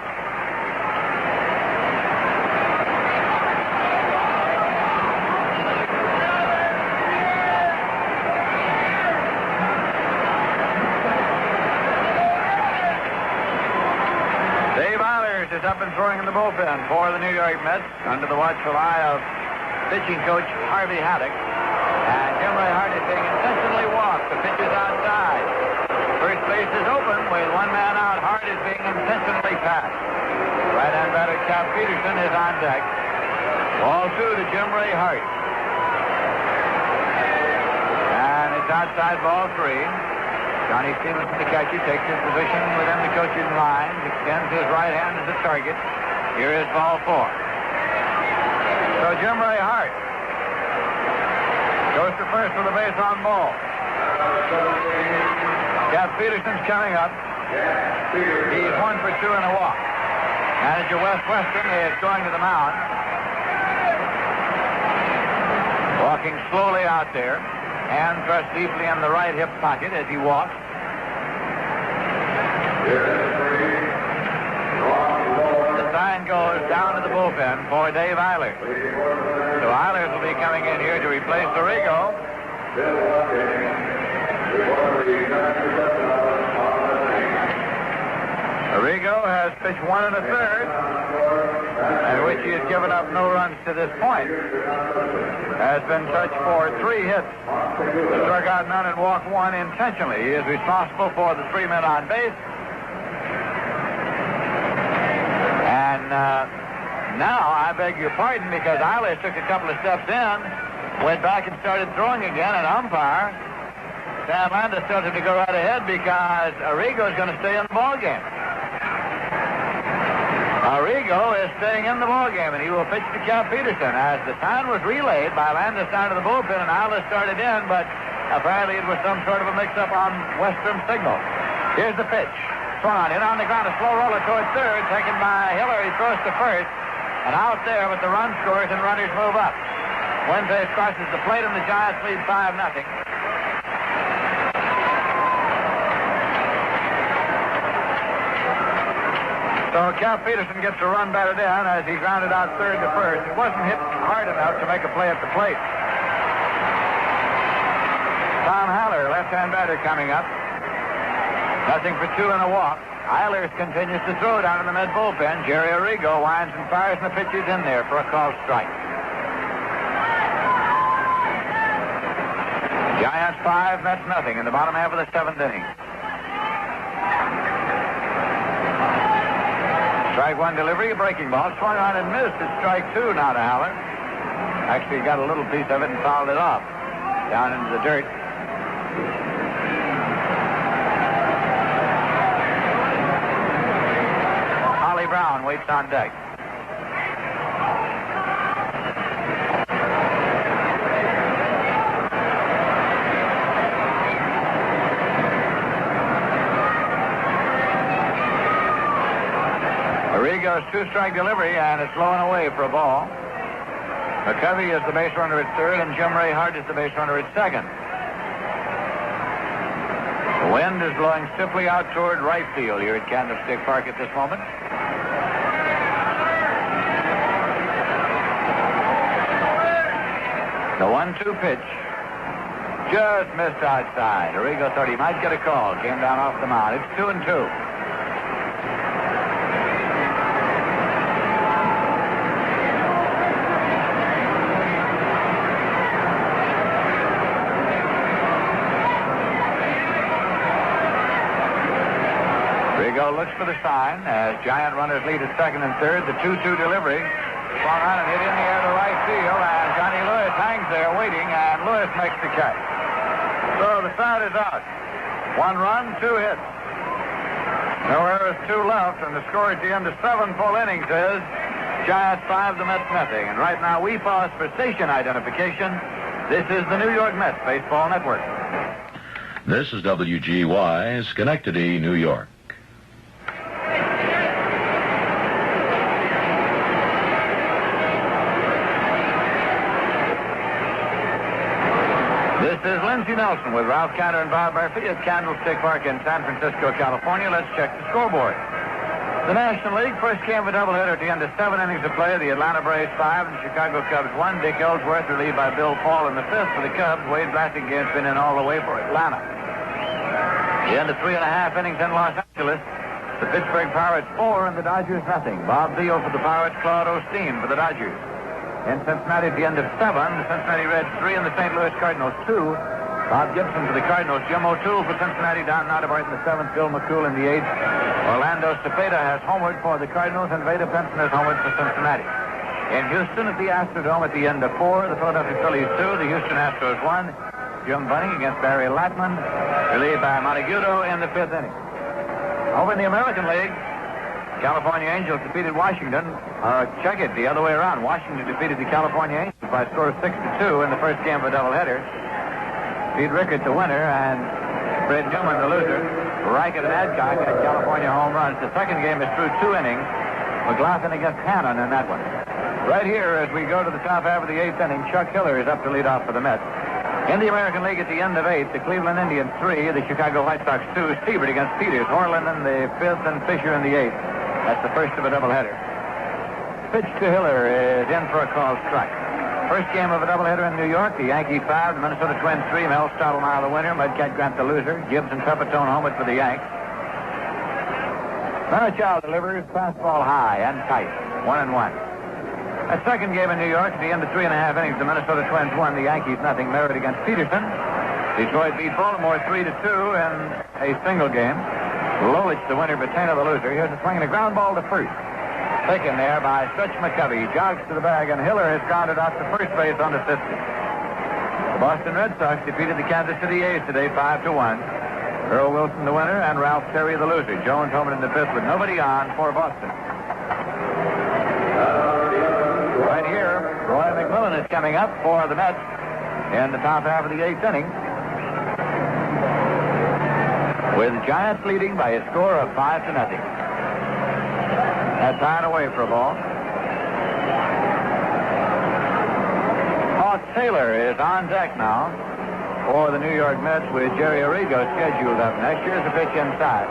Speaker 10: Is up and throwing in the bullpen for the New York Mets under the watchful eye of pitching coach Harvey Haddock. And Jim Ray Hart is being intentionally walked. The pitch is outside. First base is open with 1 man out. Hart is being intentionally passed. Right-hand batter Cap Peterson is on deck. Ball 2 to Jim Ray Hart. And it's outside ball 3. Johnny Stevenson, the catcher, takes his position within the coach's lines, extends his right hand as a target. Here is ball 4. So Jim Ray Hart goes to first with a base on ball. Cap Peterson's coming up. He's 1 for 2 in a walk. Manager Wes Weston is going to the mound. Walking slowly out there. Hand thrust deeply in the right hip pocket as he walks. The sign goes down to the bullpen for Dave Eilers. So Eilers will be coming in here to replace Arrigo. Arrigo has pitched 1 1/3, at which he has given up no runs to this point. Has been touched for 3 hits. Struck out none and walked 1 intentionally. He is responsible for the 3 men on base. And now I beg your pardon, because Eilers took a couple of steps in, went back and started throwing again, and umpire Sam Landis tells him to go right ahead because Arrigo is going to stay in the ballgame. Arrigo is staying in the ballgame, and he will pitch to Cap Peterson as the sign was relayed by Landis down to the bullpen, and Eilers started in, but apparently it was some sort of a mix-up on Western's signal. Here's the pitch. Swung on in on the ground, a slow roller toward third, taken by Hiller. He throws to first, and out there, but the run scores and runners move up. Fuentes crosses the plate, and the Giants lead 5-0. So Cap Peterson gets a run batted in as he grounded out third to first. It wasn't hit hard enough to make a play at the plate. Tom Haller, left-hand batter, coming up. Nothing for 2 and a walk. Eilers continues to throw down in the mid bullpen. Jerry Arrigo winds and fires, and the pitch is in there for a called strike. Giants 5, Mets nothing in the bottom half of the 7th inning. Strike 1 delivery, a breaking ball. Swung on and missed. It's strike 2 now to Haller. Actually got a little piece of it and fouled it off down into the dirt. Holly Brown waits on deck. Arrigo's 2-strike delivery, and it's blowing away for a ball. McCovey is the base runner at third, and Jim Ray Hart is the base runner at second. The wind is blowing stiffly out toward right field here at Candlestick Park at this moment. The 1-2 pitch just missed outside. Arrigo thought he might get a call. Came down off the mound. It's 2-2. Arrigo looks for the sign as Giant runners lead at second and third. The 2-2 delivery. Swung on and hit in the air to right field, and Johnny Lewis hangs there waiting, and Lewis makes the catch. So the side is out. 1 run, 2 hits. No errors, 2 left, and the score at the end of 7 full innings is Giants 5, the Mets nothing. And right now we pause for station identification. This is the New York Mets Baseball Network.
Speaker 2: This is WGY, Schenectady, New York.
Speaker 10: This is Lindsey Nelson with Ralph Kiner and Bob Murphy at Candlestick Park in San Francisco, California. Let's check the scoreboard. The National League first game of a doubleheader at the end of 7 innings of play. The Atlanta Braves 5 and the Chicago Cubs 1. Dick Ellsworth relieved by Bill Paul in the 5th for the Cubs. Wade Blattingham's been in all the way for Atlanta. The end of 3.5 innings in Los Angeles. The Pittsburgh Pirates 4 and the Dodgers nothing. Bob Beal for the Pirates, Claude Osteen for the Dodgers. In Cincinnati at the end of 7, the Cincinnati Reds 3 and the St. Louis Cardinals 2. Bob Gibson for the Cardinals, Jim O'Toole for Cincinnati, Don Nottebart in the 7th, Bill McCool in the 8th. Orlando Cepeda has homered for the Cardinals, and Veda Pinson has homered for Cincinnati. In Houston at the Astrodome at the end of 4, the Philadelphia Phillies 2, the Houston Astros 1. Jim Bunning against Barry Lattman, relieved by Montegudo in the 5th inning. Over in the American League, California Angels defeated Washington. Check it the other way around. Washington defeated the California Angels by a score of 6-2 in the first game of a doubleheader. Pete Ricketts the winner and Fred Newman the loser. Reichert and Adcock had California home runs. The second game is through 2 innings. McLaughlin against Hannon in that one. Right here, as we go to the top half of the 8th inning, Chuck Hiller is up to lead off for the Mets. In the American League at the end of 8, the Cleveland Indians 3, the Chicago White Sox 2, Siebert against Peters, Orland in the 5th, and Fisher in the 8th. That's the first of a doubleheader. Pitch to Hiller is in for a called strike. First game of a doubleheader in New York, the Yankees 5, the Minnesota Twins 3, Mel Stottlemyre the winner, Mudcat Grant the loser, Gibbs and Pepitone homered for the Yanks. Marichal delivers fastball high and tight, 1-1. A second game in New York, at the end of 3.5 innings, the Minnesota Twins won, the Yankees nothing, Merritt against Peterson. Detroit beat Baltimore 3-2 in a single game. Lolich the winner, Batena the loser. Here's a swing and a ground ball to first. Taken there by Stretch McCovey. He jogs to the bag, and Hiller has grounded out to first base on the 50. The Boston Red Sox defeated the Kansas City A's today 5-1. Earl Wilson the winner, and Ralph Terry the loser. Jones homered in the 5th with nobody on for Boston. Right here, Roy McMillan is coming up for the Mets in the top half of the 8th inning, with the Giants leading by a score of 5-0. That's high and away for a ball. Hawk Taylor is on deck now for the New York Mets, with Jerry Arrigo scheduled up next. Here's a pitch inside.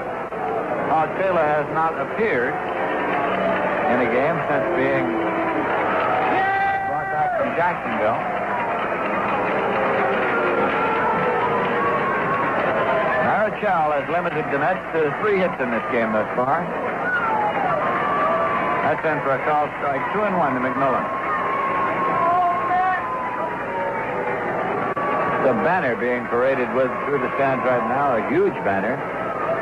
Speaker 10: Hawk Taylor has not appeared in a game since being brought back from Jacksonville. Marichal has limited the Mets to 3 hits in this game thus far. That's in for a call strike, 2-1 to McMillan. The banner being paraded through the stands right now, a huge banner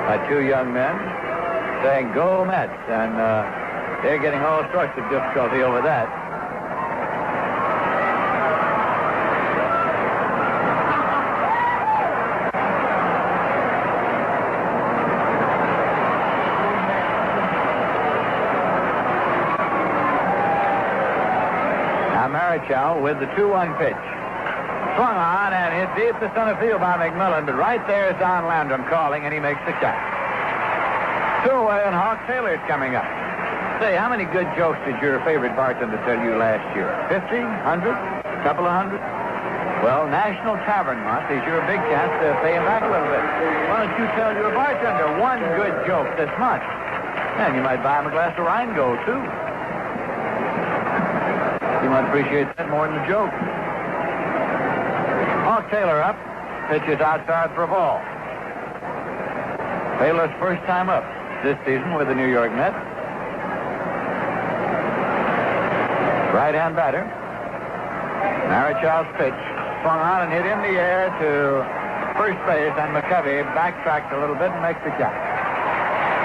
Speaker 10: by 2 young men saying "Go Mets," and they're getting all sorts of difficulty over that. Marichal with the 2-1 pitch. Swung on and hit deep to center field by McMillan, but right there is Don Landrum calling, and he makes the catch. 2 away, and Hawk Taylor's coming up. Say, how many good jokes did your favorite bartender tell you last year? 50? 100? A couple of hundred? Well, National Tavern Month is your big chance to pay him back a little bit. Why don't you tell your bartender one good joke this month? And you might buy him a glass of Rheingold, too. You might appreciate that more than the joke. Hawk Taylor up. Pitches outside for a ball. Taylor's first time up this season with the New York Mets. Right-hand batter. Marichau's pitch swung on and hit in the air to first base, and McCovey backtracked a little bit and makes the catch.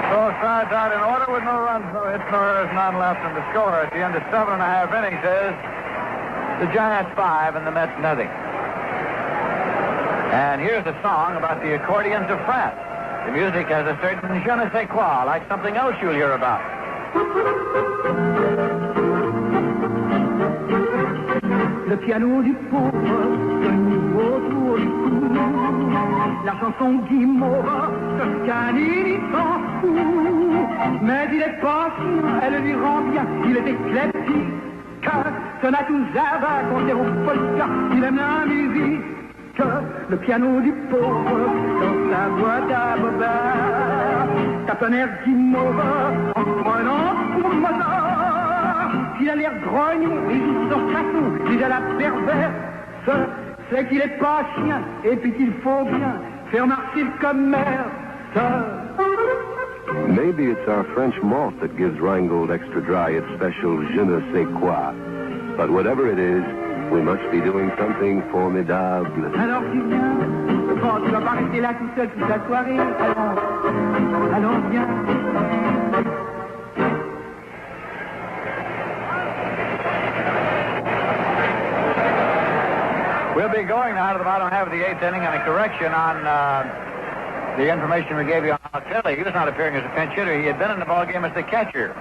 Speaker 10: So strides out in order with no runs, no hits, no errors, none left, and the score at the end of 7.5 innings is the Giants 5 and the Mets nothing. And here's a song about the accordions of France. The music has a certain je ne sais quoi, like something else you'll hear about.
Speaker 9: Le piano du pauvre se noue autour du cou. La chanson Guimauve, Toscanini s'en fout. Mais il est patient, elle lui rend bien, il est éclectique. Sonate ou java, concert ou polka, il aime la musique. Le piano du pauvre dans sa boîte à Bobert tape un air Guimauve en prenant pour Mozart. Il a l'air grognon et joue son façon déjà la perverse. C'est qu'il est pas chien et puis qu'il faut bien faire marcher le commerce.
Speaker 6: Maybe it's our French malt that gives Rheingold Extra Dry its special je ne sais quoi. But whatever it is, we must be doing something formidable.
Speaker 9: Alors tu viens, bon, tu vas pas rester là tout seul toute la soirée. Allons, viens.
Speaker 10: We'll be going now to the bottom half of the 8th inning, and a correction on the information we gave you on Hawk Taylor. He was not appearing as a pinch hitter. He had been in the ballgame as the catcher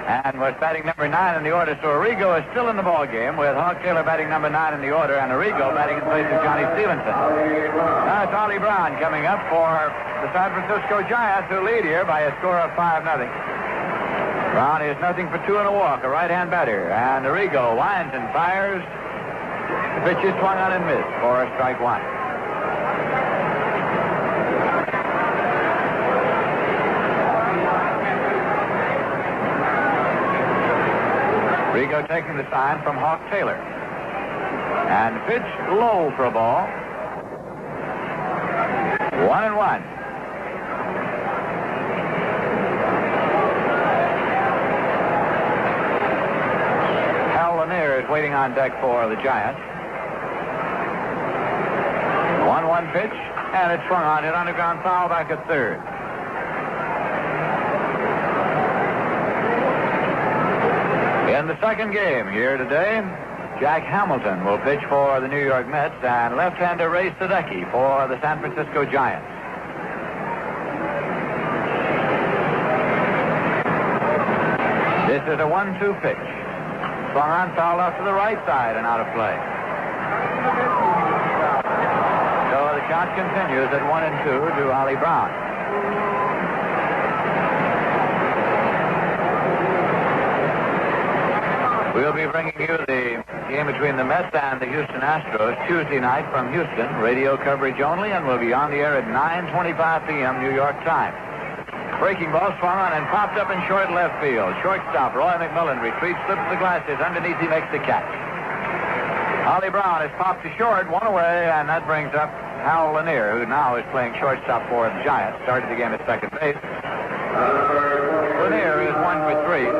Speaker 10: and was batting number 9 in the order. So Arrigo is still in the ballgame with Hawk Taylor batting number 9 in the order and Arrigo batting in place of Johnny Stevenson. Now it's Ollie Brown coming up for the San Francisco Giants, who lead here by a score of 5-0. Brown is nothing for 2 and a walk, a right-hand batter. And Arrigo winds and fires. The pitch is swung on and missed for strike 1. Rigo taking the sign from Hawk Taylor. And pitch low for a ball. 1-1. Hal Lanier is waiting on deck for the Giants. 1-1 pitch, and it's swung on, hit on the ground foul back at third. In the second game here today, Jack Hamilton will pitch for the New York Mets, and left-hander Ray Sadecki for the San Francisco Giants. This is a 1-2 pitch. Swung on, foul off to the right side and out of play. So the count continues at 1-2 to Ollie Brown. We'll be bringing you the game between the Mets and the Houston Astros Tuesday night from Houston. Radio coverage only, and we'll be on the air at 9:25 p.m. New York time. Breaking ball swung on and popped up in short left field. Shortstop Roy McMillan retreats, slips the glasses. Underneath, he makes the catch. Ollie Brown is popped to short, one away, and that brings up Hal Lanier, who now is playing shortstop for the Giants. Started the game at second base. Lanier is 1 for 3.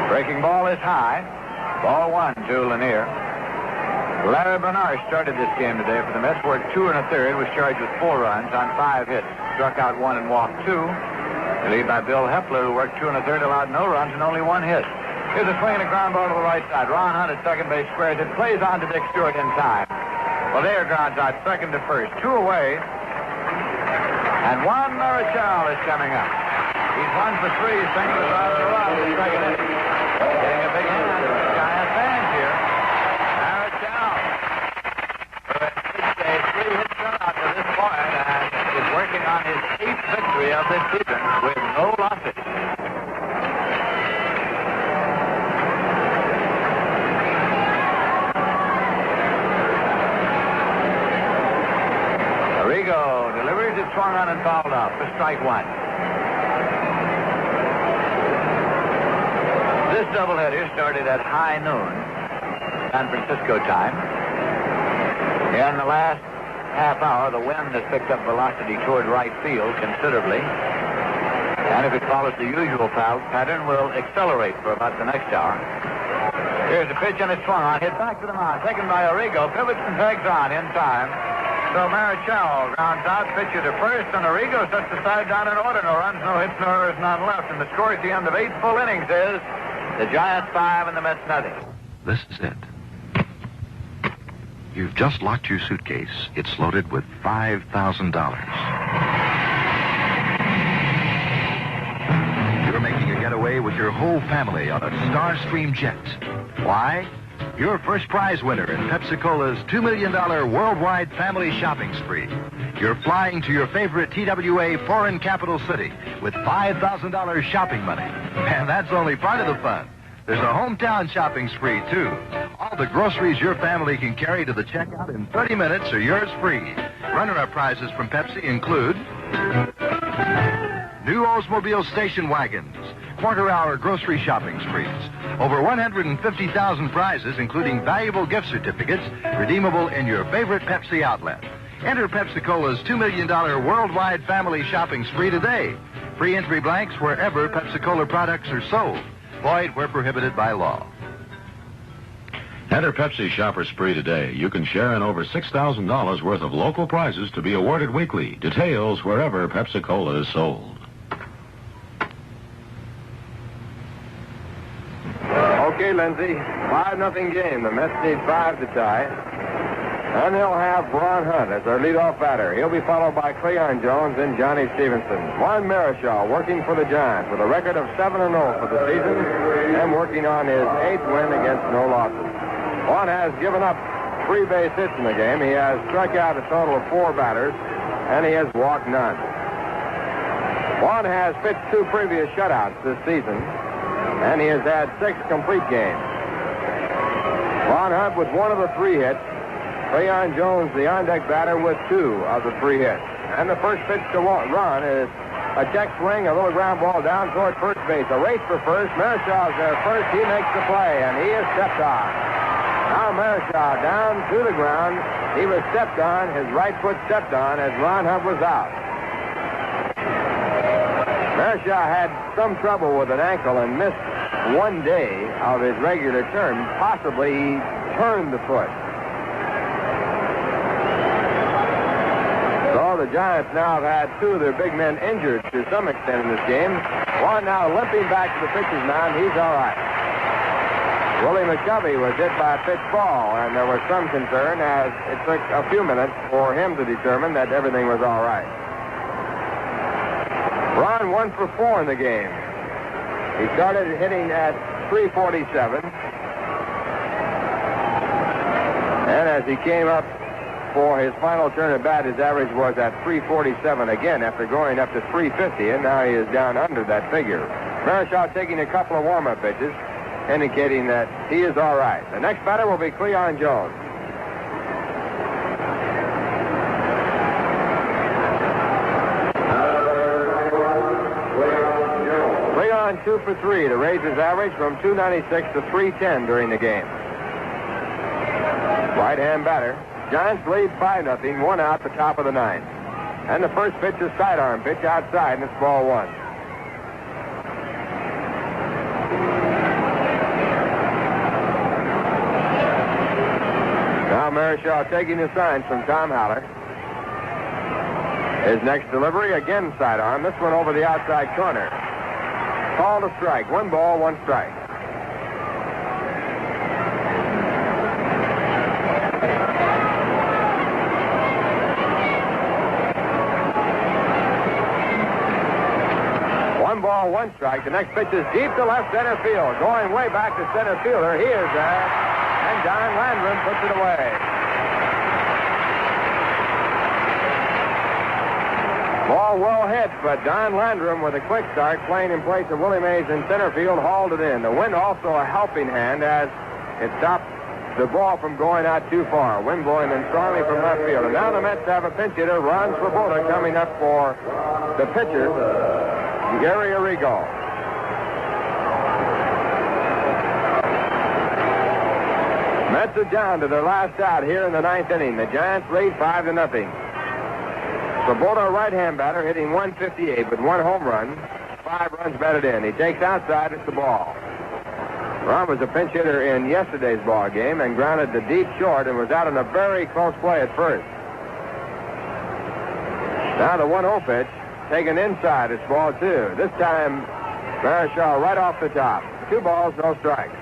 Speaker 10: Breaking ball is high. Ball 1 to Lanier. Larry Bernard started this game today for the Mets. Worked 2 1/3, was charged with 4 runs on 5 hits. Struck out 1 and walked 2. The lead by Bill Hepler, who worked 2 1/3, allowed no runs and only 1 hit. Here's a swing and a ground ball to the right side. Ron Hunt at second base squares it. Plays on to Dick Stewart in time. Well, there grounds out second to first. 2 away. And Juan Marichal is coming up. He's 1 for 3. Single is out of the run in the second inning. Getting a big hand from the Giant fans here. Marichal, who at this stage victory of this season with no losses. Arrigo delivers it, swung on and fouled off for strike one. This doubleheader started at high noon, San Francisco time. In the last half hour, the wind has picked up velocity toward right field considerably. And if it follows the usual pattern, will accelerate for about the next hour. Here's a pitch and it's swung on, hit back to the mound, taken by Arrigo, pivots and pegs on in time. So Marichal grounds out, pitcher to first, and Arrigo sets the side down in order. No runs, no hits, no errors, none left. And the score at the end of 8 full innings is the Giants 5 and the Mets nothing.
Speaker 11: This is it. You've just locked your suitcase. It's loaded with $5,000. You're making a getaway with your whole family on a Starstream jet. Why? You're first prize winner in Pepsi-Cola's $2 million worldwide family shopping spree. You're flying to your favorite TWA foreign capital city with $5,000 shopping money. And that's only part of the fun. There's a hometown shopping spree, too. All the groceries your family can carry to the checkout in 30 minutes are yours free. Runner-up prizes from Pepsi include new Oldsmobile station wagons, quarter-hour grocery shopping sprees, over 150,000 prizes, including valuable gift certificates redeemable in your favorite Pepsi outlet. Enter Pepsi-Cola's $2 million worldwide family shopping spree today. Free entry blanks wherever Pepsi-Cola products are sold. Void where prohibited by law.
Speaker 2: Enter Pepsi Shopper Spree today. You can share in over $6,000 worth of local prizes to be awarded weekly. Details wherever Pepsi-Cola is sold.
Speaker 4: Okay, Lindsay, 5-0 game. The Mets need 5 to tie. And they'll have Ron Hunt as their leadoff batter. He'll be followed by Cleon Jones and Johnny Stevenson. Juan Marichal working for the Giants with a record of 7-0 for the season and working on his 8th win against no losses. Juan has given up 3 base hits in the game. He has struck out a total of 4 batters, and he has walked none. Juan has pitched 2 previous shutouts this season, and he has had 6 complete games. Ron Hunt with 1 of the 3 hits. Cleon Jones, the on-deck batter, with 2 of the 3 hits. And the first pitch to Ron is a check swing, a little ground ball down toward first base. A race for first. Marichal's there first. He makes the play, and he is stepped on. Now Marichal down to the ground. He was stepped on. His right foot stepped on as Ron Hunt was out. Marichal had some trouble with an ankle and missed 1 day of his regular term. Possibly he turned the foot. So the Giants now have had 2 of their big men injured to some extent in this game. One now limping back to the pitcher's mound. He's all right. Willie McCovey was hit by a pitch ball, and there was some concern as it took a few minutes for him to determine that everything was all right. Ron 1 for 4 in the game. He started hitting at .347. And as he came up for his final turn at bat, his average was at .347 again after going up to .350, and now he is down under that figure. Marichal taking a couple of warm-up pitches, indicating that he is all right. The next batter will be Cleon Jones. Cleon 2 for 3 to raise his average from .296 to .310 during the game. Right-hand batter. Giants lead 5-0, 1 out the top of the 9th. And the first pitch is sidearm pitch outside, and it's ball 1. Now Marichal taking the signs from Tom Haller. His next delivery, again sidearm. This one over the outside corner. Called a strike. 1 ball, 1 strike. Ball, 1 strike. The next pitch is deep to left center field. Going way back to center fielder. He is there. And Don Landrum puts it away. Ball well hit, but Don Landrum with a quick start playing in place of Willie Mays in center field hauled it in. The wind also a helping hand as it stopped the ball from going out too far. Wind blowing in strongly from left field. And now the Mets have a pinch hitter, Ron Swoboda, coming up for the pitcher, Gary Arrigo. Mets are down to their last out here in the ninth inning. The Giants lead 5-0. Swoboda, right-hand batter, hitting 158 with 1 home run, 5 runs batted in. He takes outside, it's the ball. Ron was a pinch hitter in yesterday's ball game and grounded the deep short and was out in a very close play at first. Now the 1-0 pitch, taken inside, it's ball 2. This time, Marichal right off the top. 2 balls, no strikes.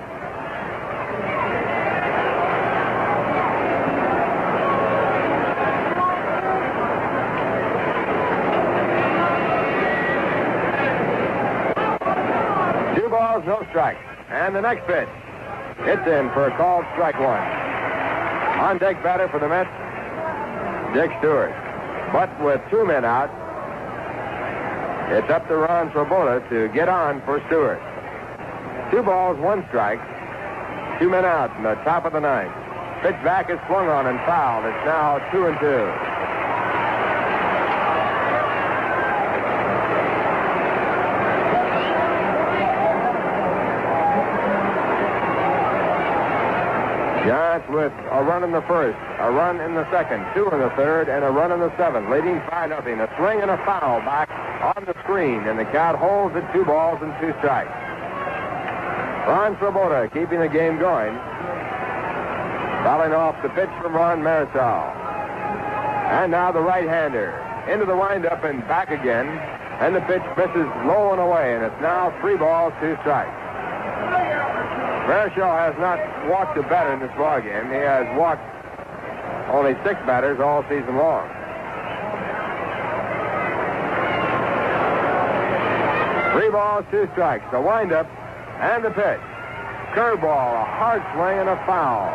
Speaker 4: No strikes. And the next pitch. It's in for a called strike 1. On deck batter for the Mets, Dick Stewart. But with 2 men out, it's up to Ron Swoboda to get on for Stewart. 2 balls, 1 strike. 2 men out in the top of the ninth. Pitch back is swung on and fouled. It's now 2-2. Giants with a run in the first, a run in the second, 2 in the third, and a run in the seventh, leading 5-0. A swing and a foul back on the screen, and the count holds at 2 balls and 2 strikes. Ron Swoboda keeping the game going, fouling off the pitch from Ron Marichal. And now the right-hander into the windup and back again, and the pitch misses low and away, and it's now 3 balls, 2 strikes. Marichal has not walked a batter in this ballgame. He has walked only 6 batters all season long. Three balls, 2 strikes. The windup and the pitch. Curveball, a hard swing, and a foul.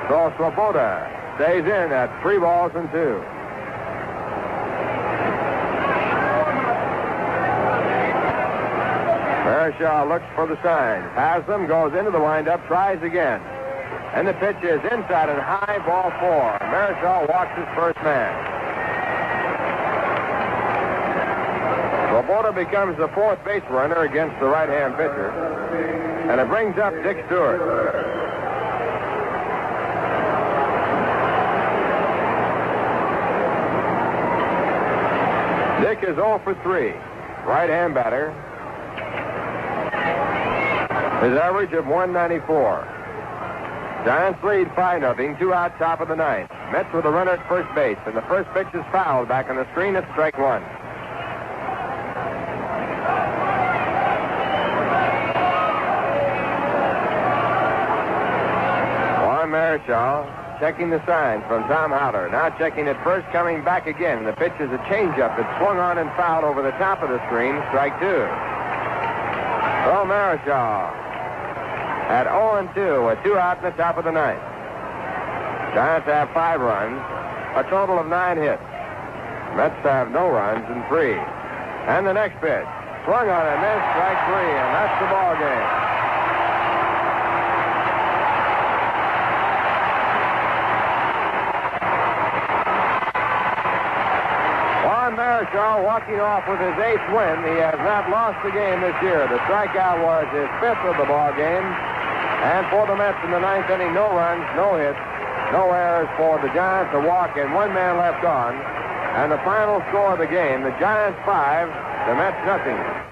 Speaker 4: So Swoboda stays in at 3 balls and 2. Marichal looks for the sign. Has them, goes into the windup, tries again. And the pitch is inside and high, ball 4. Marichal walks his first man. Swoboda becomes the 4th base runner against the right-hand pitcher. And it brings up Dick Stewart. Dick is 0 for 3. Right-hand batter. His average of 194. Giants lead 5-0, 2 out, top of the ninth. Mets with a runner at first base, and the first pitch is fouled back on the screen at strike 1. Juan Marichal checking the signs from Tom Howler. Now checking it first, coming back again. The pitch is a changeup that swung on and fouled over the top of the screen, strike 2. So Marichal at 0-2 with 2 out in the top of the ninth. Giants have 5 runs, a total of 9 hits. Mets have no runs and 3. And the next pitch, swung on and missed, strike 3, and that's the ball game. Juan Marichal walking off with his 8th win. He has not lost the game this year. The strikeout was his 5th of the ball game. And for the Mets in the 9th inning, no runs, no hits, no errors for the Giants, a walk, and 1 man left on. And the final score of the game, the Giants 5, the Mets nothing.